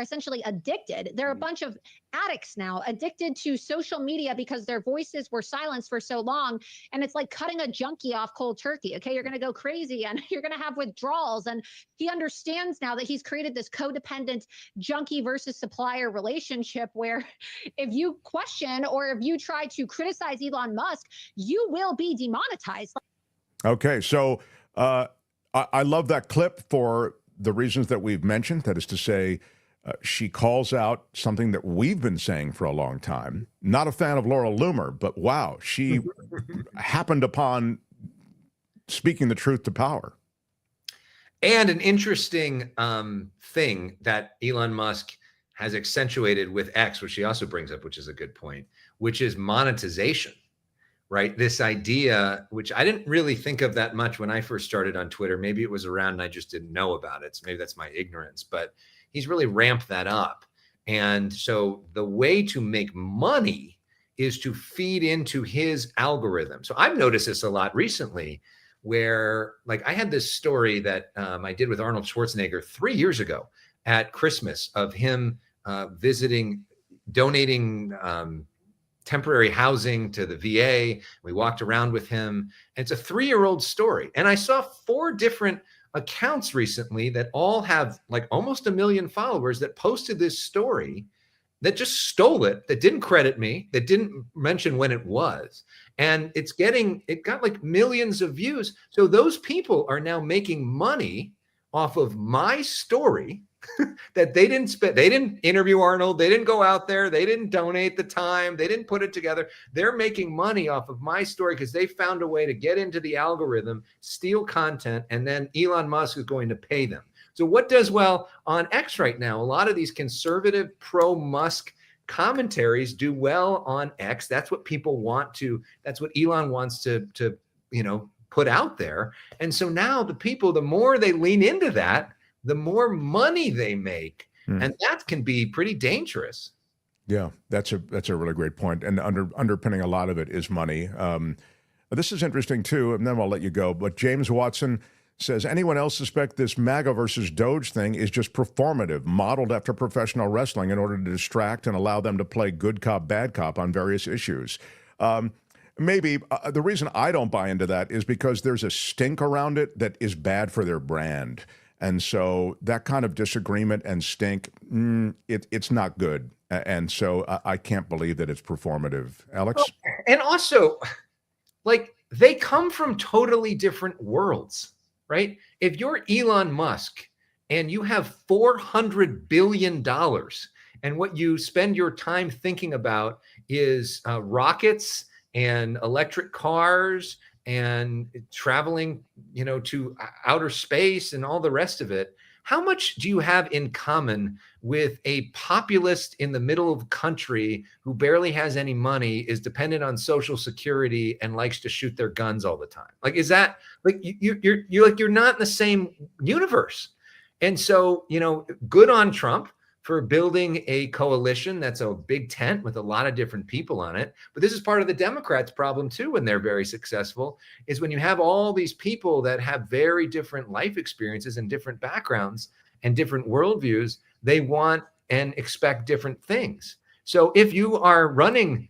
essentially addicted. They're a bunch of addicts now, addicted to social media because their voices were silenced for so long. And it's like cutting a junkie off cold turkey. Okay, you're going to go crazy and you're going to have withdrawals. And he understands now that he's created this codependent junkie versus supplier relationship where if you question or if you try to criticize Elon Musk, you will be demonetized. Okay, so I love that clip for the reasons that we've mentioned. That is to say, she calls out something that we've been saying for a long time. Not a fan of Laura Loomer, but wow, she happened upon speaking the truth to power. And an interesting thing that Elon Musk has accentuated with X, which she also brings up, which is a good point, which is monetization. Right? This idea, which I didn't really think of that much when I first started on Twitter. Maybe it was around and I just didn't know about it. So maybe that's my ignorance, but he's really ramped that up. And so the way to make money is to feed into his algorithm. So I've noticed this a lot recently where, like, I had this story that I did with Arnold Schwarzenegger 3 years ago at Christmas of him donating temporary housing to the VA. We walked around with him. And it's a 3-year-old story. And I saw 4 different accounts recently that all have like almost 1 million followers that posted this story that just stole it, that didn't credit me, that didn't mention when it was. And it got like millions of views. So those people are now making money off of my story that they didn't spend. They didn't interview Arnold. They didn't go out there. They didn't donate the time. They didn't put it together. They're making money off of my story because they found a way to get into the algorithm, steal content, and then Elon Musk is going to pay them. So what does well on X right now? A lot of these conservative pro-Musk commentaries do well on X. That's what people want to, that's what Elon wants to put out there. And so now the people, the more they lean into that, the more money they make. And that can be pretty dangerous. Yeah, that's a really great point. And underpinning a lot of it is money. This is interesting too, and then I'll let you go. But James Watson says, anyone else suspect this MAGA versus Doge thing is just performative, modeled after professional wrestling in order to distract and allow them to play good cop, bad cop on various issues? Maybe. The reason I don't buy into that is because there's a stink around it that is bad for their brand. And so that kind of disagreement and stink, it's not good. And so I can't believe that it's performative. Alex? And also, like, they come from totally different worlds, right? If you're Elon Musk and you have $400 billion and what you spend your time thinking about is rockets and electric cars and traveling, to outer space and all the rest of it, how much do you have in common with a populist in the middle of the country who barely has any money, is dependent on Social Security, and likes to shoot their guns all the time? Like, is that like you're not in the same universe? And so, good on Trump for building a coalition that's a big tent with a lot of different people on it. But this is part of the Democrats' problem too, when they're very successful, is when you have all these people that have very different life experiences and different backgrounds and different worldviews, they want and expect different things. So if you are running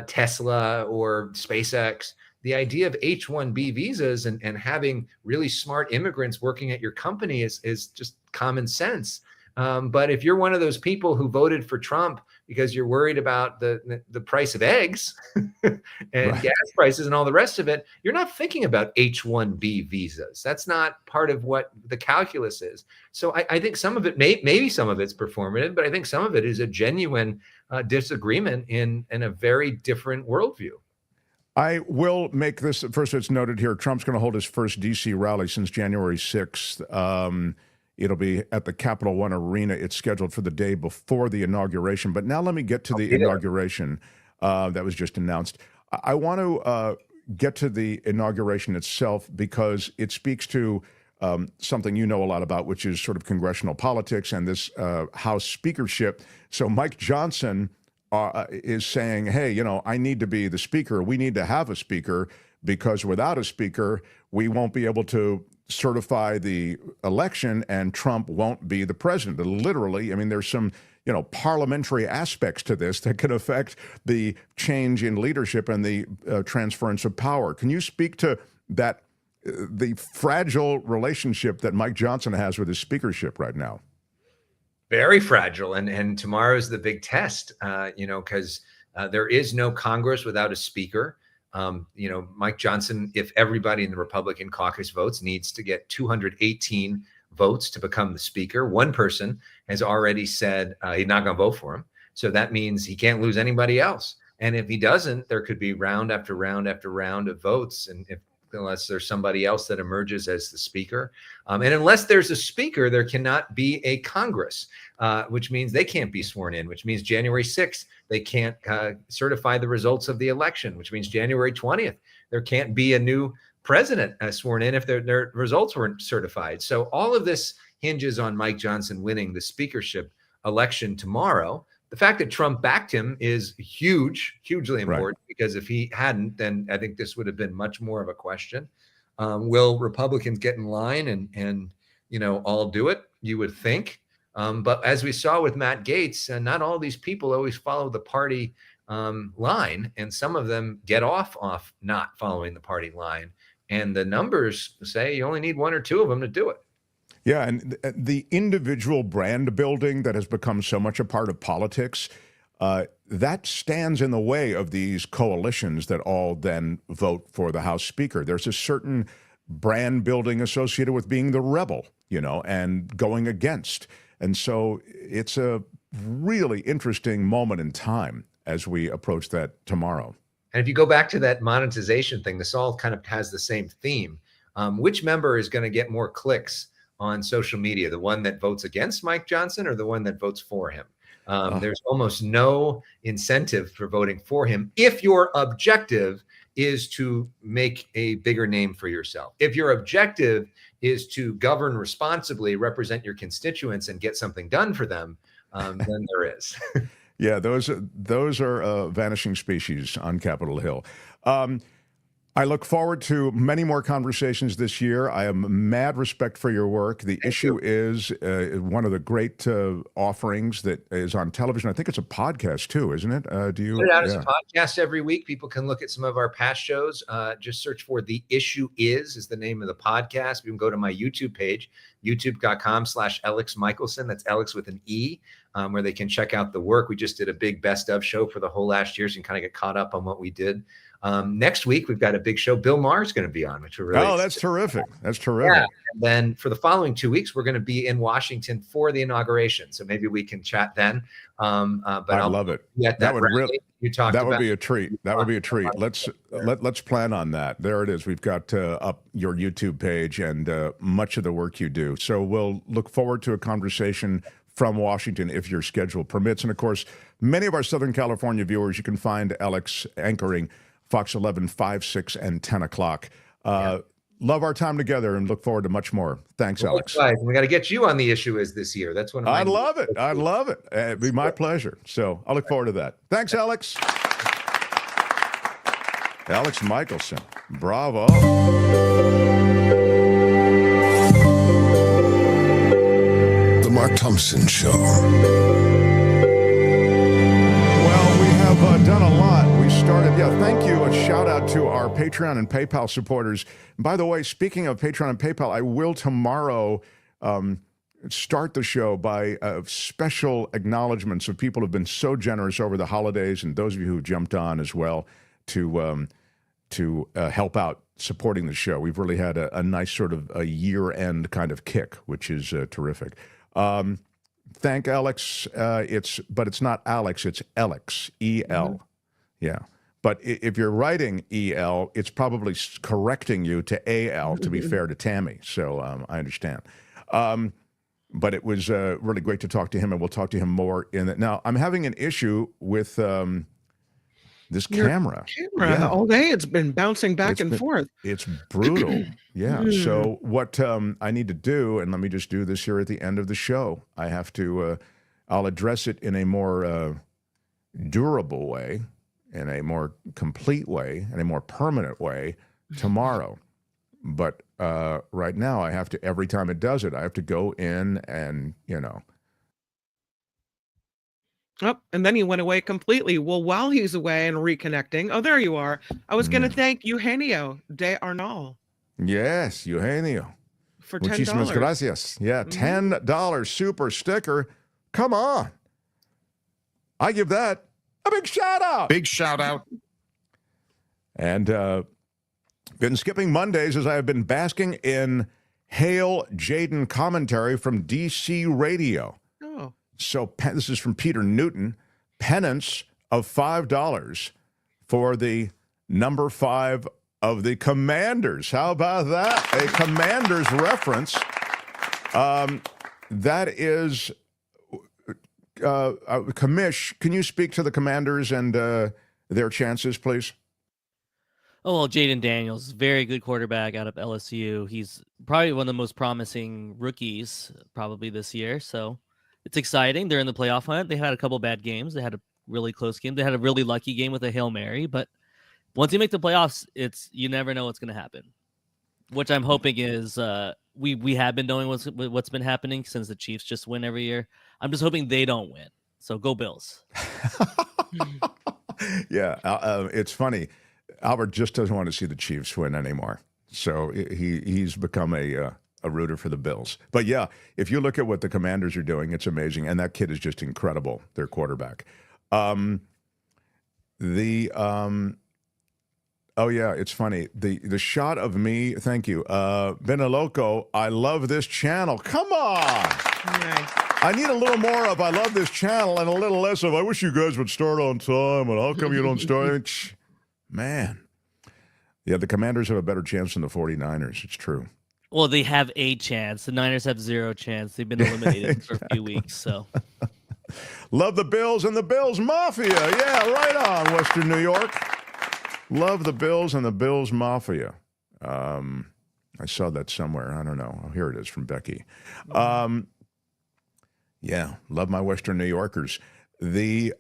Tesla or SpaceX, the idea of H-1B visas and having really smart immigrants working at your company is just common sense. But if you're one of those people who voted for Trump because you're worried about the price of eggs and gas prices and all the rest of it, you're not thinking about H-1B visas. That's not part of what the calculus is. So I think some of it, maybe some of it's performative, but I think some of it is a genuine disagreement in a very different worldview. I will make this, first it's noted here, Trump's going to hold his first D.C. rally since January 6th. It'll be at the Capital One Arena. It's scheduled for the day before the inauguration. But now let me get to the inauguration that was just announced. I want to get to the inauguration itself because it speaks to something you know a lot about, which is sort of congressional politics and this House speakership. So Mike Johnson is saying, hey, I need to be the speaker. We need to have a speaker because without a speaker, we won't be able to certify the election and Trump won't be the president. Literally, there's some, parliamentary aspects to this that could affect the change in leadership and the transference of power. Can you speak to that, the fragile relationship that Mike Johnson has with his speakership right now? Very fragile. And tomorrow's the big test, because there is no Congress without a speaker. Mike Johnson, if everybody in the Republican caucus votes, needs to get 218 votes to become the speaker. One person has already said he's not going to vote for him. So that means he can't lose anybody else. And if he doesn't, there could be round after round after round of votes. And unless there's somebody else that emerges as the speaker. And unless there's a speaker, there cannot be a Congress, which means they can't be sworn in, which means January 6th, they can't certify the results of the election, which means January 20th, there can't be a new president sworn in if their results weren't certified. So all of this hinges on Mike Johnson winning the speakership election tomorrow. The fact that Trump backed him is hugely important, because if he hadn't, then I think this would have been much more of a question. Will Republicans get in line and all do it? You would think. But as we saw with Matt Gaetz, not all these people always follow the party line, and some of them get off not following the party line. And the numbers say you only need one or two of them to do it. Yeah, and the individual brand building that has become so much a part of politics, that stands in the way of these coalitions that all then vote for the House Speaker. There's a certain brand building associated with being the rebel, and going against. And so it's a really interesting moment in time as we approach that tomorrow. And if you go back to that monetization thing, this all kind of has the same theme. Which member is going to get more clicks on social media, the one that votes against Mike Johnson or the one that votes for him? There's almost no incentive for voting for him if your objective is to make a bigger name for yourself. If your objective is to govern responsibly, represent your constituents, and get something done for them, then there is. Yeah, those are vanishing species on Capitol Hill. I look forward to many more conversations this year. I have mad respect for your work. The issue is one of the great offerings that is on television. I think it's a podcast too, isn't it? Do you put it out as a podcast every week? People can look at some of our past shows. Just search for The Issue is the name of the podcast. You can go to my YouTube page, youtube.com/Elex Michaelson. That's Elex with an E, where they can check out the work. We just did a big best of show for the whole last year, so you can kind of get caught up on what we did. Next week, we've got a big show. Bill Maher's going to be on, which we're really excited. That's terrific. That's terrific. Yeah. And then for the following 2 weeks, we're going to be in Washington for the inauguration. So maybe we can chat then. But I love it. That would really be a treat. That would be a treat. Let's plan on that. There it is. We've got up your YouTube page and much of the work you do. So we'll look forward to a conversation from Washington if your schedule permits. And of course, many of our Southern California viewers, you can find Elex anchoring Fox 11, 5, 6, and 10 o'clock. Love our time together and look forward to much more. Thanks, Elex. We got to get you on The Issue is this year. That's one of my I'd love it. I'd love it. It'd be my pleasure. So I look forward to that. Thanks, Elex. Elex Michaelson. Bravo. The Mark Thompson Show. Done a lot. We started, thank you. A shout out to our Patreon and PayPal supporters. And by the way, speaking of Patreon and PayPal, I will tomorrow start the show by special acknowledgments of people who have been so generous over the holidays, and those of you who jumped on as well to help out supporting the show. We've really had a nice sort of a year-end kind of kick, which is terrific. Thank Elex. But it's not Alex, it's Elex, E-L. Mm-hmm. Yeah. But if you're writing E-L, it's probably correcting you to A-L to be fair to Tammy. So I understand. But it was really great to talk to him, and we'll talk to him more in it. Now, I'm having an issue with this camera. All day it's been bouncing back and forth. It's brutal. Yeah. So what I need to do, and let me just do this here at the end of the show, I have to, I'll address it in a more durable way, in a more complete way, in a more permanent way tomorrow. But right now I have to, every time it does it, I have to go in and, Oh, and then he went away completely. Well, while he's away and reconnecting, oh, there you are. I was going to thank Eugenio de Arnal. Yes, Eugenio. For $10. Muchísimas gracias. Yeah, $10 super sticker. Come on. I give that a big shout out. Big shout out. And been skipping Mondays as I have been basking in Hail Jaden commentary from DC Radio. Oh. So this is from Peter Newton. Penance of $5 for the number 5 of the Commanders. How about that? A Commanders reference. That is, Commish, can you speak to the Commanders and their chances, please? Oh, well, Jaden Daniels, very good quarterback out of LSU. He's probably one of the most promising rookies probably this year. So it's exciting. They're in the playoff hunt. They had a couple bad games. They had a really close game. They had a really lucky game with a Hail Mary. But once you make the playoffs, you never know what's going to happen. Which I'm hoping is we have been knowing what's been happening since the Chiefs just win every year. I'm just hoping they don't win. So go Bills. Yeah, it's funny. Albert just doesn't want to see the Chiefs win anymore. So he's become a rooter for the Bills. But yeah, if you look at what the Commanders are doing, it's amazing. And that kid is just incredible, their quarterback. Oh yeah, it's funny. The shot of me, thank you. Benaloco, I love this channel. Come on. Nice. I need a little more of I love this channel and a little less of I wish you guys would start on time and how come you don't start? Man. Yeah, the Commanders have a better chance than the 49ers. It's true. Well, they have a chance. The Niners have zero chance. They've been eliminated for a few weeks. So, love the Bills and the Bills Mafia. Yeah, right on, Western New York. Love the Bills and the Bills Mafia. I saw that somewhere. I don't know. Oh, here it is from Becky. Yeah, love my Western New Yorkers. The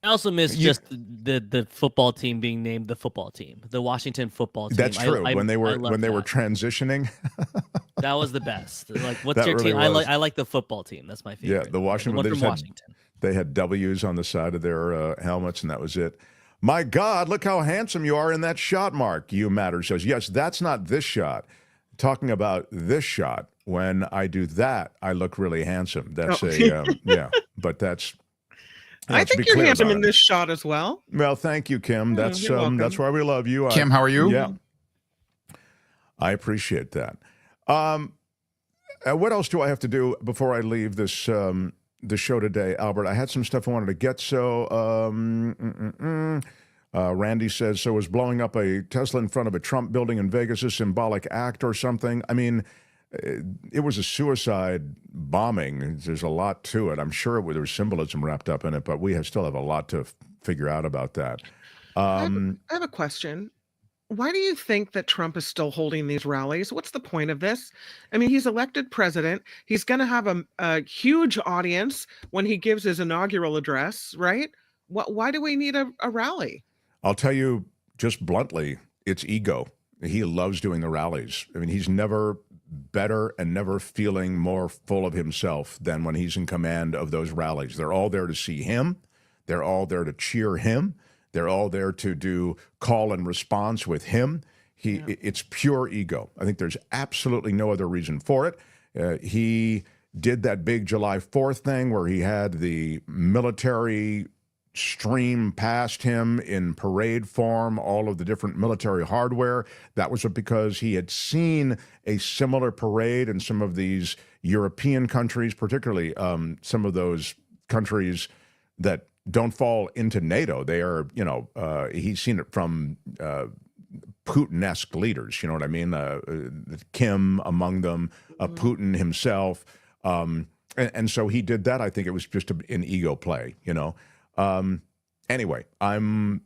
I also miss just the football team being named the football team, the Washington football team. That's true. When they were transitioning, that was the best. Like, what's That your really team? was. I like the football team. That's my favorite. Yeah, the Washington. one They, from just had, Washington. they had W's on the side of their helmets, and that was it. My God, look how handsome you are in that shot, Mark. You Matter says, yes, that's not this shot. Talking about this shot, when I do that, I look really handsome. That's yeah, but that's. I think you're handsome in this shot as well. Well, thank you, Kim. That's welcome. why we love you. Kim, how are you? Yeah, I appreciate that. What else do I have to do before I leave this the show today, Albert? I had some stuff I wanted to get. So, Randy says, so is blowing up a Tesla in front of a Trump building in Vegas a symbolic act or something? I mean, it was a suicide bombing. There's a lot to it. I'm sure there was symbolism wrapped up in it, but we still have a lot to figure out about that. I have a question. Why do you think that Trump is still holding these rallies? What's the point of this? I mean, he's elected president. He's going to have a huge audience when he gives his inaugural address, right? Why do we need a rally? I'll tell you just bluntly, it's ego. He loves doing the rallies. I mean, he's never better and never feeling more full of himself than when he's in command of those rallies. They're all there to see him. They're all there to cheer him. They're all there to do call and response with him. It's pure ego. I think there's absolutely no other reason for it. He did that big July 4th thing where he had the military stream past him in parade form, all of the different military hardware. That was because he had seen a similar parade in some of these European countries, particularly some of those countries that don't fall into NATO. They are, he's seen it from Putin-esque leaders, you know what I mean? Kim among them, Putin himself. And so he did that. I think it was just an ego play, Anyway, I'm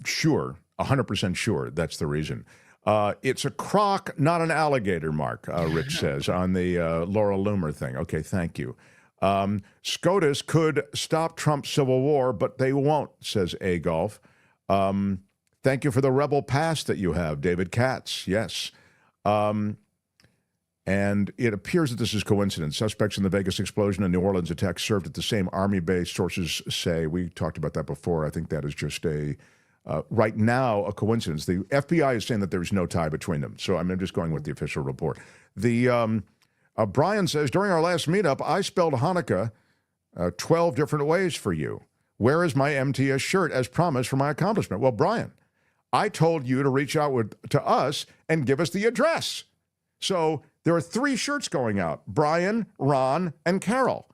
sure, 100% sure that's the reason. It's a croc, not an alligator, Mark, Rich says, on the Laura Loomer thing. Okay, thank you. SCOTUS could stop Trump's civil war, but they won't, says A-Golf. Thank you for the rebel past that you have, David Katz. Yes. And it appears that this is coincidence. Suspects in the Vegas explosion and New Orleans attack served at the same Army base, sources say. We talked about that before. I think that is just right now, a coincidence. The FBI is saying that there's no tie between them. So I'm just going with the official report. Brian says, during our last meetup, I spelled Hanukkah 12 different ways for you. Where is my MTS shirt as promised for my accomplishment? Well, Brian, I told you to reach out to us and give us the address. So there are 3 shirts going out, Brian, Ron, and Carol.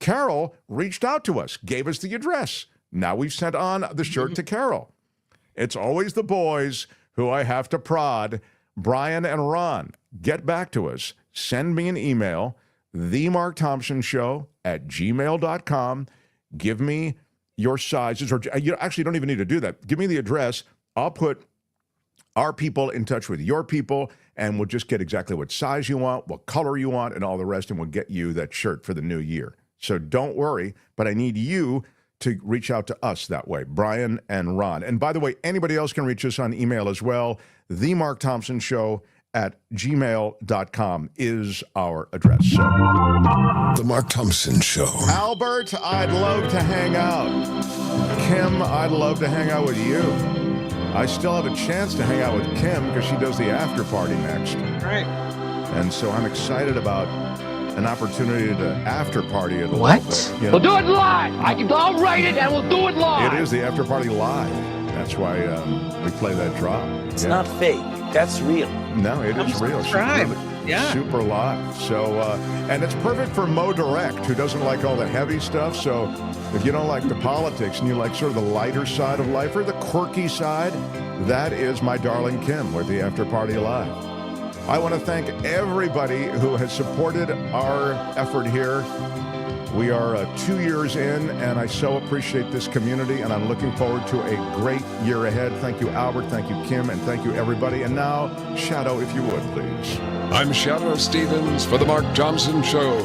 Carol reached out to us, gave us the address. Now we've sent on the shirt to Carol. It's always the boys who I have to prod. Brian and Ron, get back to us. Send me an email, themarkthompsonshow@gmail.com. Give me your sizes, or you actually don't even need to do that. Give me the address. I'll put our people in touch with your people, and we'll just get exactly what size you want, what color you want, and all the rest, and we'll get you that shirt for the new year. So don't worry, but I need you to reach out to us that way, Brian and Ron. And by the way, anybody else can reach us on email as well. themarkthompsonshow@gmail.com is our address. So, The Mark Thompson Show. Albert, I'd love to hang out. Kim, I'd love to hang out with you. I still have a chance to hang out with Kim because she does the after party next. Right. And so I'm excited about an opportunity to after party it a What? little bit. We'll do it live. I'll write it and we'll do it live. It is the after party live. That's why we play that drop. It's not fake. That's real. No, it is real. Subscribe. Yeah. Super live. So, and it's perfect for Mo Direct, who doesn't like all the heavy stuff. So if you don't like the politics and you like sort of the lighter side of life or the quirky side, that is my darling Kim with the After Party Live. I want to thank everybody who has supported our effort here. We are 2 years in, and I so appreciate this community, and I'm looking forward to a great year ahead. Thank you, Albert. Thank you, Kim, and thank you, everybody. And now, Shadow, if you would, please. I'm Shadow Stevens for The Mark Thompson Show.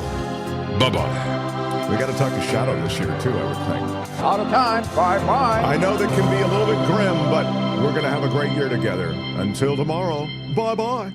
Bye-bye. We got to talk to Shadow this year, too, I would think. Out of time. Bye-bye. I know that can be a little bit grim, but we're going to have a great year together. Until tomorrow, bye-bye.